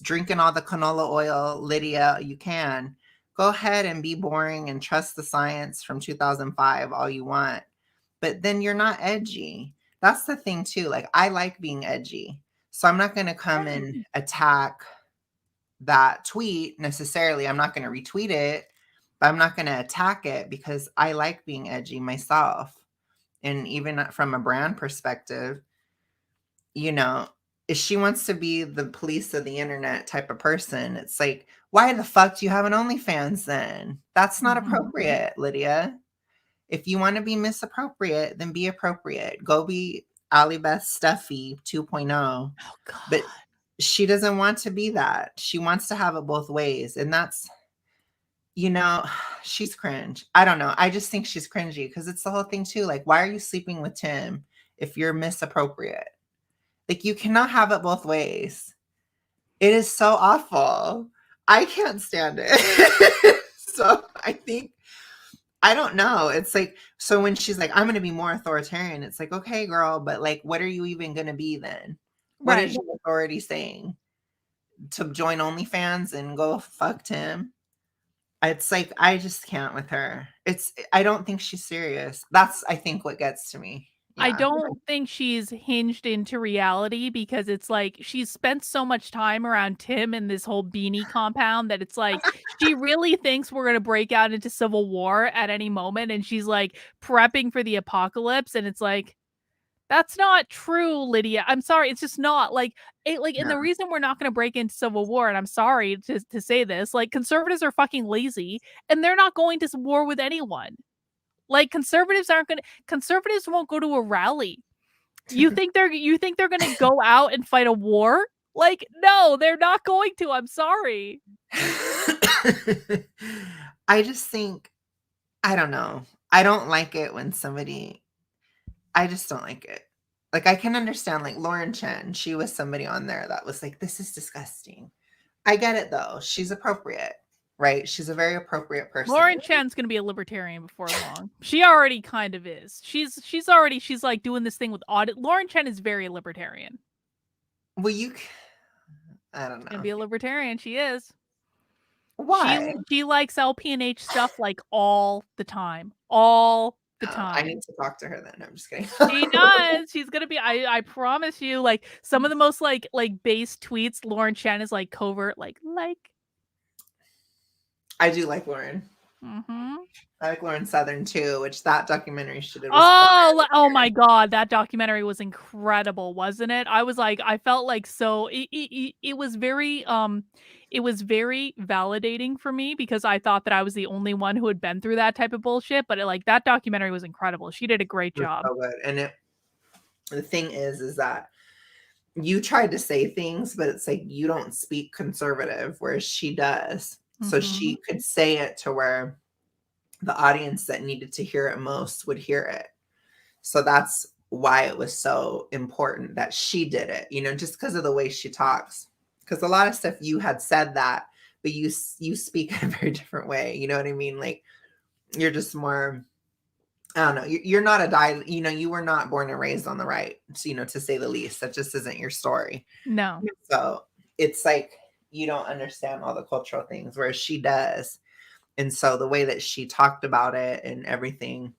drinking all the canola oil, Lydia, you can. Go ahead and be boring and trust the science from 2005 all you want. But then you're not edgy. That's the thing too. Like I like being edgy. So I'm not going to come and attack that tweet necessarily. I'm not going to retweet it, but I'm not going to attack it because I like being edgy myself. And even from a brand perspective, you know, if she wants to be the police of the internet type of person, it's like, why the fuck do you have an OnlyFans then? That's not appropriate, Lydia. If you want to be misappropriate, then be appropriate. Go be Ali Beth Stuffy 2.0. Oh, God. But she doesn't want to be that. She wants to have it both ways. And that's, you know, she's cringe. I don't know. I just think she's cringy because it's the whole thing too. Like, why are you sleeping with Tim if you're misappropriate? Like, you cannot have it both ways. It is so awful. I can't stand it. So I think, I don't know. It's like, so when she's like, I'm going to be more authoritarian, it's like, okay, girl, but like, what are you even going to be then? What is your authority saying? To join OnlyFans and go fuck Tim? It's like, I just can't with her. I don't think she's serious. That's, I think, what gets to me. Yeah. I don't think she's hinged into reality, because it's like she's spent so much time around Tim and this whole beanie compound that it's like she really thinks we're going to break out into civil war at any moment, and she's like prepping for the apocalypse, and it's like, that's not true, Lydia. I'm sorry, it's just not like it. Like, and the reason we're not going to break into civil war, and I'm sorry to say this, like conservatives are fucking lazy, and they're not going to war with anyone. Like conservatives won't go to a rally. You think they're going to go out and fight a war? Like, no, they're not going to. I'm sorry. I just think, I don't know. I don't like it when I just don't like it. Like, I can understand, like, Lauren Chen, she was somebody on there that was like, this is disgusting. I get it, though. She's appropriate, right? She's a very appropriate person. Lauren Chen's going to be a libertarian before long. She already kind of is. She's like doing this thing with audit. Lauren Chen is very libertarian. Well, I don't know. Going to be a libertarian. She is. Why? She likes LPNH stuff like all the time. All the time. I need to talk to her then. I'm just kidding. She does. She's gonna be. I promise you. Like some of the most like base tweets, Lauren Chen is like covert. Like. I do like Lauren. Mm-hmm. I like Lauren Southern too, which that documentary she did was oh my God, that documentary was incredible, wasn't it? I was like, I felt like so it was very validating for me because I thought that I was the only one who had been through that type of bullshit, but like that documentary was incredible. She did a great job. So good. And the thing is that you tried to say things, but it's like you don't speak conservative, whereas she does. So she could say it to where the audience that needed to hear it most would hear it. So that's why it was so important that she did it, just because of the way she talks. Because a lot of stuff you had said that, but you speak in a very different way. You know what I mean? Like you're just more, I don't know. You're not you were not born and raised on the right, to say the least. That just isn't your story. No. So it's like you don't understand all the cultural things, whereas she does. And so the way that she talked about it and everything,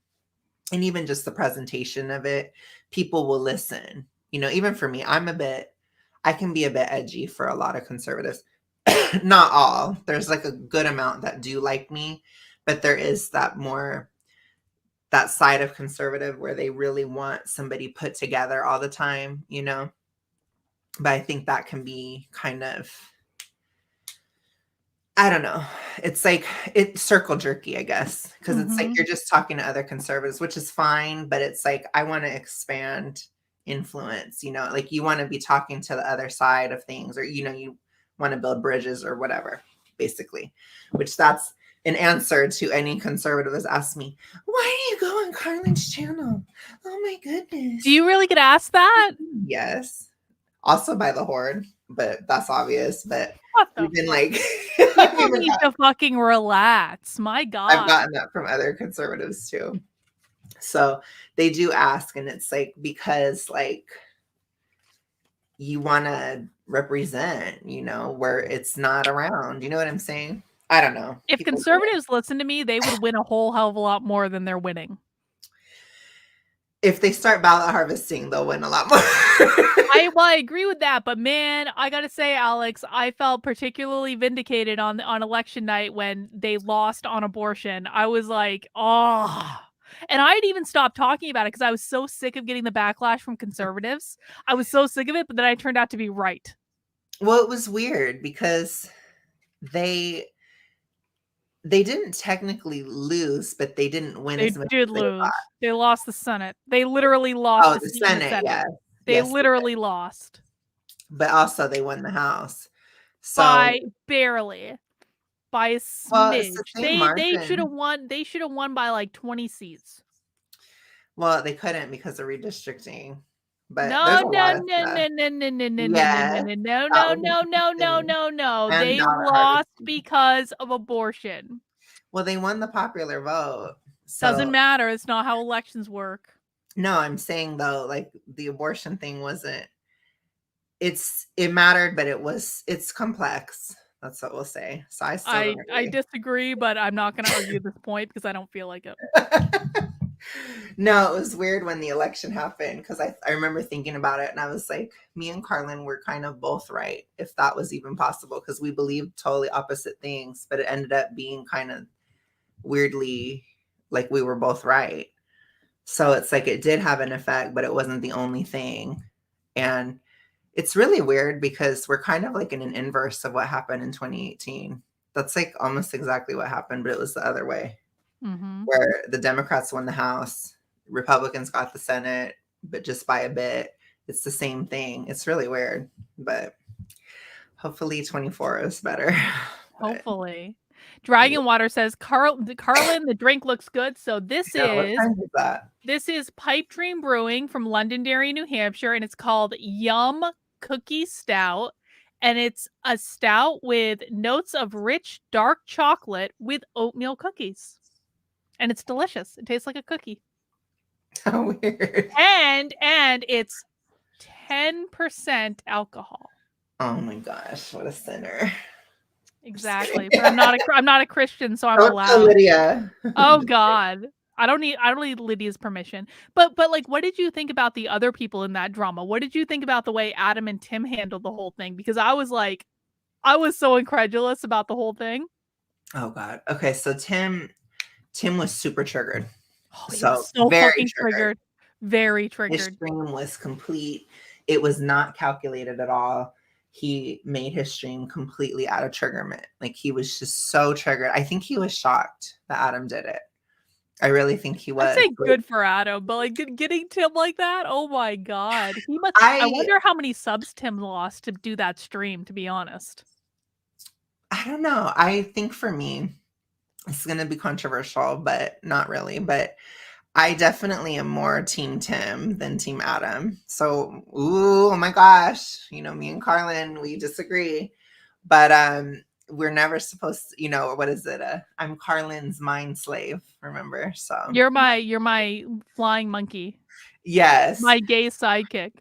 and even just the presentation of it, people will listen. Even for me, I can be a bit edgy for a lot of conservatives. Not all. There's like a good amount that do like me, but there is that side of conservative where they really want somebody put together all the time, But I think that can be kind of, I don't know. It's like it's circle jerky, I guess, because it's like you're just talking to other conservatives, which is fine. But it's like I want to expand influence, like you want to be talking to the other side of things, or you want to build bridges or whatever, basically. Which that's an answer to any conservative has asked me, why do you go on Carlin's channel? Oh my goodness. Do you really get asked that? Yes. Also by the Horde, but that's obvious. But we've been like, people need to fucking relax. My God. I've gotten that from other conservatives too. So they do ask, and it's like, because like you want to represent, where it's not around. You know what I'm saying? I don't know. If conservatives listen to me, they would win a whole hell of a lot more than they're winning. If they start ballot harvesting, they'll win a lot more. I agree with that, but man, I gotta say, Alex, I felt particularly vindicated on election night when they lost on abortion. I was like, oh. And I had even stopped talking about it because I was so sick of getting the backlash from conservatives. I was so sick of it, but then I turned out to be right. Well, it was weird because they didn't technically lose, but they didn't win as much. They did lose. They lost the Senate. They literally lost the Senate. Yeah. They literally lost. But also they won the House. So barely. By a smidge. They should have won. They should have won by like 20 seats. Well, they couldn't because of redistricting. But no. They lost because of abortion. Well, they won the popular vote. So. Doesn't matter. It's not how elections work. No, I'm saying though, like the abortion thing wasn't. It mattered, but it's complex. That's what we'll say. So I disagree, but I'm not going to argue this point because I don't feel like it. No, it was weird when the election happened because I remember thinking about it and I was like, me and Carlin were kind of both right, if that was even possible, because we believed totally opposite things, but it ended up being kind of weirdly like we were both right. So it's like it did have an effect, but it wasn't the only thing. And it's really weird because we're kind of like in an inverse of what happened in 2018. That's like almost exactly what happened, but it was the other way. Where the Democrats won the House, Republicans got the Senate, but just by a bit. It's the same thing. It's really weird, but hopefully 24 is better. Hopefully. Dragon Water says, Carlin, the drink looks good. So this is Pipe Dream Brewing from Londonderry, New Hampshire, and it's called Yum Cookie Stout. And it's a stout with notes of rich, dark chocolate with oatmeal cookies. And it's delicious. It tastes like a cookie. How weird. And it's 10% alcohol. Oh my gosh, what a sinner. Exactly. But I'm not a Christian, so I'm allowed. Lydia. Oh God. I don't need Lydia's permission. But like, what did you think about the other people in that drama? What did you think about the way Adam and Tim handled the whole thing? Because I was so incredulous about the whole thing. Oh God. Okay, so Tim was super triggered. Oh, he was so very fucking triggered. Very triggered. His stream was complete. It was not calculated at all. He made his stream completely out of triggerment. Like, he was just so triggered. I think he was shocked that Adam did it. I really think he was. I'd say good for Adam, but like getting Tim like that, oh my God. He must. I wonder how many subs Tim lost to do that stream, to be honest. I don't know. I think for me, it's going to be controversial, but not really. But I definitely am more Team Tim than Team Adam. So, oh my gosh, me and Carlin, we disagree. But we're never supposed to, what is it? I'm Carlin's mind slave, remember? So you're my flying monkey. Yes. My gay sidekick.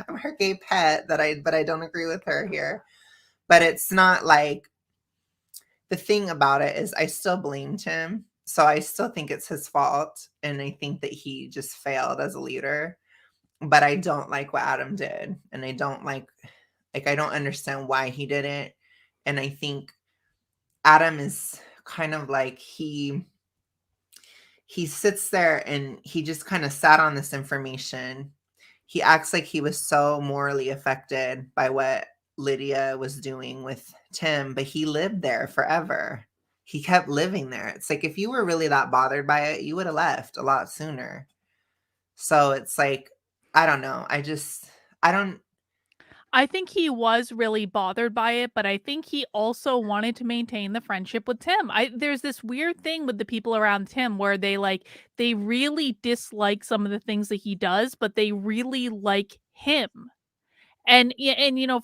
I'm her gay pet but I don't agree with her here. But it's not like, the thing about it is I still blamed him. So I still think it's his fault. And I think that he just failed as a leader. But I don't like what Adam did. And I don't like I don't understand why he did it. And I think Adam is kind of like, he sits there and he just kind of sat on this information. He acts like he was so morally affected by what Lydia was doing with Tim, but he lived there forever. He kept living there. It's like, if you were really that bothered by it, you would have left a lot sooner. So it's like, I don't know. I think he was really bothered by it, but I think he also wanted to maintain the friendship with Tim. There's this weird thing with the people around Tim where they really dislike some of the things that he does, but they really like him. And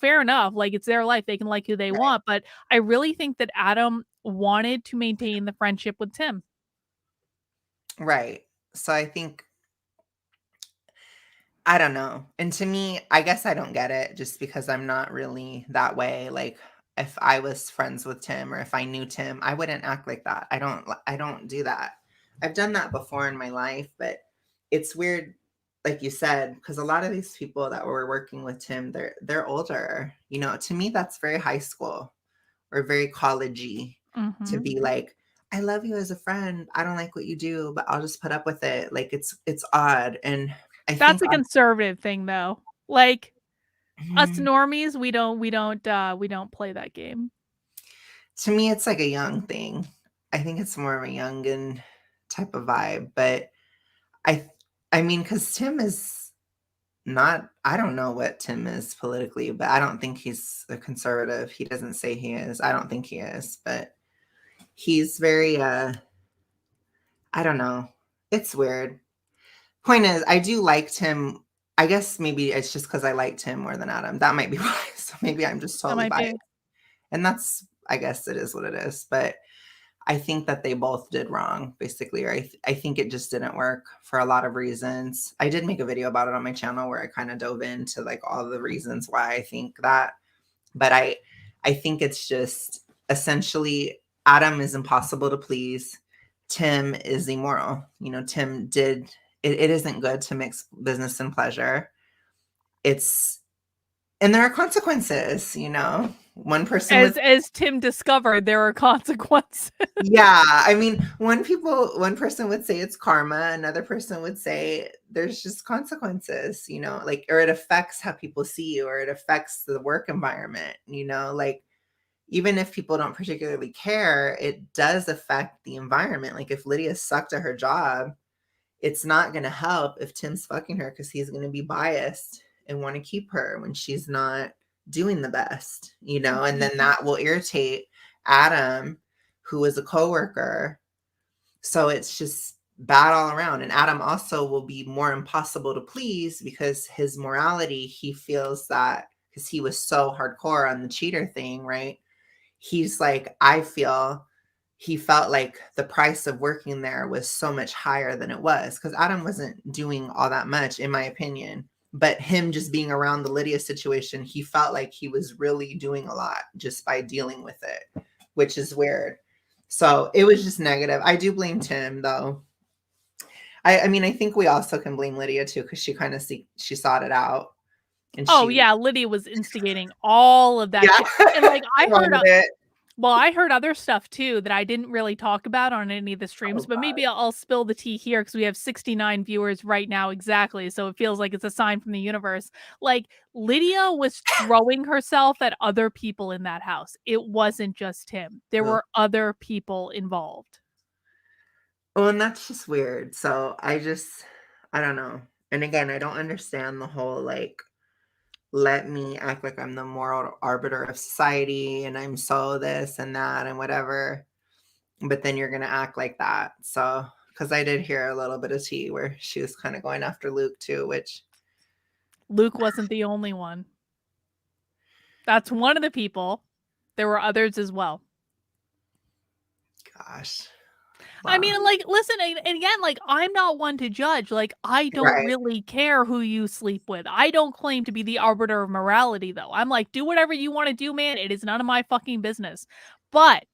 fair enough. Like, it's their life. They can like who they want. But I really think that Adam wanted to maintain the friendship with Tim. Right. So I think, I don't know. And to me, I guess I don't get it just because I'm not really that way. Like, if I was friends with Tim or if I knew Tim, I wouldn't act like that. I don't do that. I've done that before in my life, but it's weird, like you said, because a lot of these people that were working with Tim, they're older. To me, that's very high school or very college-y to be like, I love you as a friend. I don't like what you do, but I'll just put up with it. Like, it's odd. And that's a conservative thing, though. Like, us normies, we don't play that game. To me, it's like a young thing. I think it's more of a youngin type of vibe. But I mean, because Tim is not, I don't know what Tim is politically, but I don't think he's a conservative. He doesn't say he is. I don't think he is, but he's very, I don't know. It's weird. Point is, I do like Tim. I guess maybe it's just because I liked him more than Adam. That might be why. So maybe I'm just totally biased. And that's, I guess it is what it is. But I think that they both did wrong, basically. Or I think it just didn't work for a lot of reasons. I did make a video about it on my channel where I kind of dove into like all the reasons why I think that. But I think it's just essentially Adam is impossible to please. Tim is immoral. Tim did... It isn't good to mix business and pleasure. And there are consequences, One person as Tim discovered, there are consequences. Yeah. I mean, one person would say it's karma. Another person would say there's just consequences, or it affects how people see you, or it affects the work environment, like, even if people don't particularly care, it does affect the environment. Like, if Lydia sucked at her job, it's not going to help if Tim's fucking her, because he's going to be biased and want to keep her when she's not doing the best, and then that will irritate Adam, who is a coworker. So it's just bad all around. And Adam also will be more impossible to please because his morality, he feels that because he was so hardcore on the cheater thing, right? He's like, he felt like the price of working there was so much higher than it was, because Adam wasn't doing all that much, in my opinion. But him just being around the Lydia situation, he felt like he was really doing a lot just by dealing with it, which is weird. So it was just negative. I do blame Tim, though. I mean, I think we also can blame Lydia, too, because she kind of she sought it out. And Lydia was instigating all of that. Yeah. And like, I heard Well, I heard other stuff too that I didn't really talk about on any of the streams, but maybe I'll spill the tea here because we have 69 viewers right now exactly, so it feels like it's a sign from the universe. Like, Lydia was throwing herself at other people in that house. It wasn't just him. There were other people involved. Well, and that's just weird. So I don't know. And again, I don't understand the whole, like, let me act like I'm the moral arbiter of society and I'm so this and that and whatever. But then you're going to act like that. So, because I did hear a little bit of tea where she was kind of going after Luke too, which. Luke wasn't the only one. That's one of the people. There were others as well. Gosh. Wow. I mean, like, listen, and again, like, I'm not one to judge. Like, I don't really care who you sleep with. I don't claim to be the arbiter of morality, though. I'm like, do whatever you want to do, man. It is none of my fucking business. But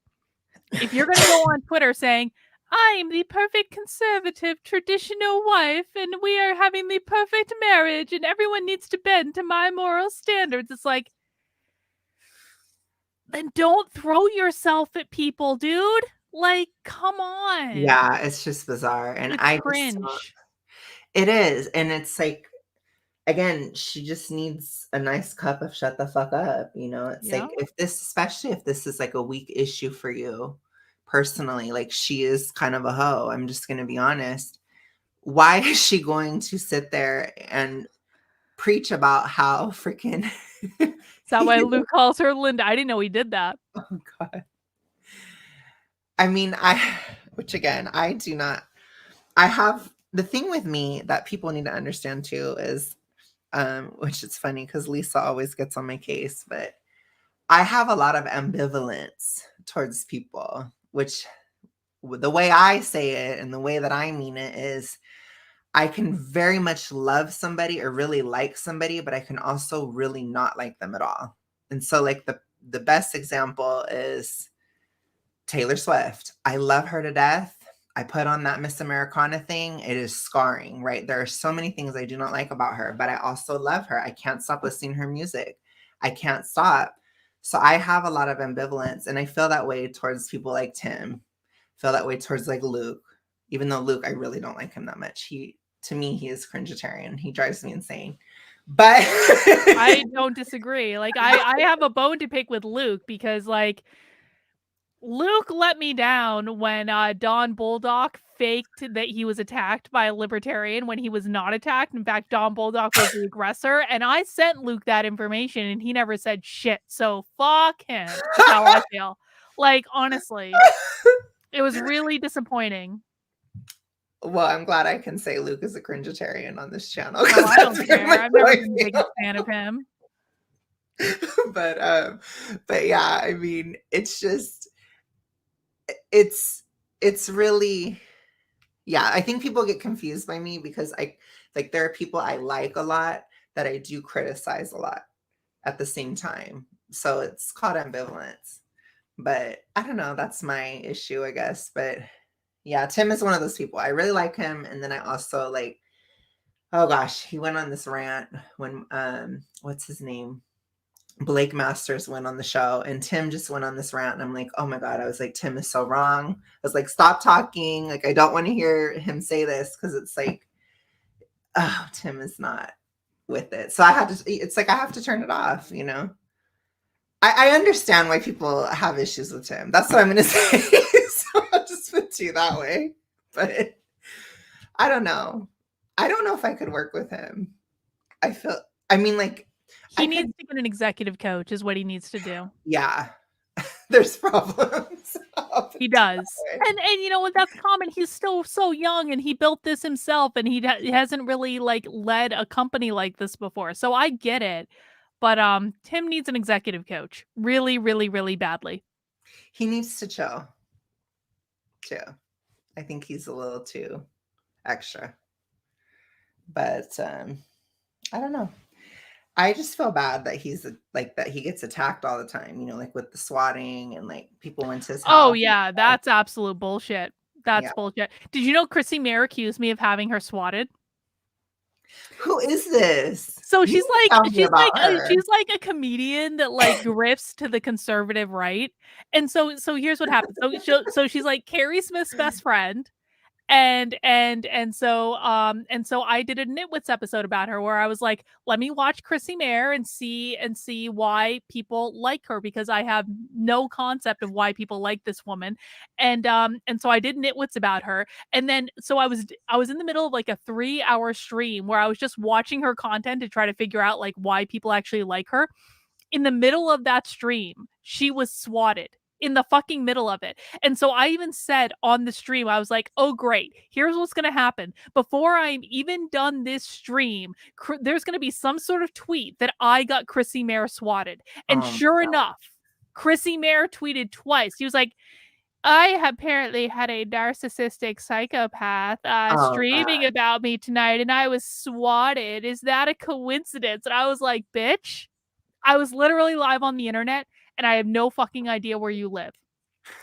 if you're going to go on Twitter saying, I'm the perfect conservative traditional wife and we are having the perfect marriage and everyone needs to bend to my moral standards, it's like, then don't throw yourself at people, dude. Like, come on. Yeah, it's just bizarre. And it's cringe. It is. And it's like, again, she just needs a nice cup of shut the fuck up. You know, it's like, especially if this is like a weak issue for you personally, like she is kind of a hoe. I'm just going to be honest. Why is she going to sit there and preach about how freaking. Is that why Luke calls her Linda? I didn't know he did that. Oh, God. I mean, which again, I do not, I have, the thing with me that people need to understand too is, which is funny because Lisa always gets on my case, but I have a lot of ambivalence towards people, which the way I say it and the way that I mean it is I can very much love somebody or really like somebody, but I can also really not like them at all. And so like the best example is Taylor Swift. I love her to death. I put on that Miss Americana thing. It is scarring, right? There are so many things I do not like about her, but I also love her. I can't stop listening to her music. I can't stop. So I have a lot of ambivalence, and I feel that way towards people like Tim. I feel that way towards like Luke, even though Luke, I really don't like him that much. To me, he is cringeitarian. He drives me insane. But I don't disagree. Like I have a bone to pick with Luke because like Luke let me down when Don Bulldog faked that he was attacked by a libertarian when he was not attacked. In fact, Don Bulldog was the aggressor, and I sent Luke that information, and he never said shit. So fuck him. That's how I feel. Like honestly, it was really disappointing. Well, I'm glad I can say Luke is a cringeitarian on this channel. No, I don't care. I've never been the biggest fan of him. But yeah, I mean, it's just, it's really, yeah, I think people get confused by me because there are people I like a lot that I do criticize a lot at the same time. So it's called ambivalence. But I don't know, that's my issue, I guess. But yeah, Tim is one of those people. I really like him. And then I also like, oh gosh, he went on this rant when, what's his name? Blake Masters went on the show, and Tim just went on this rant. And I'm like, oh my God, I was like, Tim is so wrong. I was like, stop talking. Like, I don't want to hear him say this because it's like, oh, Tim is not with it. So it's like, I have to turn it off, you know? I understand why people have issues with Tim. That's what I'm going to say. So I'll just put it to you that way. But I don't know. I don't know if I could work with him. He needs to get an executive coach is what he needs to do. Yeah. There's problems. He does. And you know what, that's common. He's still so young and he built this himself and he hasn't really like led a company like this before. So I get it. But Tim needs an executive coach really, really, really badly. He needs to chill too. I think he's a little too extra. But I don't know. I just feel bad that he's like that he gets attacked all the time, you know, like with the swatting and like people went to his house. Oh yeah, that's absolute bullshit. That's bullshit. Did you know Chrissy Mayer accused me of having her swatted? Who is this? So she's like a comedian that like grifts to the conservative right. And so here's what happens. So she's like Carrie Smith's best friend. And so I did a Nitwits episode about her where I was like, let me watch Chrissy Mayer and see why people like her, because I have no concept of why people like this woman. And so I did Nitwits about her. And then so I was in the middle of like a 3-hour stream where I was just watching her content to try to figure out like why people actually like her. In the middle of that stream, she was swatted. In the fucking middle of it. And so I even said on the stream, I was like, oh, great. Here's what's going to happen. Before I'm even done this stream, there's going to be some sort of tweet that I got Chrissy Mayer swatted. And sure enough, Chrissy Mayer tweeted twice. He was like, I apparently had a narcissistic psychopath streaming about me tonight, and I was swatted. Is that a coincidence? And I was like, bitch, I was literally live on the internet. And I have no fucking idea where you live.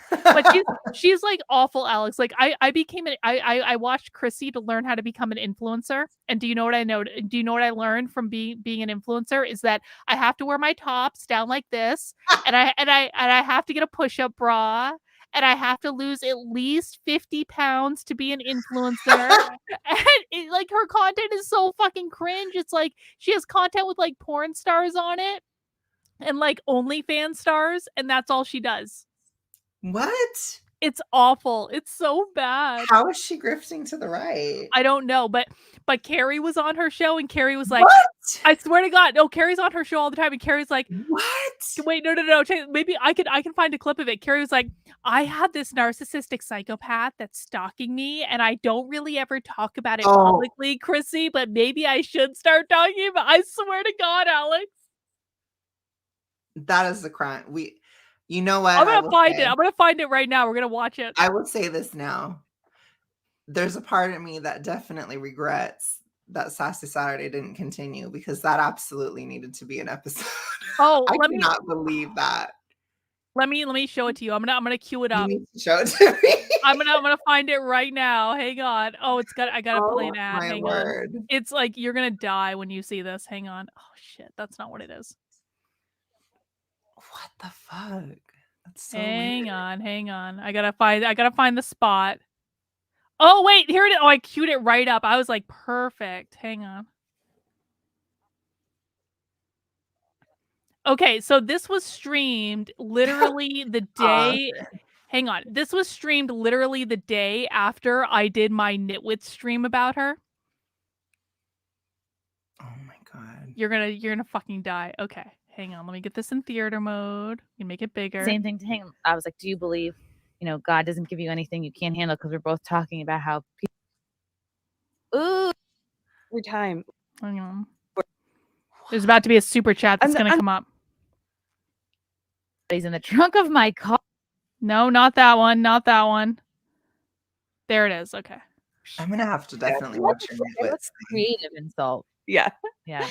But she's like awful, Alex. Like I watched Chrissy to learn how to become an influencer. And do you know what I know? Do you know what I learned from being an influencer is that I have to wear my tops down like this, and I have to get a push-up bra, and I have to lose at least 50 pounds to be an influencer. And like her content is so fucking cringe. It's like she has content with like porn stars on it. And like OnlyFans stars, and that's all she does. What? It's awful. It's so bad. How is she grifting to the right? I don't know, but Carrie was on her show, and Carrie was like, what? I swear to God, no, Carrie's on her show all the time, and Carrie's like, what? Wait, no. Maybe I can find a clip of it. Carrie was like, I had this narcissistic psychopath that's stalking me, and I don't really ever talk about it publicly, Chrissy, but maybe I should start talking about. I swear to God, Alex. That is the crime. You know what? I'm gonna find it. I'm gonna find it right now. We're gonna watch it. I will say this now. There's a part of me that definitely regrets that Sassy Saturday didn't continue, because that absolutely needed to be an episode. Oh, I cannot believe that. Let me show it to you. I'm gonna cue it up. You need to show it to me. I'm gonna find it right now. Hang on. Oh, I gotta play an ad. Hang word. On. It's like you're gonna die when you see this. Hang on. Oh shit, that's not what it is. What the fuck? That's so hang weird. on. I gotta find the spot. Oh wait, here it is. Oh, I queued it right up. I was like, perfect. Hang on. Okay, so this was streamed literally the day. Hang on. This was streamed literally the day after I did my Nitwit stream about her. Oh my God. You're gonna fucking die. Okay. Hang on, let me get this in theater mode. You make it bigger. Same thing to him. I was like, do you believe, God doesn't give you anything you can't handle? Because we're both talking about how people. Ooh, every time. Hang on. There's about to be a super chat that's going to come up. He's in the trunk of my car. No, not that one. Not that one. There it is. Okay. I'm going to have to definitely watch your Nitwits. That's a creative insult. Yeah. Yeah.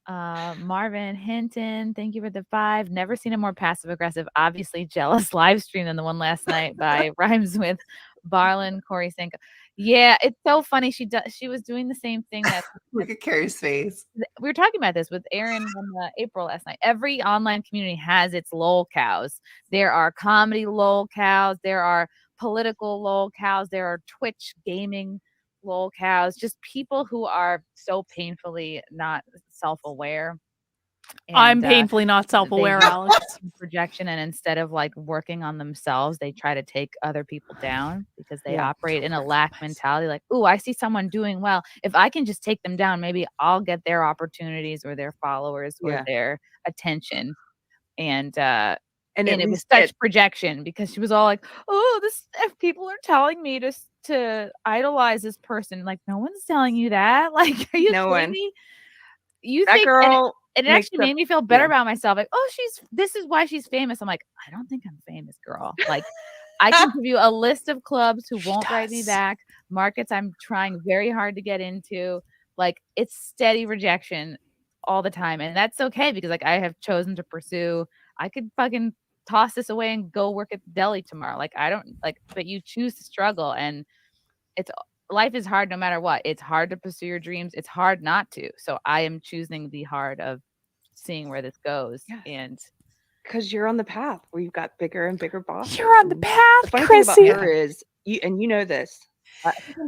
Marvin Hinton, thank you for the 5. Never seen a more passive aggressive, obviously jealous live stream than the one last night by Rhymes with Barlin, Corey Sanko. Yeah, it's so funny. She was doing the same thing that look at Carrie's face. We were talking about this with Aaron in April last night. Every online community has its lol cows. There are comedy lol cows, there are political lol cows, there are Twitch gaming lol cows, just people who are so painfully not self-aware. I'm painfully not self-aware, Alex. Projection, and instead of like working on themselves, they try to take other people down because they operate in a lack mentality. Like, oh, I see someone doing well. If I can just take them down, maybe I'll get their opportunities or their followers or their attention. And it was such projection, because she was all like, oh, if people are telling me to idolize this person, like, no one's telling you that. Like, are you kidding me? You that think girl it actually made me feel better about myself. Like, oh, this is why she's famous. I'm like, I don't think I'm famous, girl. Like, I can give you a list of clubs who won't write me back, markets I'm trying very hard to get into. Like, it's steady rejection all the time. And that's okay, because like I have chosen to pursue, I could fucking toss this away and go work at the deli tomorrow. Like, I don't like, but you choose to struggle, and it's life is hard no matter what. It's hard to pursue your dreams. It's hard not to. So I am choosing the hard of seeing where this goes. Yeah. And because you're on the path where you've got bigger and bigger bosses. You're on the path, The funny Chrissy. thing about her is, you know this.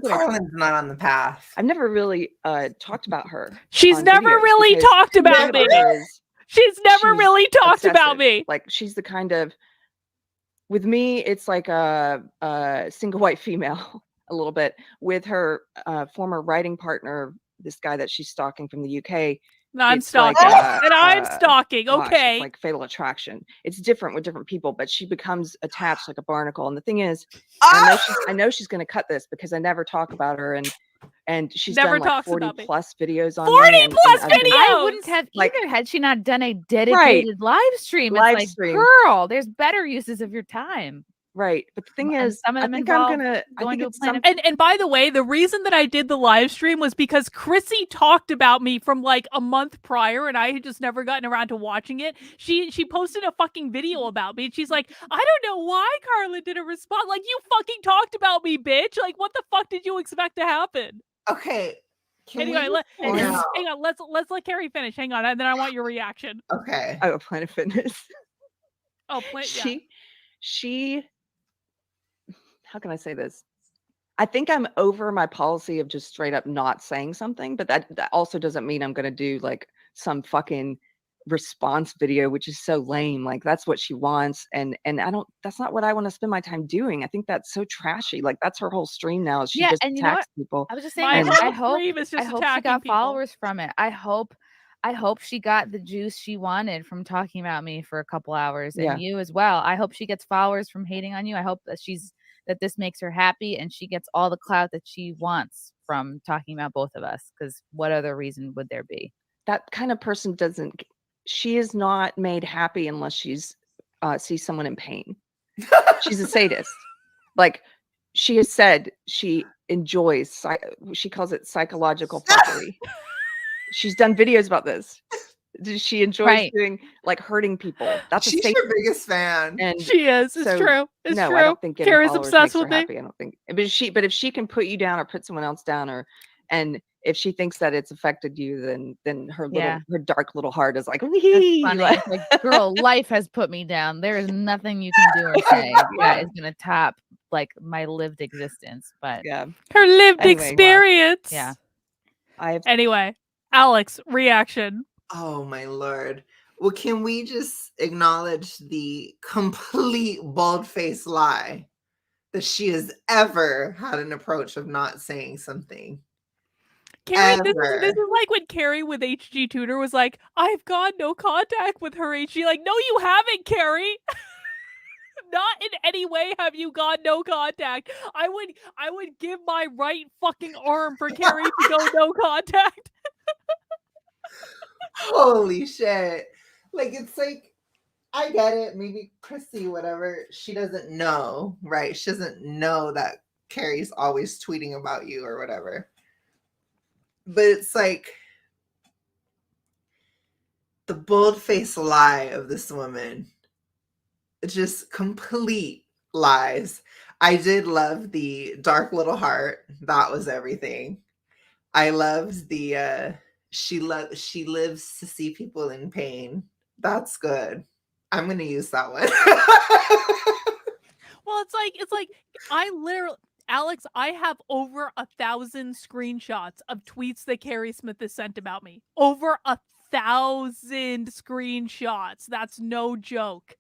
Carlin's not on the path. I've never really talked about her. She's on never videos really because talked about me. She's never she's really talked about obsessive. me. Like, she's the kind of, with me, it's like a single white female a little bit. With her former writing partner, this guy that she's stalking from the UK. No, I'm it's stalking. like, and I'm stalking. gosh, Okay. it's like Fatal Attraction. It's different with different people, but she becomes attached like a barnacle. And the thing is, I know she's going to cut this because I never talk about her, and she's Never done like talks 40 about me. plus videos on 40 me, and plus I've been- videos! I wouldn't have Like- either had she not done a dedicated live stream. It's Live like, stream. girl, there's better uses of your time. Right, but the thing And is, some of I them think I'm involve gonna. I going think to a it's planet. And by the way, the reason that I did the live stream was because Chrissy talked about me from like a month prior, and I had just never gotten around to watching it. She posted a fucking video about me, and she's like, "I don't know why Carla didn't respond. Like, you fucking talked about me, bitch. Like, what the fuck did you expect to happen?" Okay. Anyway, hang on. Let's let Carrie finish. Hang on, and then I want your reaction. Okay. Oh, Planet Fitness. Oh, yeah. She. How can I say this? I think I'm over my policy of just straight up not saying something, but that also doesn't mean I'm going to do like some fucking response video, which is so lame. Like, that's what she wants. And that's not what I want to spend my time doing. I think that's so trashy. Like, that's her whole stream now. Is she just and you know attacks people. I was just saying, My I whole stream is just hope she attacking got people. followers from it. I hope she got the juice she wanted from talking about me for a couple hours, and you as well. I hope she gets followers from hating on you. I hope that this makes her happy and she gets all the clout that she wants from talking about both of us. Because what other reason would there be? That kind of person she is not made happy unless she's sees someone in pain. She's a sadist. Like, she has said she enjoys, she calls it psychological fuckery. She's done videos about this. She enjoys doing, like, hurting people. That's She's your biggest fan. And she is. It's true. It's no, true. I don't think Carrie's obsessed with me. happy. I don't think. But if she can put you down or put someone else down, and if she thinks that it's affected you, then her dark little heart is like, funny. Like, girl, life has put me down. There is nothing you can do or say that is gonna top like my lived existence. But her lived experience. Yeah. Anyway, Alex, reaction. Oh my lord. Well, can we just acknowledge the complete bald-faced lie that she has ever had an approach of not saying something? Carrie, this is like when Carrie with HG Tutor was like, I've got no contact with her HG. Like, no, you haven't, Carrie. Not in any way have you got no contact. I would give my right fucking arm for Carrie to go no contact. Holy shit. Like, it's like, I get it. Maybe Chrissy, whatever, she doesn't know, right? She doesn't know that Carrie's always tweeting about you or whatever. But it's like the bold-faced lie of this woman. It's just complete lies. I did love the dark little heart. That was everything. I loved the she lives to see people in pain. That's good. I'm gonna use that one. Well, it's like I literally, Alex, I have over 1,000 screenshots of tweets that Carrie Smith has sent about me. Over 1,000 screenshots. That's no joke.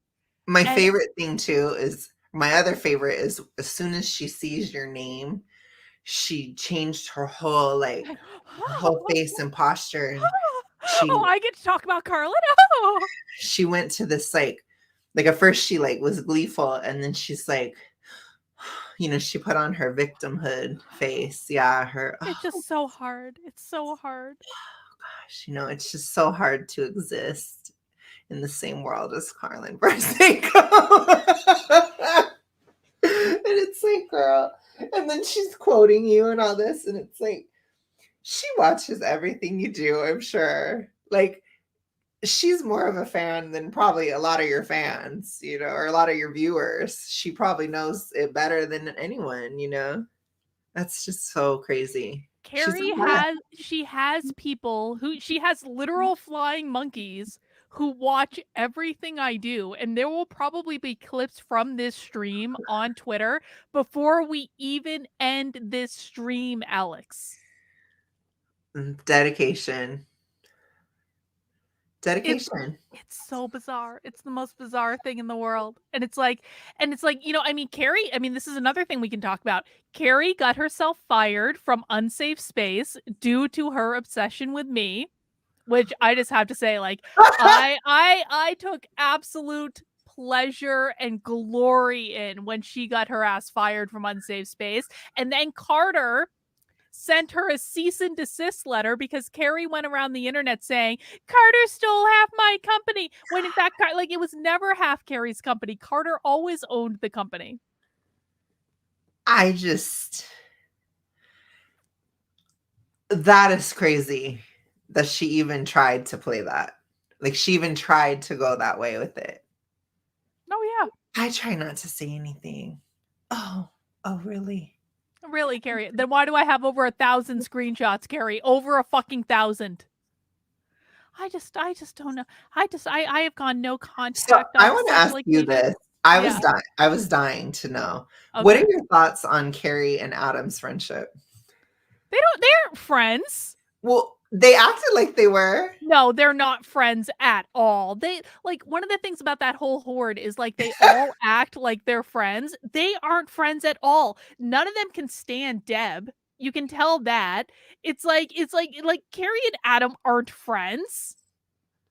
My favorite thing too is, my other favorite is, as soon as she sees your name, she changed her whole face and posture. And I get to talk about Carla. Oh. She went to this like at first she was gleeful, and then she's like, she put on her victimhood face. Yeah, it's just so hard. It's so hard. Oh gosh, it's just so hard to exist in the same world as Carlin Barseco. And it's like, girl. And then she's quoting you and all this, and it's like, she watches everything you do, I'm sure. Like, she's more of a fan than probably a lot of your fans, or a lot of your viewers. She probably knows it better than anyone, That's just so crazy. Carrie has people who she has literal flying monkeys who watch everything I do, and there will probably be clips from this stream on Twitter before we even end this stream, Alex. Dedication. It's so bizarre. It's the most bizarre thing in the world. And it's like, you know, I mean, Carrie, I mean, this is another thing we can talk about. Carrie got herself fired from Unsafe Space due to her obsession with me, which I just have to say, like, I took absolute pleasure and glory in when she got her ass fired from Unsafe Space. And then Carter sent her a cease and desist letter because Carrie went around the internet saying Carter stole half my company, when in fact, like, it was never half Carrie's company. Carter always owned the company. That is crazy that she even tried to play that. Like, she even tried to go that way with it. Oh yeah. I try not to say anything. Oh really? Really, Carrie? Then why do I have over 1,000 screenshots, Carrie? Over a fucking 1,000. I just don't know. I have gone no contact. So I want to ask you this. I was dying to know. Okay. What are your thoughts on Carrie and Adam's friendship? They aren't friends. Well, they acted like they were. No, they're not friends at all. They, like, one of the things about that whole horde is, like, they all act like they're friends. They aren't friends at all. None of them can stand Deb. You can tell that. It's like Carrie and Adam aren't friends.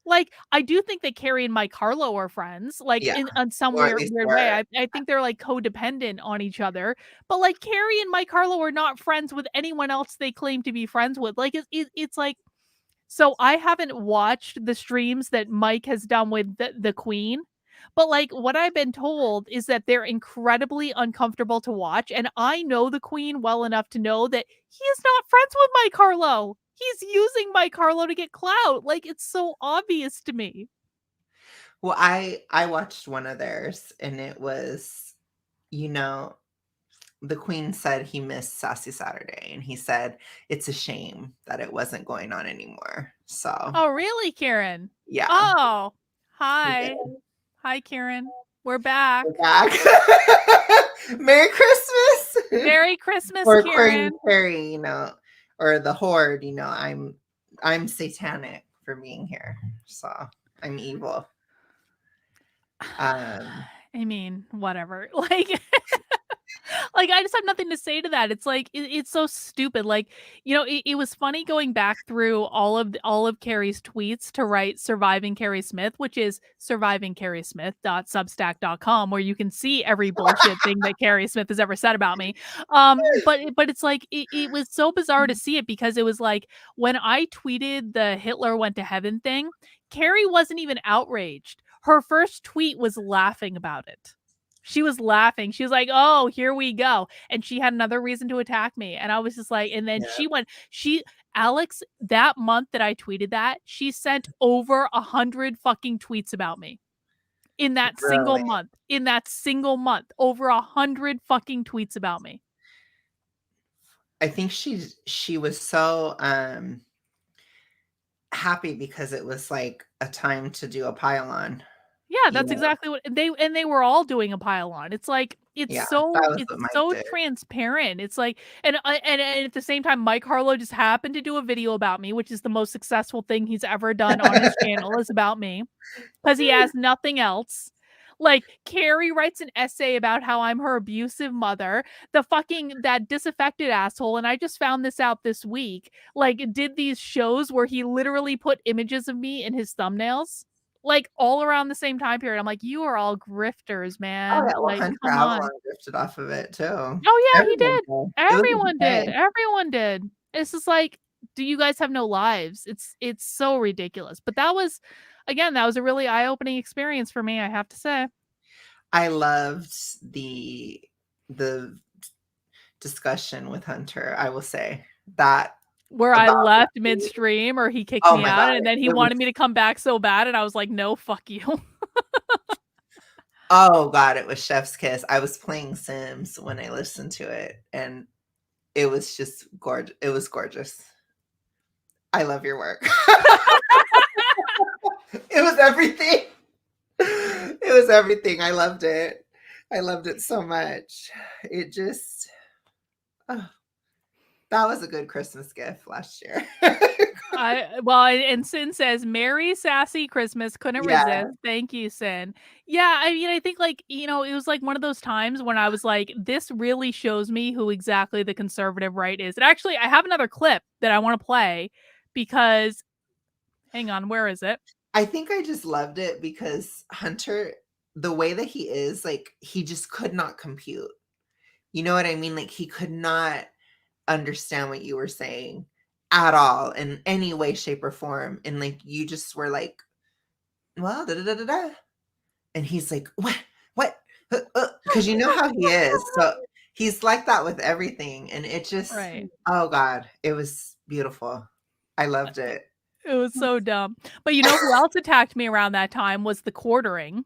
Like, I do think that Carrie and Mike Harlow are friends, like, in some weird way. I think they're, like, codependent on each other. But, like, Carrie and Mike Harlow are not friends with anyone else they claim to be friends with. Like, it's like, so I haven't watched the streams that Mike has done with the Queen. But, like, what I've been told is that they're incredibly uncomfortable to watch. And I know the Queen well enough to know that he is not friends with Mike Harlow. He's using Mike Harlow to get clout. Like, it's so obvious to me. Well, I watched one of theirs, and it was, you know, the Queen said he missed Sassy Saturday, and he said it's a shame that it wasn't going on anymore. So. Oh, really, Karen? Yeah. Oh, hi. Yeah. Hi, Karen. We're back. Merry Christmas. Merry Christmas, or Karen. Carrie, you know, or the horde, you know, I'm satanic for being here. So I'm evil. I mean, whatever. Like, like, I just have nothing to say to that. It's like, it's so stupid. Like, you know, it was funny going back through all of Carrie's tweets to write Surviving Carrie Smith, which is survivingcarriesmith.substack.com, where you can see every bullshit thing that Carrie Smith has ever said about me. But it's like, it was so bizarre to see it, because it was like, when I tweeted the Hitler went to heaven thing, Carrie wasn't even outraged. Her first tweet was laughing about it. She was laughing. She was like, oh, here we go. And she had another reason to attack me. And I was just like, and then Alex, that month that I tweeted that, she sent over 100 fucking tweets about me. In that single month. In that single month. Over 100 fucking tweets about me. I think she was so happy because it was like a time to do a pile-on. Yeah, that's exactly what they were all doing, a pile-on. It's like, it's so transparent. It's like, and at the same time, Mike Harlow just happened to do a video about me, which is the most successful thing he's ever done on his channel, is about me, because he has nothing else. Like, Carrie writes an essay about how I'm her abusive mother. That disaffected asshole, and I just found this out this week, like, did these shows where he literally put images of me in his thumbnails. Like, all around the same time period. I'm like, you are all grifters, man. Oh, yeah, well, like, Hunter Avalon grifted off of it too. Oh yeah, he did. Everyone did. Everyone did. It's just like, do you guys have no lives? It's so ridiculous. But that was a really eye-opening experience for me, I have to say. I loved the discussion with Hunter. I will say that. Where I left midstream, or he kicked me out, and then he wanted me to come back so bad, and I was like, no, fuck you. Oh God, it was chef's kiss. I was playing Sims when I listened to it, and it was just gorgeous. It was gorgeous. I love your work. It was everything. It was everything. I loved it. I loved it so much. It just, that was a good Christmas gift last year. And Sin says, Merry Sassy Christmas. Couldn't resist. Thank you, Sin. Yeah, I mean, I think like, you know, it was like one of those times when I was like, this really shows me who exactly the conservative right is. And actually, I have another clip that I want to play because, hang on, where is it? I think I just loved it because Hunter, the way that he is, like, he just could not compute. You know what I mean? Like, he could not understand what you were saying at all in any way, shape, or form. And like, you just were like, well, da da da da da. And he's like, what? Because you know how he is. So he's like that with everything. And it just, oh God, it was beautiful. I loved it. It was so dumb. But you know who else attacked me around that time was the quartering.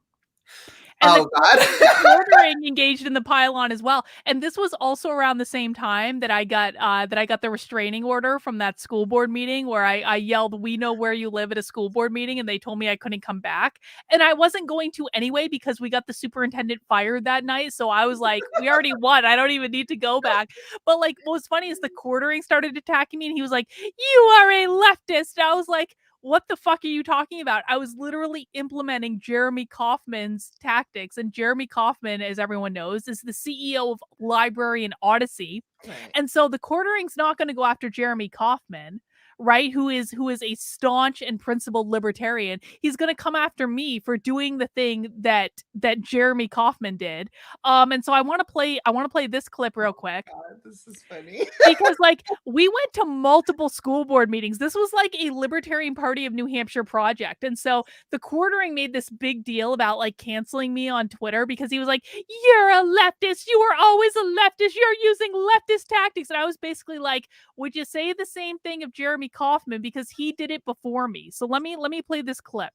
And the quartering engaged in the pylon as well. And this was also around the same time that I got the restraining order from that school board meeting where I yelled, "We know where you live" at a school board meeting, and they told me I couldn't come back. And I wasn't going to anyway because we got the superintendent fired that night. So I was like, we already won. I don't even need to go back. But like, what was funny is the quartering started attacking me, and he was like, "You are a leftist." And I was like, what the fuck are you talking about? I was literally implementing Jeremy Kauffman's tactics. And Jeremy Kauffman, as everyone knows, is the CEO of Librarian Odyssey. Right. And so the quartering's not going to go after Jeremy Kauffman, right? Who is a staunch and principled libertarian. He's going to come after me for doing the thing that Jeremy Kauffman did. And so I want to play this clip real quick. God, this is funny. Because like we went to multiple school board meetings. This was like a Libertarian Party of New Hampshire project. And so the quartering made this big deal about like canceling me on Twitter because he was like, "You're a leftist. You were always a leftist. You're using leftist tactics." And I was basically like, would you say the same thing of Jeremy Kauffman, because he did it before me? So let me play this clip.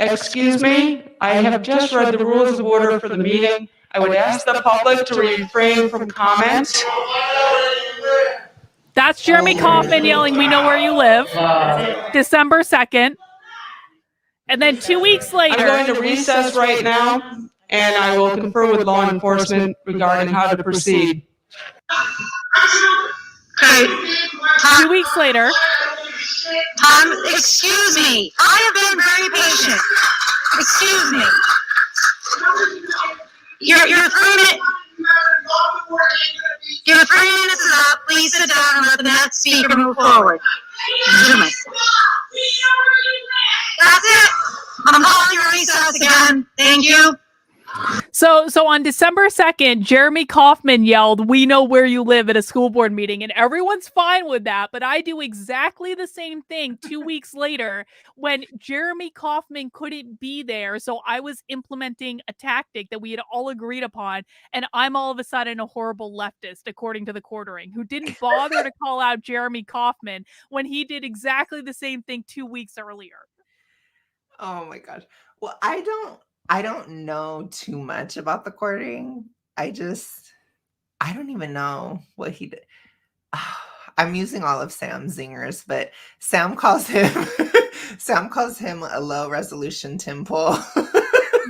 Excuse me, I have just read the rules of order for the meeting. I would ask the public to refrain from comments. That's Jeremy Kauffman yelling, "We know where you live," December 2nd. And then 2 weeks later, I'm going to recess right now, and I will confer with law enforcement regarding how to proceed. Okay. 2 weeks later. Excuse me. I have been very patient. Excuse me. Your 3 minutes. Your 3 minutes is up. Please sit down and let the next speaker move forward. That's it. I'm calling a recess again. Thank you. So on December 2nd, Jeremy Kauffman yelled, "We know where you live" at a school board meeting, and everyone's fine with that. But I do exactly the same thing 2 weeks later when Jeremy Kauffman couldn't be there. So I was implementing a tactic that we had all agreed upon, and I'm all of a sudden a horrible leftist, according to the quartering, who didn't bother to call out Jeremy Kauffman when he did exactly the same thing 2 weeks earlier. Oh my gosh. Well, I don't know too much about the quartering. I don't even know what he did. I'm using all of Sam's zingers, but Sam calls him a low resolution Tim Pool.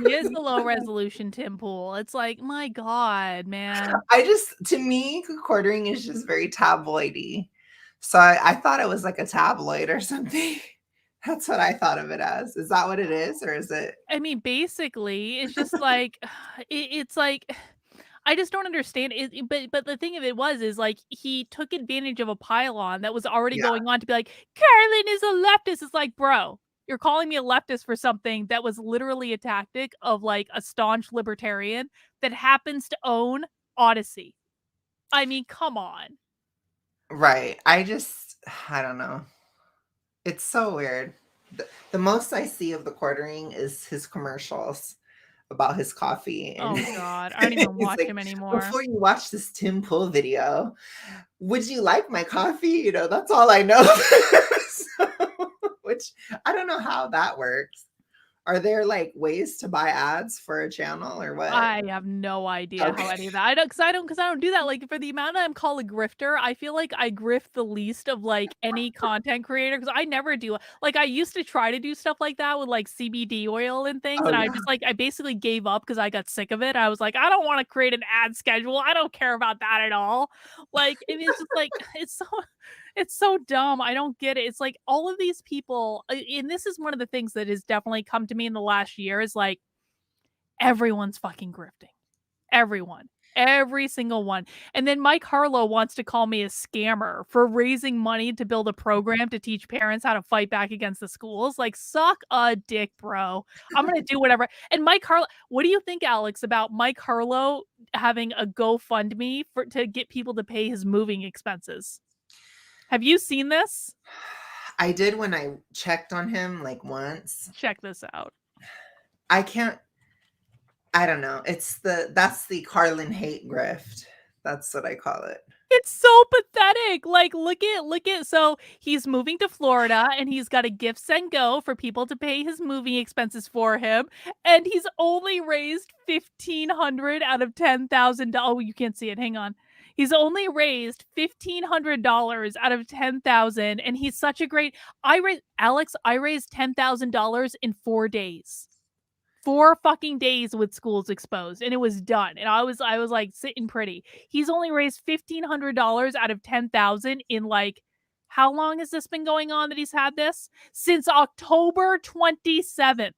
He is the low resolution Tim Pool. It's like, my God, man. To me, quartering is just very tabloidy. So I thought it was like a tabloid or something. That's what I thought of it as. Is that what it is, or is it? I mean, basically, it's just like it's like I just don't understand it. But the thing of it is like he took advantage of a pylon that was already going on to be like, Carolyn is a leftist. It's like, bro, you're calling me a leftist for something that was literally a tactic of like a staunch libertarian that happens to own Odyssey. I mean, come on. Right. I don't know. It's so weird. The most I see of the quartering is his commercials about his coffee. And oh God, I don't even watch him anymore. Before you watch this Tim Pool video, would you like my coffee? You know, that's all I know. So, which I don't know how that works. Are there like ways to buy ads for a channel or what? I have no idea how any of that. I don't because I don't do that. Like for the amount I'm called a grifter, I feel like I grift the least of like any content creator because I never do. Like I used to try to do stuff like that with like CBD oil and things, and I just like I basically gave up because I got sick of it. I was like, I don't want to create an ad schedule. I don't care about that at all. Like it is just like it's so dumb. I don't get it. It's like all of these people, and this is one of the things that has definitely come to me in the last year is like everyone's fucking grifting. Everyone. Every single one. And then Mike Harlow wants to call me a scammer for raising money to build a program to teach parents how to fight back against the schools. Like, suck a dick, bro. I'm going to do whatever. And Mike Harlow, what do you think, Alex, about Mike Harlow having a GoFundMe to get people to pay his moving expenses? Have you seen this? I did when I checked on him like once. Check this out. I don't know. That's the Carlin hate grift. That's what I call it. It's so pathetic. Like, look at, so he's moving to Florida and he's got a gift send go for people to pay his moving expenses for him. And he's only raised $1,500 out of $10,000. Oh, you can't see it. Hang on. He's only raised $1,500 out of $10,000. And he's such a great, I raised $10,000 in 4 days. 4 fucking days with schools exposed, and it was done. And I was like sitting pretty. He's only raised $1,500 out of 10,000 in like, how long has this been going on that he's had this? Since October 27th.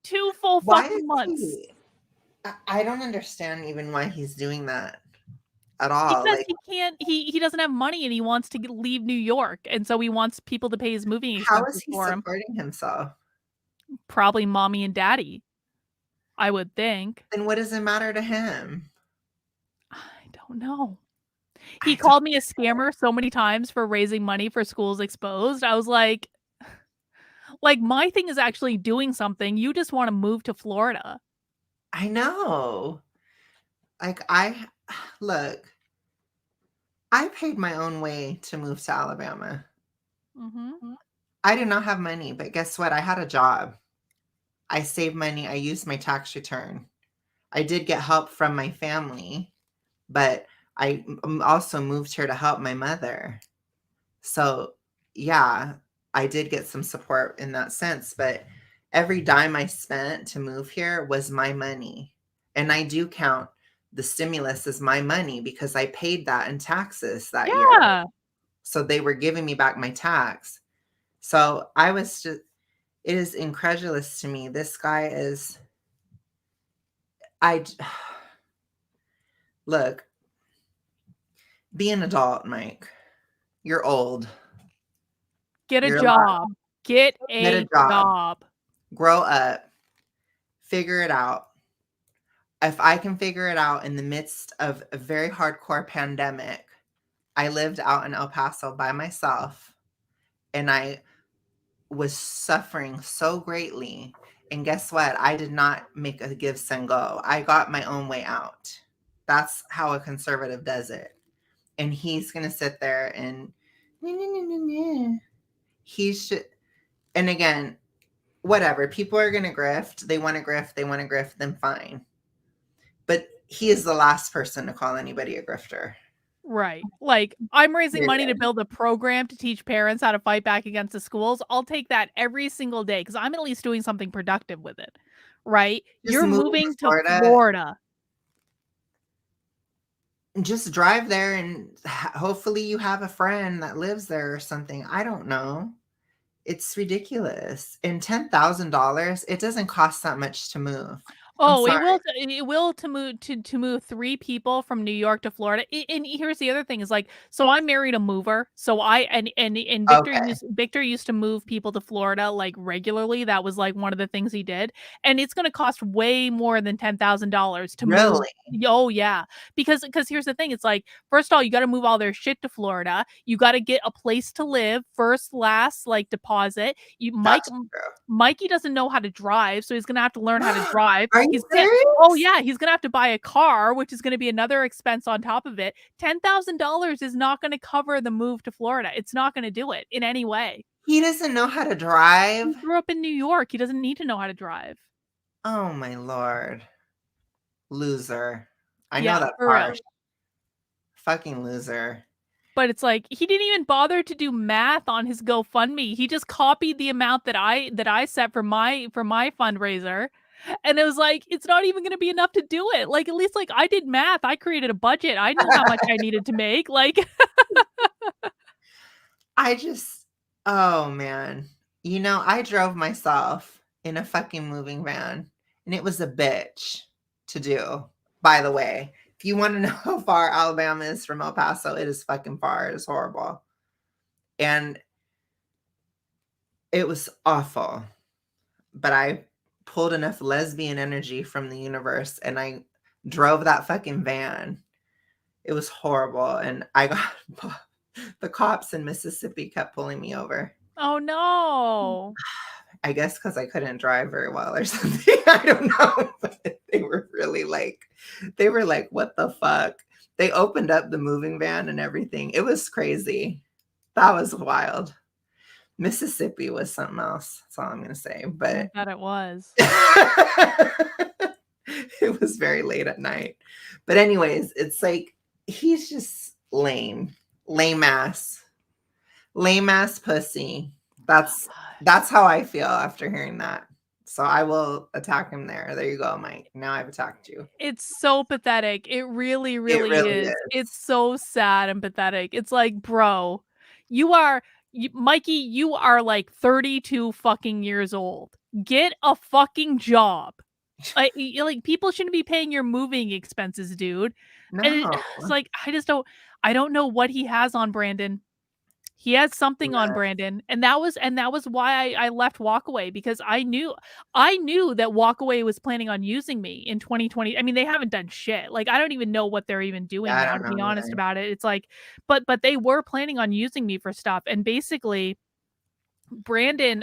2 full fucking months. I don't understand even why he's doing that at all. Because like, he doesn't have money and he wants to leave New York, and so he wants people to pay his moving expenses how is he for him. supporting himself? Probably mommy and daddy, I would think. Then what does it matter to him? I don't know. He called me a scammer so many times for raising money for schools exposed. I was like my thing is actually doing something. You just want to move to Florida. I know. Like look, I paid my own way to move to Alabama. Mm-hmm. I did not have money, but guess what? I had a job. I saved money. I used my tax return. I did get help from my family, but I also moved here to help my mother. So yeah, I did get some support in that sense, but every dime I spent to move here was my money. And I do count the stimulus as my money because I paid that in taxes that year. So they were giving me back my tax. So I was just, it is incredulous to me. This guy is, look, be an adult, Mike. You're old. Get a job. Get a job. Grow up. Figure it out. If I can figure it out in the midst of a very hardcore pandemic, I lived out in El Paso by myself and I was suffering so greatly. And guess what? I did not make a give, send, go. I got my own way out. That's how a conservative does it. And he's going to sit there and he should. And again, whatever. People are going to grift. They want to grift, then fine. But he is the last person to call anybody a grifter. Right. Like, I'm raising money to build a program to teach parents how to fight back against the schools. I'll take that every single day because I'm at least doing something productive with it. Right? You're moving to Florida. Just drive there and hopefully you have a friend that lives there or something. I don't know. It's ridiculous. And $10,000, it doesn't cost that much to move. Oh, it will to move 3 people from New York to Florida. And here's the other thing is like, so I married a mover. So Victor used to move people to Florida like regularly. That was like one of the things he did. And it's going to cost way more than $10,000 to move. Oh yeah. Because here's the thing. It's like, first of all, you got to move all their shit to Florida. You got to get a place to live first, last, like deposit. Mikey doesn't know how to drive. So he's going to have to learn how to drive. He's gonna have to buy a car, which is gonna be another expense on top of it. $10,000 is not gonna cover the move to Florida. It's not gonna do it in any way. He doesn't know how to drive. He grew up in New York. He doesn't need to know how to drive. Oh my Lord. Loser. I know that's harsh. Fucking loser. But it's like he didn't even bother to do math on his GoFundMe. He just copied the amount that I set for my fundraiser. And it was like, it's not even going to be enough to do it. Like, at least like I did math. I created a budget. I knew how much I needed to make. Like, oh man. You know, I drove myself in a fucking moving van and it was a bitch to do, by the way. If you want to know how far Alabama is from El Paso, it is fucking far. It is horrible. And it was awful. But I pulled enough lesbian energy from the universe and I drove that fucking van. It was horrible. And I got the cops in Mississippi kept pulling me over. Oh no. I guess because I couldn't drive very well or something. I don't know. But they were like, what the fuck? They opened up the moving van and everything. It was crazy. That was wild. Mississippi was something else. That's all I'm going to say. But I bet it was. It was very late at night. But anyways, it's like, he's just lame. Lame ass pussy. That's how I feel after hearing that. So I will attack him there. There you go, Mike. Now I've attacked you. It's so pathetic. It really is. It's so sad and pathetic. It's like, bro, Mikey, you are like 32 fucking years old. Get a fucking job. Like people shouldn't be paying your moving expenses, dude. No. And it's like, I don't know what he has on Brandon. He has something on Brandon, and that was why I left Walkaway, because I knew that Walkaway was planning on using me in 2020. I mean, they haven't done shit. Like, I don't even know what they're even doing now, to be honest about it. It's like, but they were planning on using me for stuff, and basically, Brandon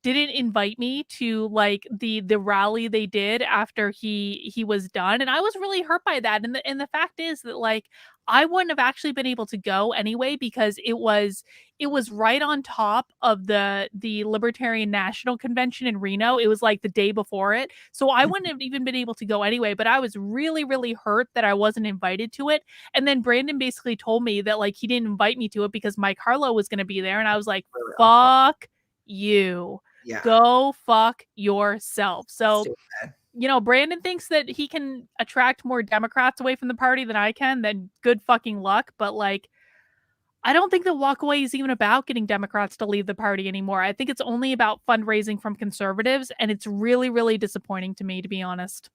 didn't invite me to like the rally they did after he was done, and I was really hurt by that. And the fact is that like I wouldn't have actually been able to go anyway, because it was right on top of the Libertarian National Convention in Reno. It was like the day before it, so I wouldn't have even been able to go anyway. But I was really, really hurt that I wasn't invited to it. And then Brandon basically told me that like he didn't invite me to it because Mike Harlow was going to be there, and I was like, fuck you. Yeah. Go fuck yourself. So you know, Brandon thinks that he can attract more Democrats away from the party than I can. Then good fucking luck. But like, I don't think that Walkaway is even about getting Democrats to leave the party anymore. I think it's only about fundraising from conservatives, and it's really, really disappointing to me, to be honest.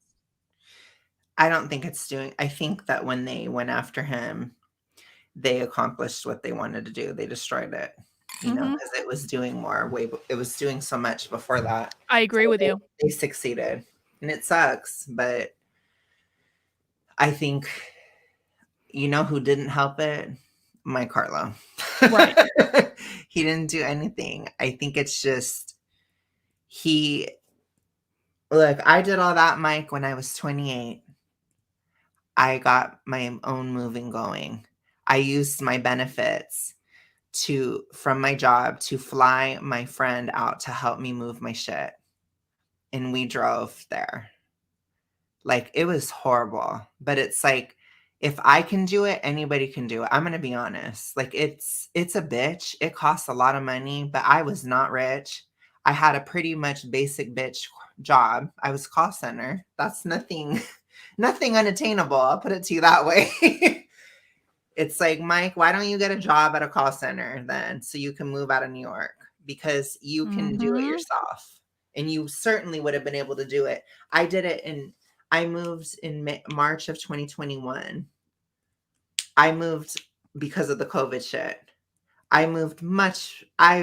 I don't think it's doing. I think that when they went after him, they accomplished what they wanted to do. They destroyed it. You know, because it was doing it was doing so much before that. I agree with you. They succeeded, and it sucks, but I think, you know who didn't help it? Mike Harlow. Right. He didn't do anything. I think it's just, look, I did all that, Mike, when I was 28. I got my own moving going. I used my benefits from my job to fly my friend out to help me move my shit. And we drove there. Like, it was horrible, but it's like, if I can do it, anybody can do it. I'm going to be honest. Like, it's a bitch. It costs a lot of money, but I was not rich. I had a pretty much basic bitch job. I was call center. That's nothing unattainable. I'll put it to you that way. It's like, Mike, why don't you get a job at a call center then, so you can move out of New York? Because you can do it yourself. And you certainly would have been able to do it. I did it I moved in March of 2021. I moved because of the COVID shit. I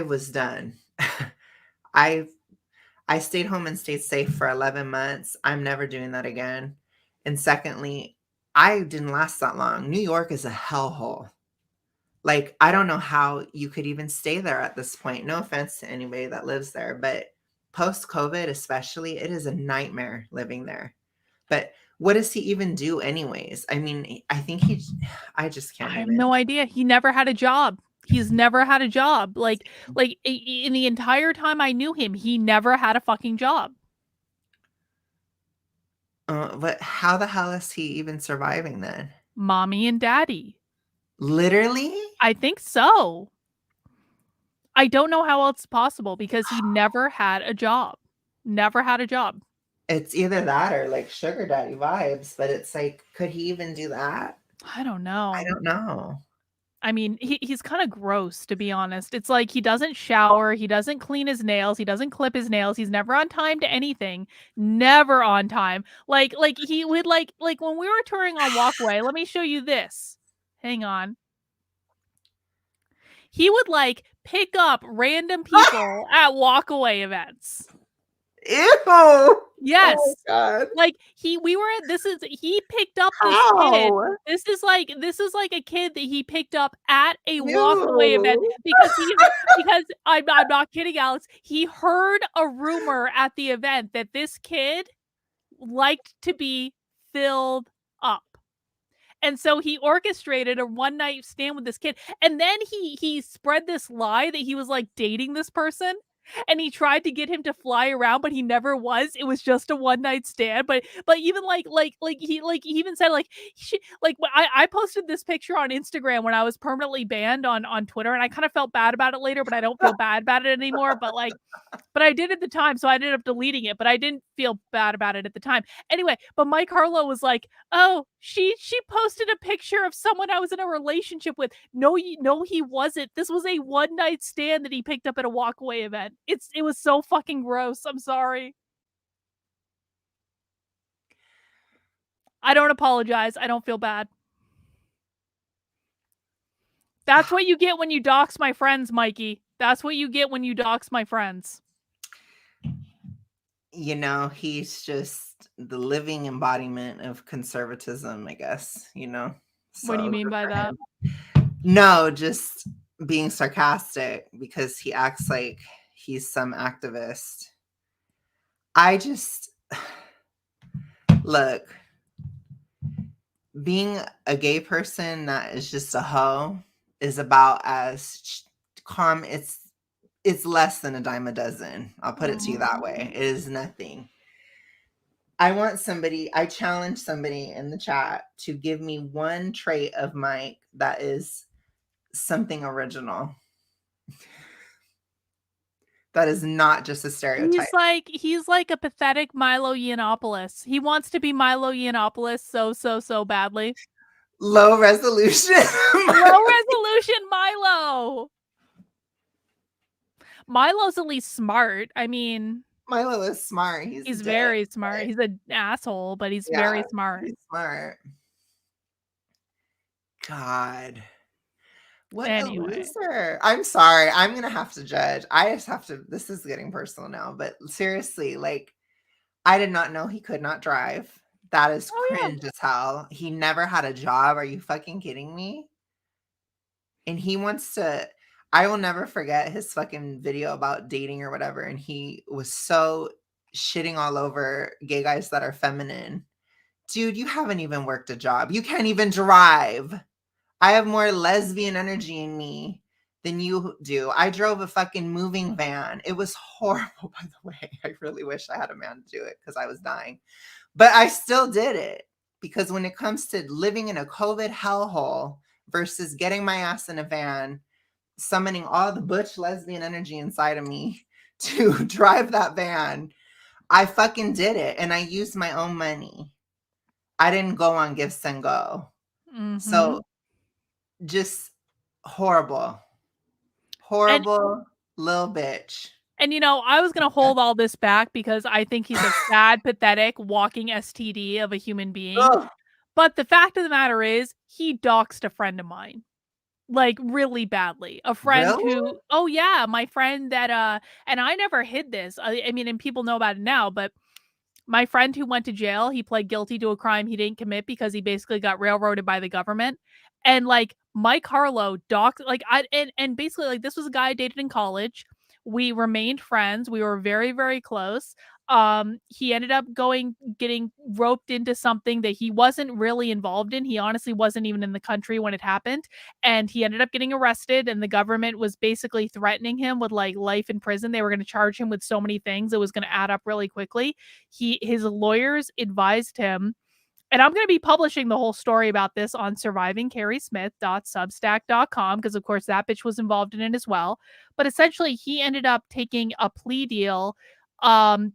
was done. I stayed home and stayed safe for 11 months. I'm never doing that again. And secondly, I didn't last that long. New York is a hellhole. Like, I don't know how you could even stay there at this point. No offense to anybody that lives there, but post-COVID especially, it is a nightmare living there. But what does he even do anyways? I mean, I think I just can't. I have no idea. He never had a job. He's never had a job. Like in the entire time I knew him, he never had a fucking job. But how the hell is he even surviving then? Mommy and daddy. Literally? I think so. I don't know how else it's possible because he never had a job. Never had a job. It's either that or like sugar daddy vibes, but it's like, could he even do that? I don't know. I don't know. I mean, he's kind of gross, to be honest. It's like he doesn't shower, he doesn't clean his nails, he doesn't clip his nails, he's never on time to anything. Never on time. Like he would like when we were touring on Walkway, let me show you this. Hang on. He would like pick up random people at walkaway events. Ew. Yes. Oh God. Like he picked up this kid. This is like a kid that he picked up at a walkaway event because I'm not kidding, Alex. He heard a rumor at the event that this kid liked to be filled up. And so he orchestrated a one night stand with this kid. And then he spread this lie that he was like dating this person. And he tried to get him to fly around, but he never was. It was just a one night stand. But even he even said I posted this picture on Instagram when I was permanently banned on Twitter, and I kind of felt bad about it later, but I don't feel bad about it anymore. But I did at the time, so I ended up deleting it. But I didn't feel bad about it at the time. Anyway, but Mike Harlow was like, "Oh, she posted a picture of someone I was in a relationship with." No, he wasn't. This was a one night stand that he picked up at a walkaway event. It was so fucking gross. I'm sorry. I don't apologize. I don't feel bad. That's what you get when you dox my friends, Mikey. That's what you get when you dox my friends. You know, he's just the living embodiment of conservatism, I guess, you know? So what do you mean by that? No, just being sarcastic because he acts like he's some activist. I just, look, being a gay person that is just a hoe is about as calm. It's less than a dime a dozen. I'll put it to you that way. It is nothing. I challenge somebody in the chat to give me one trait of Mike that is something original. That is not just a stereotype. He's like a pathetic Milo Yiannopoulos. He wants to be Milo Yiannopoulos so badly. Low resolution. Low resolution Milo. Milo's at least smart. I mean, Milo is smart. He's very smart. He's an asshole, but he's very smart. He's smart. God. What anyway. A loser. I'm sorry. I'm going to have to judge. This is getting personal now, but seriously, like, I did not know he could not drive. That is cringe as hell. He never had a job. Are you fucking kidding me? And he wants to, I will never forget his fucking video about dating or whatever. And he was so shitting all over gay guys that are feminine. Dude, you haven't even worked a job. You can't even drive. I have more lesbian energy in me than you do. I drove a fucking moving van. It was horrible, by the way. I really wish I had a man to do it because I was dying. But I still did it because when it comes to living in a COVID hellhole versus getting my ass in a van, summoning all the butch lesbian energy inside of me to drive that van, I fucking did it. And I used my own money. I didn't go on Gifts and Go. Mm-hmm. So just horrible little bitch. And, you know, I was going to hold all this back because I think he's a sad, pathetic, walking STD of a human being. Ugh. But the fact of the matter is he doxed a friend of mine. Like, really badly. A friend who, oh yeah, my friend that, and I never hid this. I mean, and people know about it now, but my friend who went to jail, he pled guilty to a crime he didn't commit because he basically got railroaded by the government. And like Mike Harlow doxed, like and basically like this was a guy I dated in college. We remained friends. We were very, very close. He ended up getting roped into something that he wasn't really involved in. He honestly wasn't even in the country when it happened. And he ended up getting arrested, and the government was basically threatening him with like life in prison. They were going to charge him with so many things. It was going to add up really quickly. His lawyers advised him, and I'm going to be publishing the whole story about this on survivingcarriesmith.substack.com, because of course that bitch was involved in it as well. But essentially he ended up taking a plea deal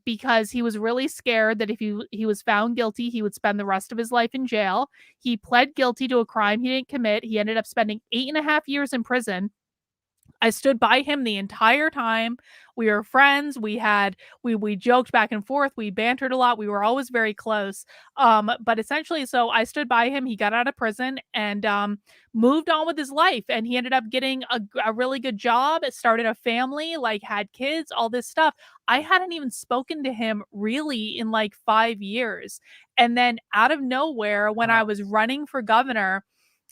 because he was really scared that if he was found guilty, he would spend the rest of his life in jail. He pled guilty to a crime he didn't commit. He ended up spending 8.5 years in prison. I stood by him the entire time. We were friends. We joked back and forth. We bantered a lot. We were always very close. But essentially, so I stood by him. He got out of prison and moved on with his life. And he ended up getting a really good job, started a family, like had kids, all this stuff. I hadn't even spoken to him really in like 5 years. And then out of nowhere, when I was running for governor,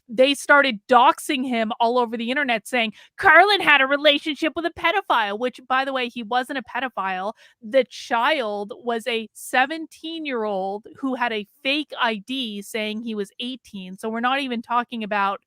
they started doxing him all over the internet saying Carlin had a relationship with a pedophile, which, by the way, he wasn't a pedophile. The child was a 17-year-old who had a fake ID saying he was 18. So we're not even talking about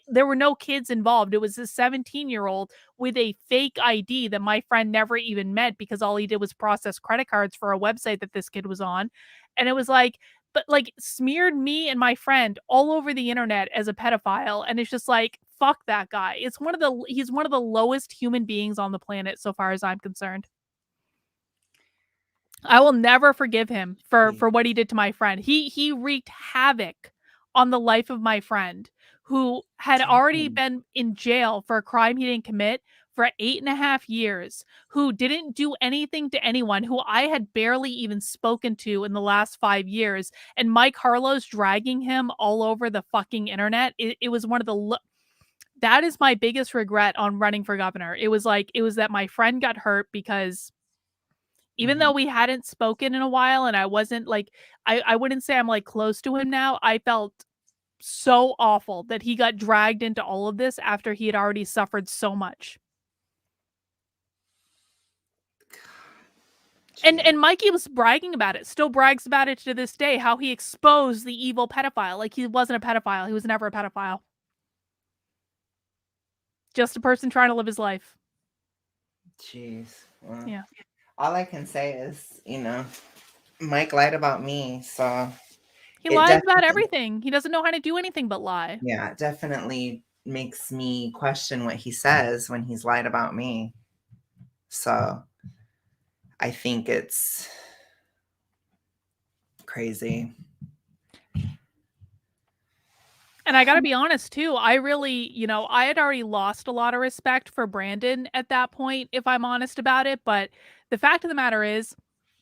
there were no kids involved. It was a 17-year-old with a fake ID that my friend never even met, because all he did was process credit cards for a website that this kid was on. And it was like, but like smeared me and my friend all over the internet as a pedophile. And it's just like, fuck that guy. He's one of the lowest human beings on the planet, so far as I'm concerned. I will never forgive him for what he did to my friend. He wreaked havoc on the life of my friend, who had already been in jail for a crime he didn't commit for 8.5 years, who didn't do anything to anyone, who I had barely even spoken to in the last 5 years. And Mike Harlow's dragging him all over the fucking internet. It was one of the... that is my biggest regret on running for governor. It was that my friend got hurt, because even though we hadn't spoken in a while, and I wasn't like, I wouldn't say I'm like close to him now, I felt so awful that he got dragged into all of this after he had already suffered so much. And Mikey was bragging about it, still brags about it to this day, how he exposed the evil pedophile. Like, he wasn't a pedophile. He was never a pedophile. Just a person trying to live his life. Jeez. Well, yeah. All I can say is, Mike lied about me, so... He lies about everything. He doesn't know how to do anything but lie. Yeah, it definitely makes me question what he says when he's lied about me. So... I think it's crazy. And I got to be honest too, I really, I had already lost a lot of respect for Brandon at that point, if I'm honest about it. But the fact of the matter is,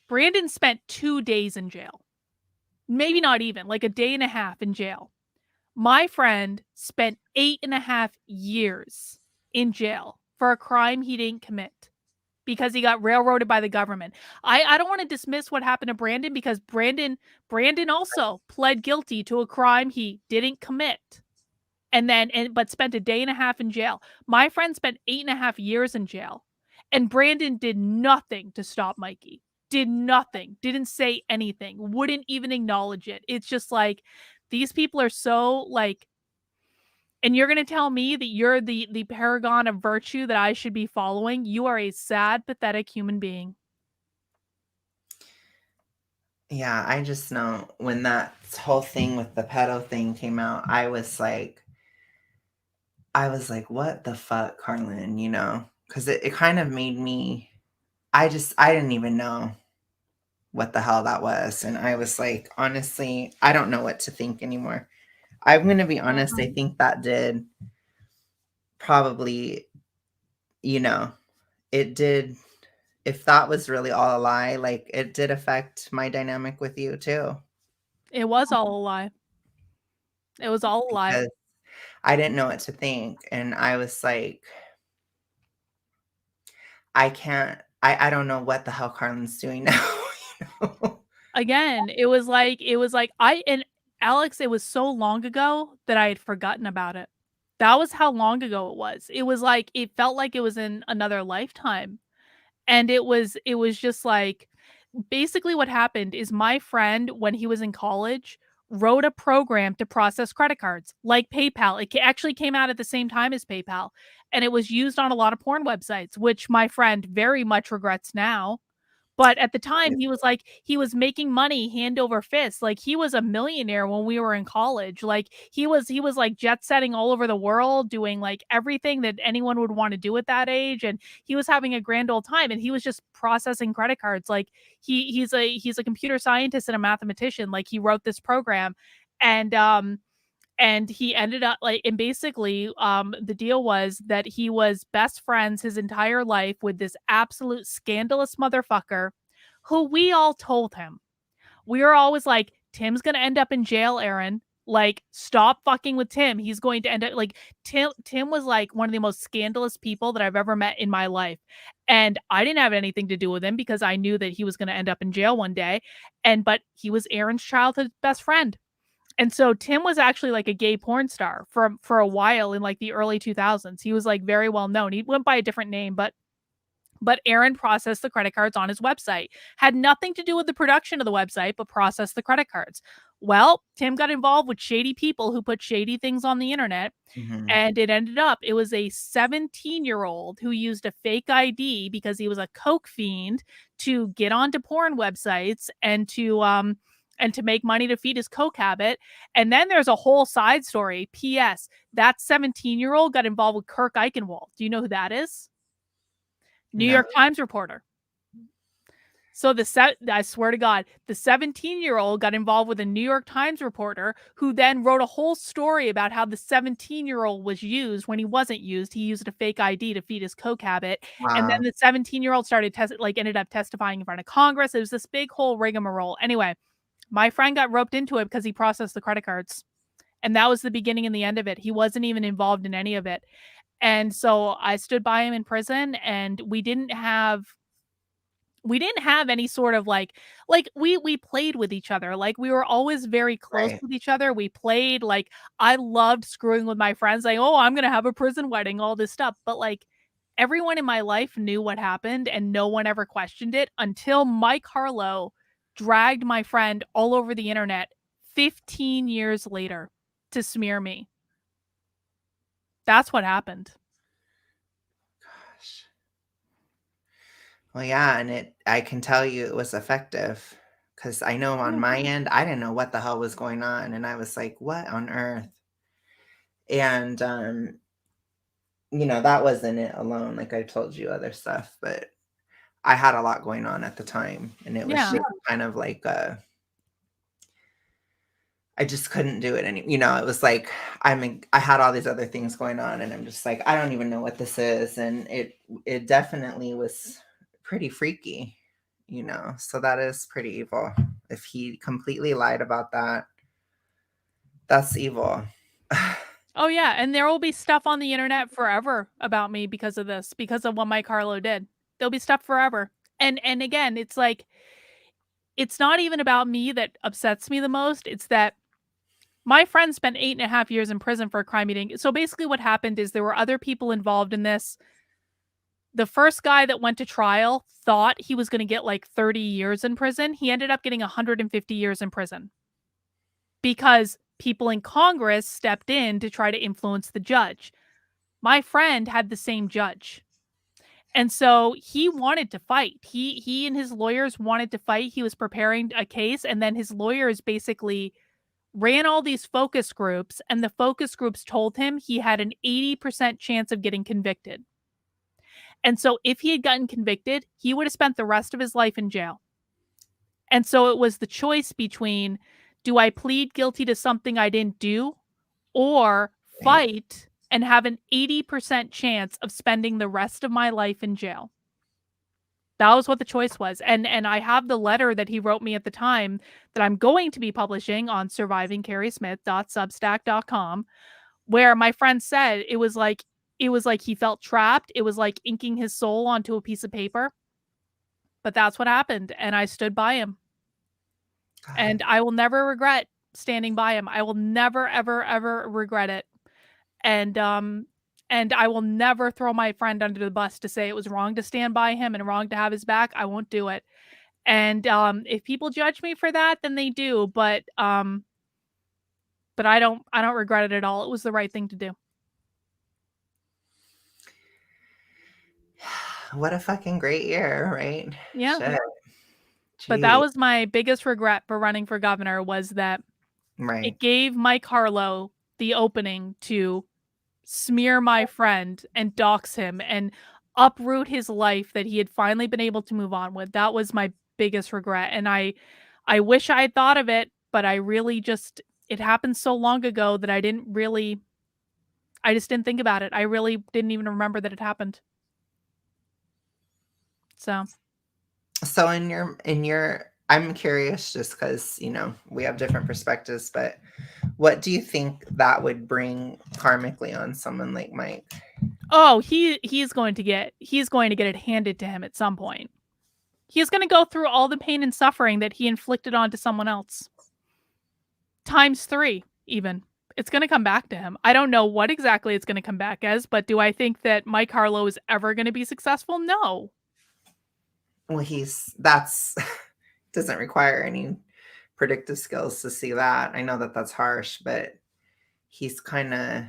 Brandon spent 2 days in jail. Maybe not even, like a day and a half in jail. My friend spent 8.5 years in jail for a crime he didn't commit, because he got railroaded by the government. I don't want to dismiss what happened to Brandon, because Brandon also pled guilty to a crime he didn't commit, but spent a day and a half in jail. My friend spent 8.5 years in jail, and Brandon did nothing to stop Mikey. Did nothing. Didn't say anything. Wouldn't even acknowledge it. It's just like, these people are so like... And you're going to tell me that you're the paragon of virtue that I should be following? You are a sad, pathetic human being. Yeah, I just know when that whole thing with the pedo thing came out, I was like, what the fuck, Carlin, Because it kind of made me... I didn't even know what the hell that was. And I was like, honestly, I don't know what to think anymore. I'm going to be honest. I think that did probably, it did. If that was really all a lie, like, it did affect my dynamic with you too. It was all a lie. It was all a lie. I didn't know what to think. And I was like, I don't know what the hell Carlin's doing now. Again, it was like, Alex, it was so long ago that I had forgotten about it. That was how long ago it was. It was like, it felt like it was in another lifetime. And it was just like, basically what happened is my friend, when he was in college, wrote a program to process credit cards like PayPal. It actually came out at the same time as PayPal, and it was used on a lot of porn websites, which my friend very much regrets now. But at the time, he was like, he was making money hand over fist. Like, he was a millionaire when we were in college. Like, he was like jet setting all over the world, doing like everything that anyone would want to do at that age. And he was having a grand old time, and he was just processing credit cards. Like, he's a computer scientist and a mathematician. Like, he wrote this program, and he ended up like, and basically the deal was that he was best friends his entire life with this absolute scandalous motherfucker who we all told him. We were always like, Tim's gonna end up in jail, Aaron. Like, stop fucking with Tim. He's going to end up like Tim was like one of the most scandalous people that I've ever met in my life. And I didn't have anything to do with him because I knew that he was gonna end up in jail one day. But he was Aaron's childhood best friend. And so Tim was actually like a gay porn star for a while in like the early 2000s. He was like very well known. He went by a different name, but Aaron processed the credit cards on his website. Had nothing to do with the production of the website, but processed the credit cards. Well, Tim got involved with shady people who put shady things on the internet. And it ended up, it was a 17-year-old who used a fake ID because he was a coke fiend to get onto porn websites and to make money to feed his coke habit. And then there's a whole side story. P.S. That 17-year-old got involved with Kirk Eichenwald. Do you know who that is? New York Times reporter. So I swear to God, the 17-year-old got involved with a New York Times reporter who then wrote a whole story about how the 17-year-old was used when he wasn't used. He used a fake ID to feed his coke habit. Wow. And then the 17-year-old ended up testifying in front of Congress. It was this big whole rigmarole. Anyway, my friend got roped into it because he processed the credit cards. And that was the beginning and the end of it. He wasn't even involved in any of it. And so I stood by him in prison, and we didn't have any sort of like we played with each other. Like, we were always very close with each other. We played, like, I loved screwing with my friends, like, oh, I'm going to have a prison wedding, all this stuff. But like, everyone in my life knew what happened, and no one ever questioned it until Mike Harlow dragged my friend all over the internet 15 years later to smear me. That's what happened. Gosh. Well, yeah, and I can tell you it was effective, because I know on my end, I didn't know what the hell was going on, and I was like, what on earth? And that wasn't it alone. Like I told you, other stuff, but I had a lot going on at the time, and it was just kind of like I just couldn't do it anymore. It was like I had all these other things going on, and I'm just like, I don't even know what this is. And it definitely was pretty freaky, so that is pretty evil. If he completely lied about that, that's evil. Oh yeah, and there will be stuff on the internet forever about me because of this, because of what Mike Harlow did. There'll be stuff forever. And again, it's like, it's not even about me that upsets me the most. It's that my friend spent 8.5 years in prison for a crime he didn't. So basically what happened is there were other people involved in this. The first guy that went to trial thought he was going to get like 30 years in prison. He ended up getting 150 years in prison because people in Congress stepped in to try to influence the judge. My friend had the same judge. And so he wanted to fight. He and his lawyers wanted to fight. He was preparing a case, and then his lawyers basically ran all these focus groups, and the focus groups told him he had an 80% chance of getting convicted. And so if he had gotten convicted, he would have spent the rest of his life in jail. And so it was the choice between, do I plead guilty to something I didn't do, or fight and have an 80% chance of spending the rest of my life in jail? That was what the choice was. And I have the letter that he wrote me at the time that I'm going to be publishing on survivingcarriesmith.substack.com, where my friend said it was like he felt trapped. It was like inking his soul onto a piece of paper. But that's what happened. And I stood by him. God. And I will never regret standing by him. I will never, ever, ever regret it. And I will never throw my friend under the bus to say it was wrong to stand by him and wrong to have his back. I won't do it. And if people judge me for that, then they do. But I don't regret it at all. It was the right thing to do. What a fucking great year, right? Yeah. Shit. But that was my biggest regret for running for governor, was that it gave Mike Harlow the opening to smear my friend and dox him and uproot his life that he had finally been able to move on with. That was my biggest regret. And I wish I had thought of it, but I really just, it happened so long ago that I just didn't think about it. I really didn't even remember that it happened. So in your, I'm curious just because, you know, we have different perspectives, but what do you think that would bring karmically on someone like Mike? Oh, he's going to get it handed to him at some point. He's going to go through all the pain and suffering that he inflicted onto someone else. Times 3, even. It's going to come back to him. I don't know what exactly it's going to come back as, but do I think that Mike Harlow is ever going to be successful? No. Well, that's doesn't require any predictive skills to see that. I know that that's harsh, but he's kind of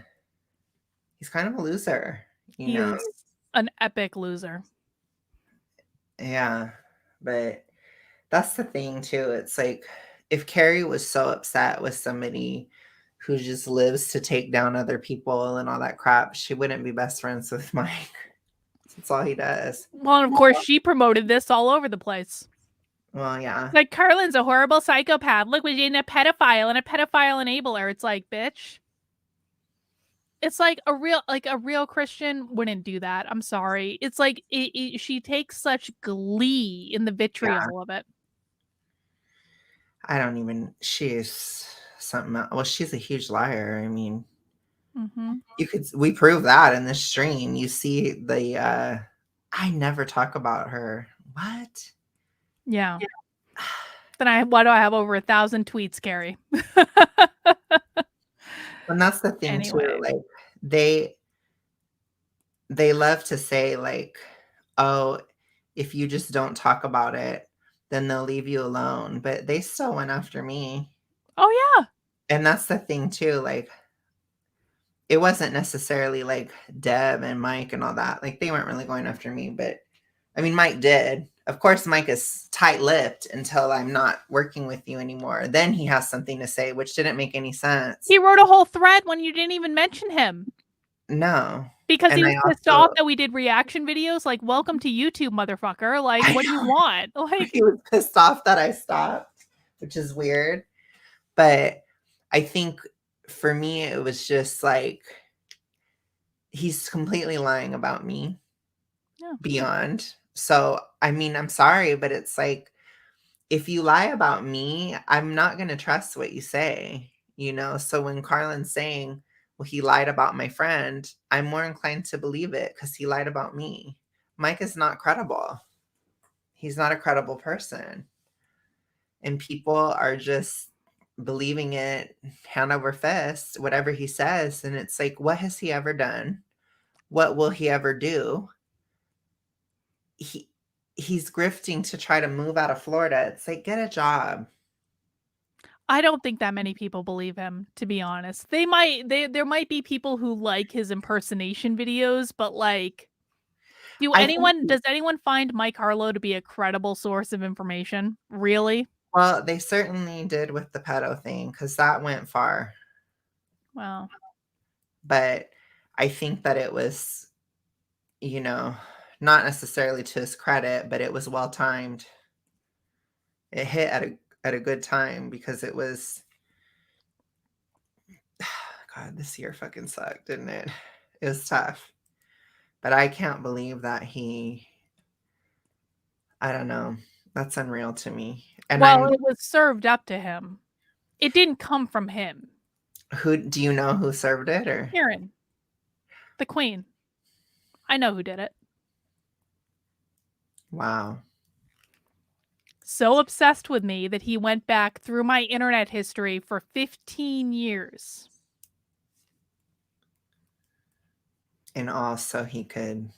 a loser. He is an epic loser. Yeah, but that's the thing too. It's like, if Carrie was so upset with somebody who just lives to take down other people and all that crap, she wouldn't be best friends with Mike. That's all he does. Well, and of course, she promoted this all over the place. Well, yeah. Like, Carlin's a horrible psychopath. Look, we're getting a pedophile and a pedophile enabler. It's like, bitch. It's like a real Christian wouldn't do that. I'm sorry. It's like she takes such glee in the vitriol of it. I don't even. She's something else. Well, she's a huge liar. I mean, we prove that in this stream. You see the. I never talk about her. What? Yeah. Then why do I have over 1,000 tweets, Carrie? And that's the thing too. Like, they love to say, like, oh, if you just don't talk about it, then they'll leave you alone. But they still went after me. Oh, yeah. And that's the thing too. Like, it wasn't necessarily like Deb and Mike and all that. Like, they weren't really going after me. But I mean, Mike did. Of course, Mike is tight-lipped until I'm not working with you anymore. Then he has something to say, which didn't make any sense. He wrote a whole thread when you didn't even mention him. No. Because he was pissed off that we did reaction videos. Like, welcome to YouTube, motherfucker. Like, what do you want? Like, he was pissed off that I stopped, which is weird. But I think for me, it was just like, he's completely lying about me. Yeah. Beyond. So, I mean, I'm sorry, but it's like, if you lie about me, I'm not going to trust what you say, you know? So when Carlin's saying, well, he lied about my friend, I'm more inclined to believe it because he lied about me. Mike is not credible. He's not a credible person. And people are just believing it hand over fist, whatever he says. And it's like, what has he ever done? What will he ever do? He's grifting to try to move out of Florida. It's like, get a job. I don't think that many people believe him, to be honest. There might be people who like his impersonation videos, but like, does anyone find Mike Harlow to be a credible source of information? Really? Well, they certainly did with the pedo thing, because that went far. Wow. But I think that it was, you know, not necessarily to his credit, but it was well timed. It hit at a good time, because it was, God, this year fucking sucked, didn't it? It was tough. But I can't believe that I don't know. That's unreal to me. And it was served up to him. It didn't come from him. Who do you know who served it? Or Karen, the queen. I know who did it. Wow. So obsessed with me that he went back through my internet history for 15 years. And also he could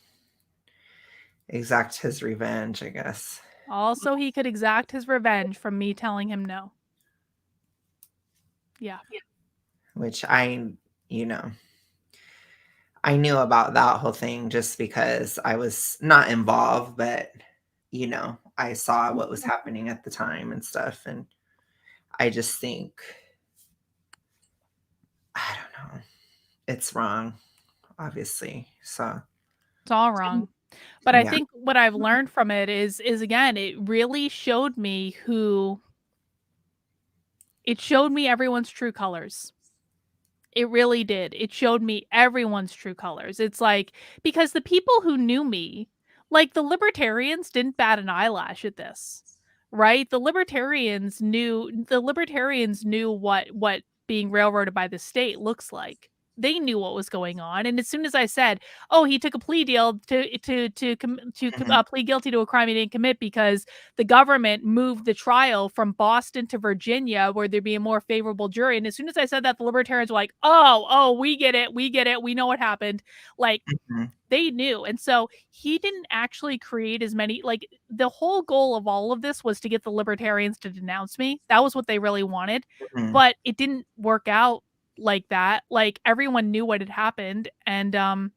exact his revenge, I guess. Also, he could exact his revenge from me telling him no. Yeah. Which I knew about that whole thing just because I was not involved, but I saw what was happening at the time and stuff. And I just think, I don't know, it's wrong, obviously. So it's all wrong. But I think what I've learned from it is again, it really showed me everyone's true colors. It really did. It showed me everyone's true colors. It's like, because the people who knew me, like the libertarians didn't bat an eyelash at this, right? The libertarians knew what being railroaded by the state looks like. They knew what was going on. And as soon as I said, oh, he took a plea deal to plead guilty to a crime he didn't commit because the government moved the trial from Boston to Virginia where there'd be a more favorable jury. And as soon as I said that, the libertarians were like, oh, we get it. We know what happened. Like, they knew. And so he didn't actually create as many, like, the whole goal of all of this was to get the libertarians to denounce me. That was what they really wanted. But it didn't work out like that. Like, everyone knew what had happened. And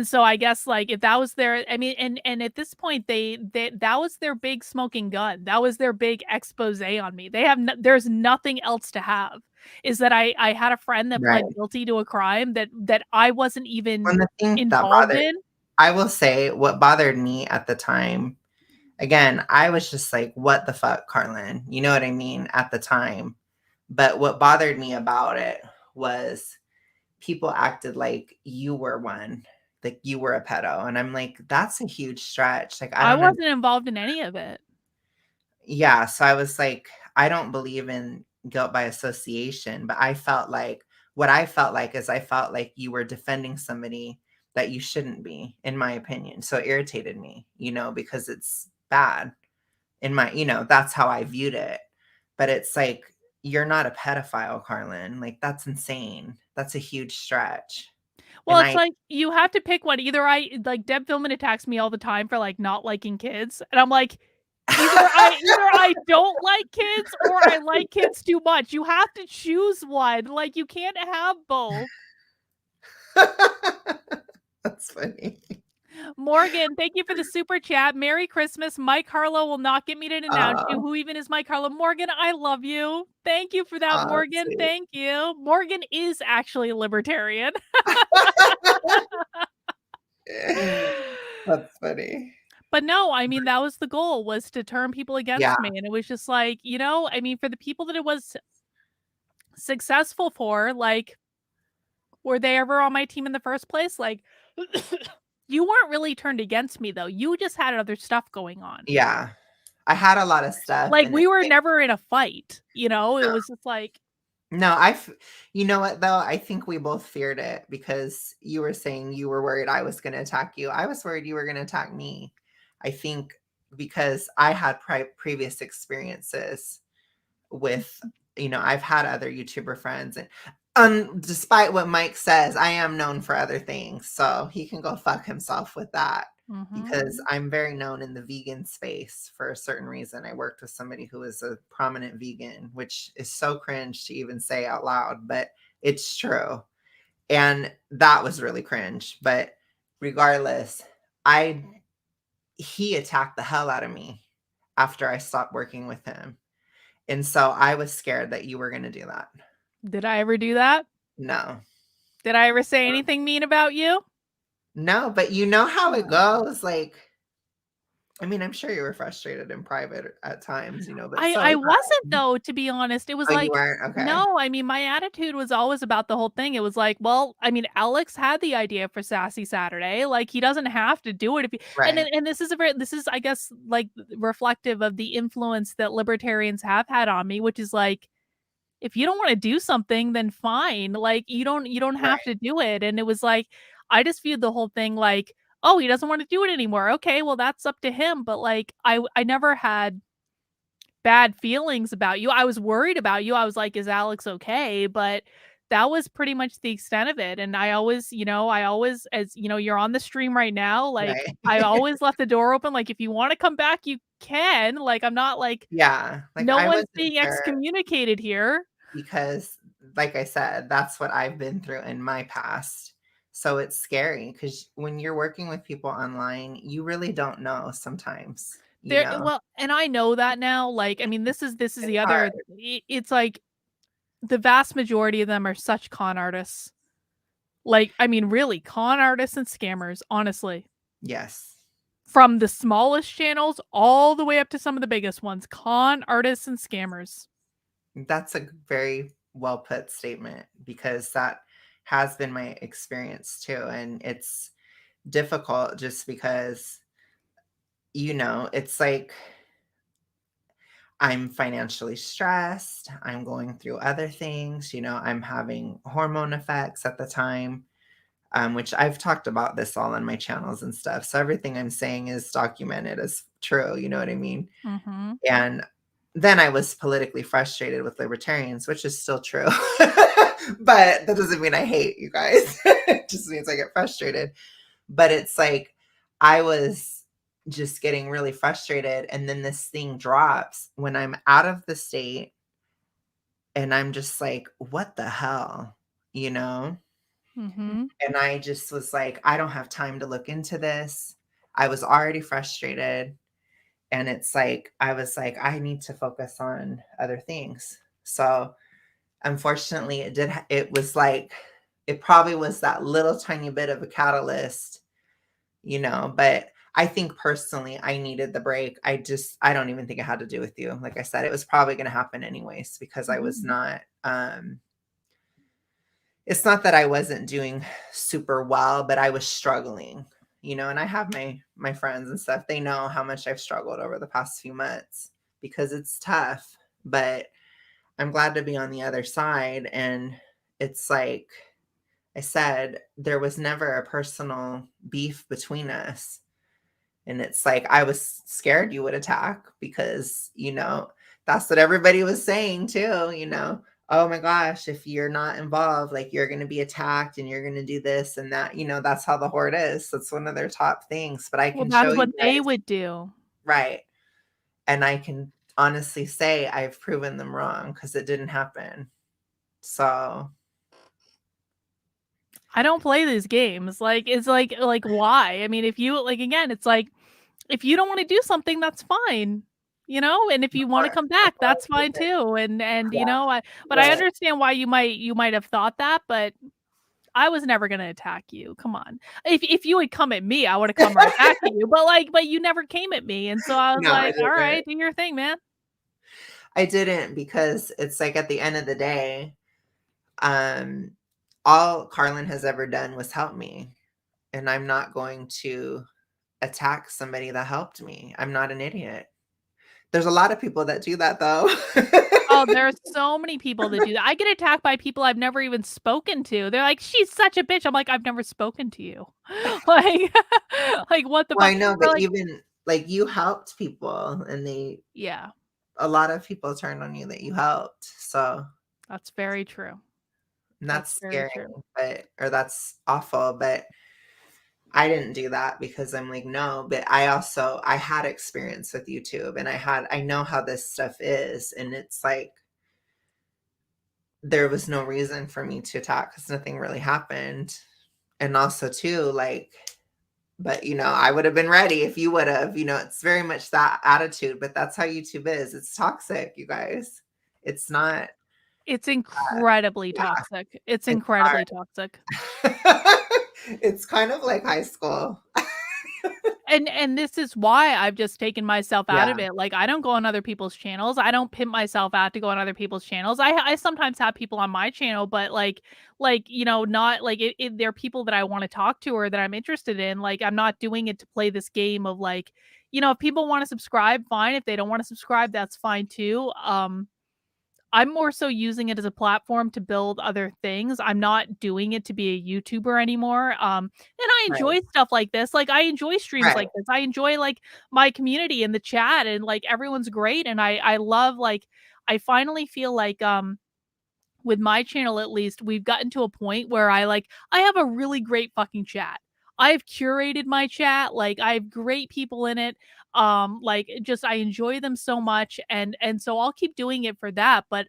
so I guess, like, if that was their, I mean, and at this point, they that was their big smoking gun. That was their big expose on me. There's nothing else to have. Is that I had a friend that pled guilty to a crime that I wasn't even involved in. I will say what bothered me at the time, again, I was just like, what the fuck, Carlin? You know what I mean? At the time. But what bothered me about it was people acted like you were one. Like you were a pedo. And I'm like, that's a huge stretch. Like, I wasn't involved in any of it. Yeah. So I was like, I don't believe in guilt by association, but I felt like you were defending somebody that you shouldn't be, in my opinion. So it irritated me, because it's bad in my, that's how I viewed it. But it's like, you're not a pedophile, Carlin. Like, that's insane. That's a huge stretch. Well, it's like, you have to pick one. Either Deb Philman attacks me all the time for, like, not liking kids. And I'm like, either I don't like kids or I like kids too much. You have to choose one. Like, you can't have both. That's funny. Morgan, thank you for the super chat. Merry Christmas. Mike Harlow will not get me to announce you. Who even is Mike Harlow? Morgan, I love you. Thank you for that, Morgan. Sweet. Thank you. Morgan is actually a libertarian. That's funny. But no, I mean, that was the goal, was to turn people against me. And it was just like, I mean, for the people that it was successful for, like, were they ever on my team in the first place? Like, you weren't really turned against me, though. You just had other stuff going on. Yeah. I had a lot of stuff. Like, we were never in a fight, It was just like. No, you know what, though? I think we both feared it because you were saying you were worried I was going to attack you. I was worried you were going to attack me. I think because I had previous experiences with, I've had other YouTuber friends, and despite what Mike says, I am known for other things. So he can go fuck himself with that, because I'm very known in the vegan space for a certain reason. I worked with somebody who is a prominent vegan, which is so cringe to even say out loud, but it's true. And that was really cringe. But regardless, he attacked the hell out of me after I stopped working with him. And so I was scared that you were going to do that. Did I ever do that? No. Did I ever say anything mean about you? No, but you know how it goes. Like, I mean, I'm sure you were frustrated in private at times, but I wasn't, though, to be honest. It was like, okay. No, I mean, my attitude was always about the whole thing. It was like, well, I mean, Alex had the idea for Sassy Saturday. Like, he doesn't have to do it. And this is, I guess, like, reflective of the influence that libertarians have had on me, which is like, if you don't want to do something, then fine. Like, you don't have to do it. And it was like, I just viewed the whole thing like, oh, he doesn't want to do it anymore. Okay, well, that's up to him. But like, I never had bad feelings about you. I was worried about you. I was like, is Alex okay? But that was pretty much the extent of it. And I always, as you know, you're on the stream right now. Like I always left the door open. Like if you want to come back, you can. Like I'm not like, like no one's being excommunicated here. Because like I said, that's what I've been through in my past. So it's scary because when you're working with people online, you really don't know sometimes. Well, and I know that now. Like, I mean, this is the other. It's like the vast majority of them are such con artists. Like, I mean, really, con artists and scammers. Honestly, yes. From the smallest channels all the way up to some of the biggest ones, con artists and scammers. That's a very well put statement because that has been my experience too, and it's difficult just because. It's like I'm financially stressed. I'm going through other things. I'm having hormone effects at the time, which I've talked about this all on my channels and stuff. So everything I'm saying is documented as true. You know what I mean? Mm-hmm. And then I was politically frustrated with libertarians, which is still true. But that doesn't mean I hate you guys. It just means I get frustrated. But it's like I was just getting really frustrated, and then this thing drops when I'm out of the state, and I'm just like, what the hell, Mm-hmm. And I just was like, I don't have time to look into this. I was already frustrated, and it's like I was like, I need to focus on other things. So unfortunately it was like it probably was that little tiny bit of a catalyst, but I think personally I needed the break. I don't even think it had to do with you. Like I said, it was probably going to happen anyways because I was not, it's not that I wasn't doing super well, but I was struggling, and I have my friends and stuff. They know how much I've struggled over the past few months because it's tough, but I'm glad to be on the other side. And it's like I said, there was never a personal beef between us. And it's like, I was scared you would attack because, that's what everybody was saying too, oh my gosh, if you're not involved, like you're going to be attacked and you're going to do this and that, that's how the horde is. That's one of their top things, but I can show you that's what they would do. Right. And I can honestly say I've proven them wrong because it didn't happen. So I don't play these games. Like, it's like why? I mean, if you again, it's like if you don't want to do something, that's fine, and if you want to come back, that's fine too. And I understand why you might have thought that, but I was never gonna attack you. Come on. If you had come at me, I would have come right back at you. But you never came at me, and so I was like, all right, do your thing, man. I didn't because it's like at the end of the day, all Carlin has ever done was help me. And I'm not going to attack somebody that helped me. I'm not an idiot. There's a lot of people that do that though. Oh, there are so many people that do that. I get attacked by people I've never even spoken to. They're like, she's such a bitch. I'm like, I've never spoken to you. like what the fuck? I know, but even like you helped people and a lot of people turned on you that you helped. So that's very true. And that's scary, or that's awful, but I didn't do that because I'm like, no, but I had experience with YouTube and I know how this stuff is. And it's like, there was no reason for me to attack because nothing really happened. And also too, but I would have been ready if you would have, it's very much that attitude, but that's how YouTube is. It's toxic, you guys. It's not. It's incredibly toxic. It's incredibly toxic. It's kind of like high school. And this is why I've just taken myself out of it. Like, I don't go on other people's channels. I don't pimp myself out to go on other people's channels. I sometimes have people on my channel, but not like they're people that I want to talk to or that I'm interested in. Like, I'm not doing it to play this game of like, if people want to subscribe, fine. If they don't want to subscribe, that's fine too. I'm more so using it as a platform to build other things. I'm not doing it to be a YouTuber anymore. And I enjoy stuff like this. Like, I enjoy streams like this. I enjoy like my community and the chat and like everyone's great. And I love, like, I finally feel like with my channel, at least, we've gotten to a point where I have a really great fucking chat. I've curated my chat. Like, I have great people in it. Just I enjoy them so much, and so I'll keep doing it for that. But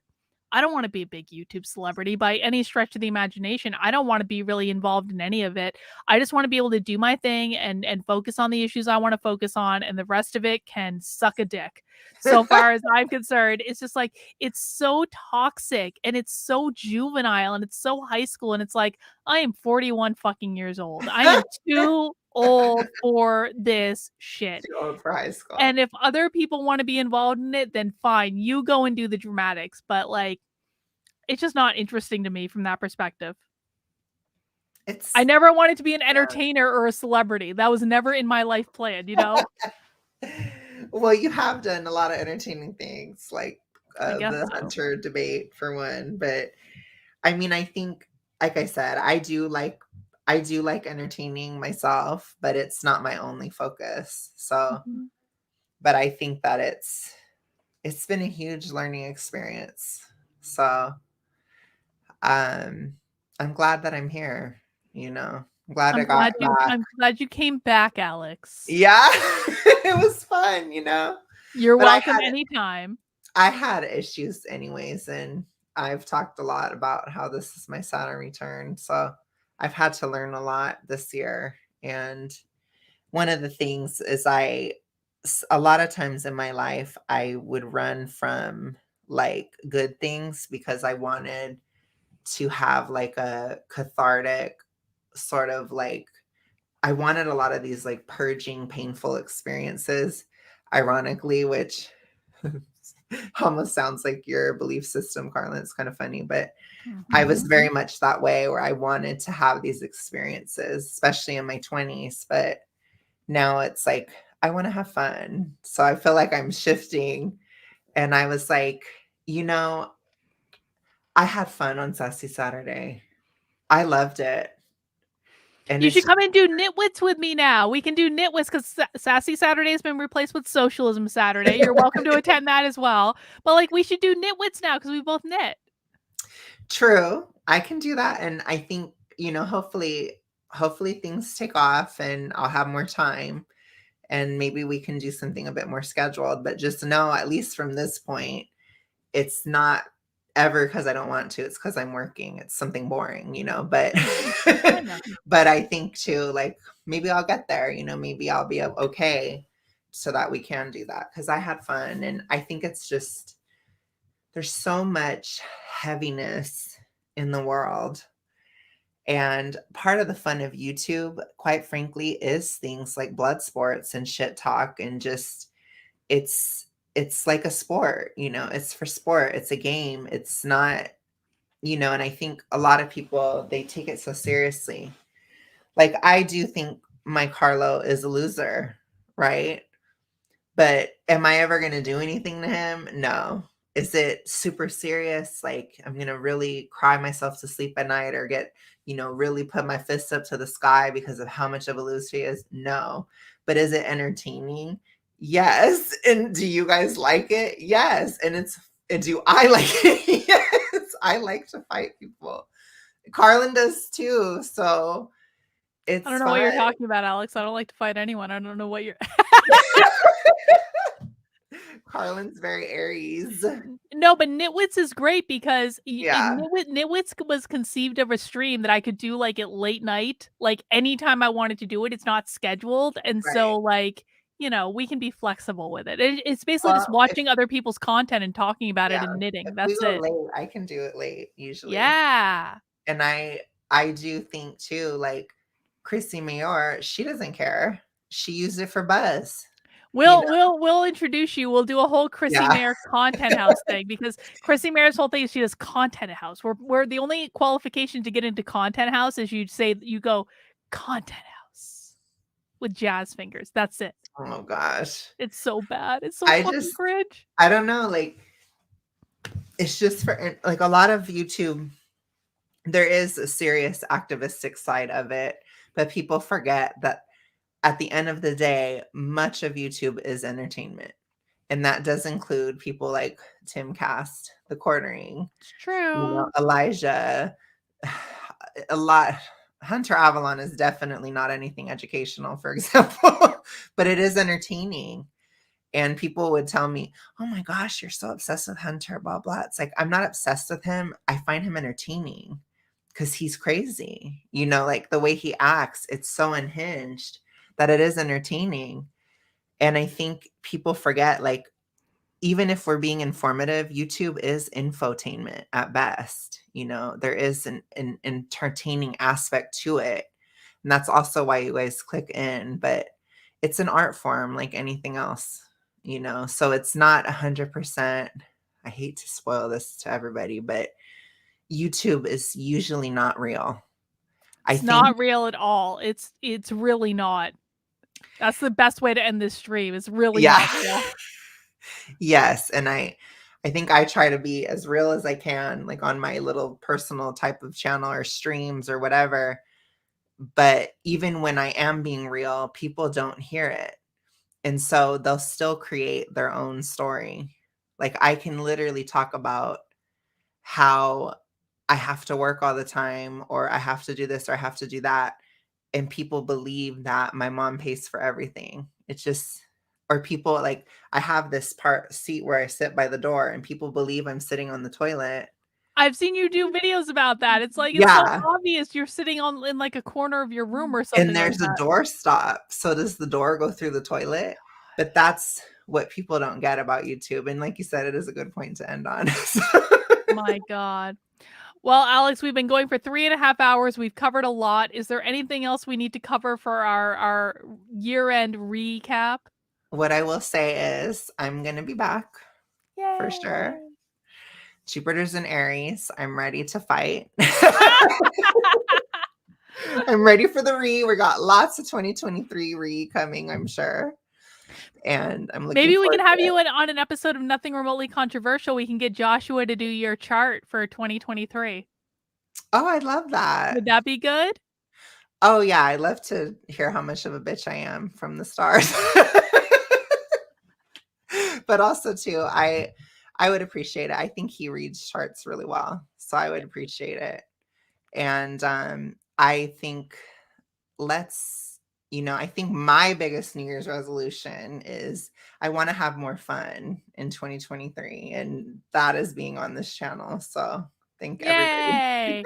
I don't want to be a big YouTube celebrity by any stretch of the imagination. I don't want to be really involved in any of it. I just want to be able to do my thing and focus on the issues I want to focus on, and the rest of it can suck a dick. So far as I'm concerned, it's just like, it's so toxic and it's so juvenile and it's so high school, and it's like, I am 41 fucking years old. I am too old for this shit. Too old for high school. And if other people want to be involved in it, then fine, you go and do the dramatics. But like, it's just not interesting to me from that perspective. I never wanted to be an entertainer or a celebrity. That was never in my life plan, you know? Well, you have done a lot of entertaining things, like the so. Hunter debate for one. But I mean, I think, like I said, I do like entertaining myself, but it's not my only focus. So, but I think that it's been a huge learning experience. So, I'm glad that I'm here, you know. I'm glad you came back, Alex. Yeah. It was fun, you know. You're welcome anytime. I had issues anyways, and I've talked a lot about how this is my Saturn return. So I've had to learn a lot this year. And one of the things is a lot of times in my life, I would run from like good things because I wanted to have like a cathartic sort of like, I wanted a lot of these like purging, painful experiences, ironically, which almost sounds like your belief system, Carlin. It's kind of funny, but I was very much that way, where I wanted to have these experiences, especially in my 20s. But now it's like, I want to have fun. So I feel like I'm shifting. And I was like, you know, I had fun on Sassy Saturday. I loved it. And you should come and do Nitwits with me now. We can do Nitwits because Sassy Saturday has been replaced with Socialism Saturday. You're welcome to attend that as well. But like, we should do Nitwits now because we both knit. True. I can do that. And I think, you know, hopefully things take off and I'll have more time and maybe we can do something a bit more scheduled. But just know, at least from this point, it's not ever because I don't want to. It's because I'm working. It's something boring, you know, but but I think too, like, maybe I'll get there, you know, maybe I'll be okay so that we can do that, because I had fun. And I think it's just, there's so much heaviness in the world. And part of the fun of YouTube, quite frankly, is things like blood sports and shit talk, and just, it's like a sport, you know, it's for sport. It's a game. It's not, you know, and I think a lot of people, they take it so seriously. Like, I do think my Carlo is a loser, right? But am I ever going to do anything to him? No. Is it super serious? Like, I'm going to really cry myself to sleep at night or get, you know, really put my fist up to the sky because of how much of a loser he is? No. But is it entertaining? Yes. And do you guys like it? Yes. And do I like it? Yes. I like to fight people. Carlin does too. So it's I don't know what you're talking about, Alex. I don't like to fight anyone. I don't know what you're Carlin's very Aries. No, but Nitwits is great because Nitwits was conceived of a stream that I could do like at late night, like anytime I wanted to do it. It's not scheduled. And so like, you know, we can be flexible with it. It's basically just watching other people's content and talking about it and knitting. That's it. Late, I can do it late usually. Yeah. And I do think too, like Chrissy Mayor, she doesn't care. She used it for buzz. We'll introduce you. We'll do a whole Chrissy Mayer content house thing, because Chrissy Mayer's whole thing is she does content house. Where the only qualification to get into content house is you go content house with jazz fingers. That's it. Oh gosh, it's so bad. It's so fucking cringe. I don't know. Like, it's just for like a lot of YouTube. There is a serious activistic side of it, but people forget that at the end of the day, much of YouTube is entertainment. And that does include people like Tim Cast, The Quartering. It's true. Elijah, a lot. Hunter Avalon is definitely not anything educational, for example, but it is entertaining. And people would tell me, oh my gosh, you're so obsessed with Hunter, blah, blah. It's like, I'm not obsessed with him. I find him entertaining because he's crazy. Like the way he acts, it's so unhinged that it is entertaining. And I think people forget, like, even if we're being informative, YouTube is infotainment at best. There is an entertaining aspect to it. And that's also why you guys click in. But it's an art form like anything else, So it's not 100%. I hate to spoil this to everybody, but YouTube is usually not real. It's not real at all. It's really not. That's the best way to end this stream. It's really not real. Yes, and I think I try to be as real as I can, like on my little personal type of channel or streams or whatever. But even when I am being real, people don't hear it. And so they'll still create their own story. Like I can literally talk about how I have to work all the time, or I have to do this, or I have to do that. And people believe that my mom pays for everything. It's just, or people like, I have this seat where I sit by the door and people believe I'm sitting on the toilet. I've seen you do videos about that. It's like, it's so obvious you're sitting in like a corner of your room or something. And there's a door stop. So does the door go through the toilet? But that's what people don't get about YouTube. And like you said, it is a good point to end on. My God. Well, Alex, we've been going for 3.5 hours. We've covered a lot. Is there anything else we need to cover for our year-end recap? What I will say is I'm going to be back. Yay. For sure. Jupiter's in Aries. I'm ready to fight. I'm ready for the we got lots of 2023 coming, I'm sure. And I'm looking maybe we can have you on an episode of Nothing Remotely Controversial. We can get Joshua to do your chart for 2023. Oh, I love that. Would that be good? Oh yeah, I love to hear how much of a bitch I am from the stars. But also too, I would appreciate it. I think he reads charts really well, so I would appreciate it. And I think I think my biggest New Year's resolution is I want to have more fun in 2023, and that is being on this channel. So thank everybody.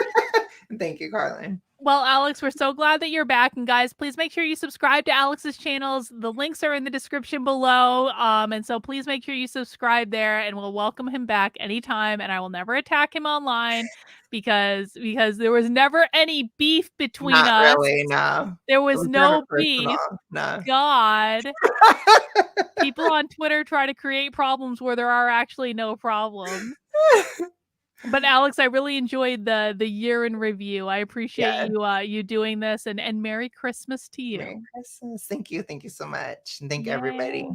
Thank you, Carlin. Well, Alex, we're so glad that you're back. And guys, please make sure you subscribe to Alex's channels. The links are in the description below. And so please make sure you subscribe there, and we'll welcome him back anytime. And I will never attack him online because there was never any beef between us. Not really, no. There was no beef. No. God. People on Twitter try to create problems where there are actually no problems. But Alex, I really enjoyed the year in review. I appreciate you doing this, and Merry Christmas to you. Merry Christmas. Thank you so much, and thank everybody.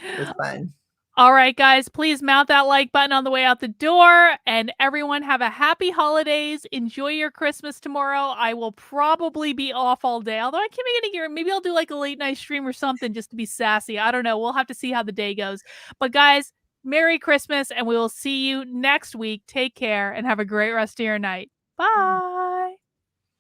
It was fun. All right, guys, please mount that like button on the way out the door, and everyone have a happy holidays. Enjoy your Christmas tomorrow. I will probably be off all day, although I can't make it here. Maybe I'll do like a late night stream or something just to be sassy. I don't know. We'll have to see how the day goes. But guys, Merry Christmas, and we will see you next week. Take care and have a great rest of your night. Bye.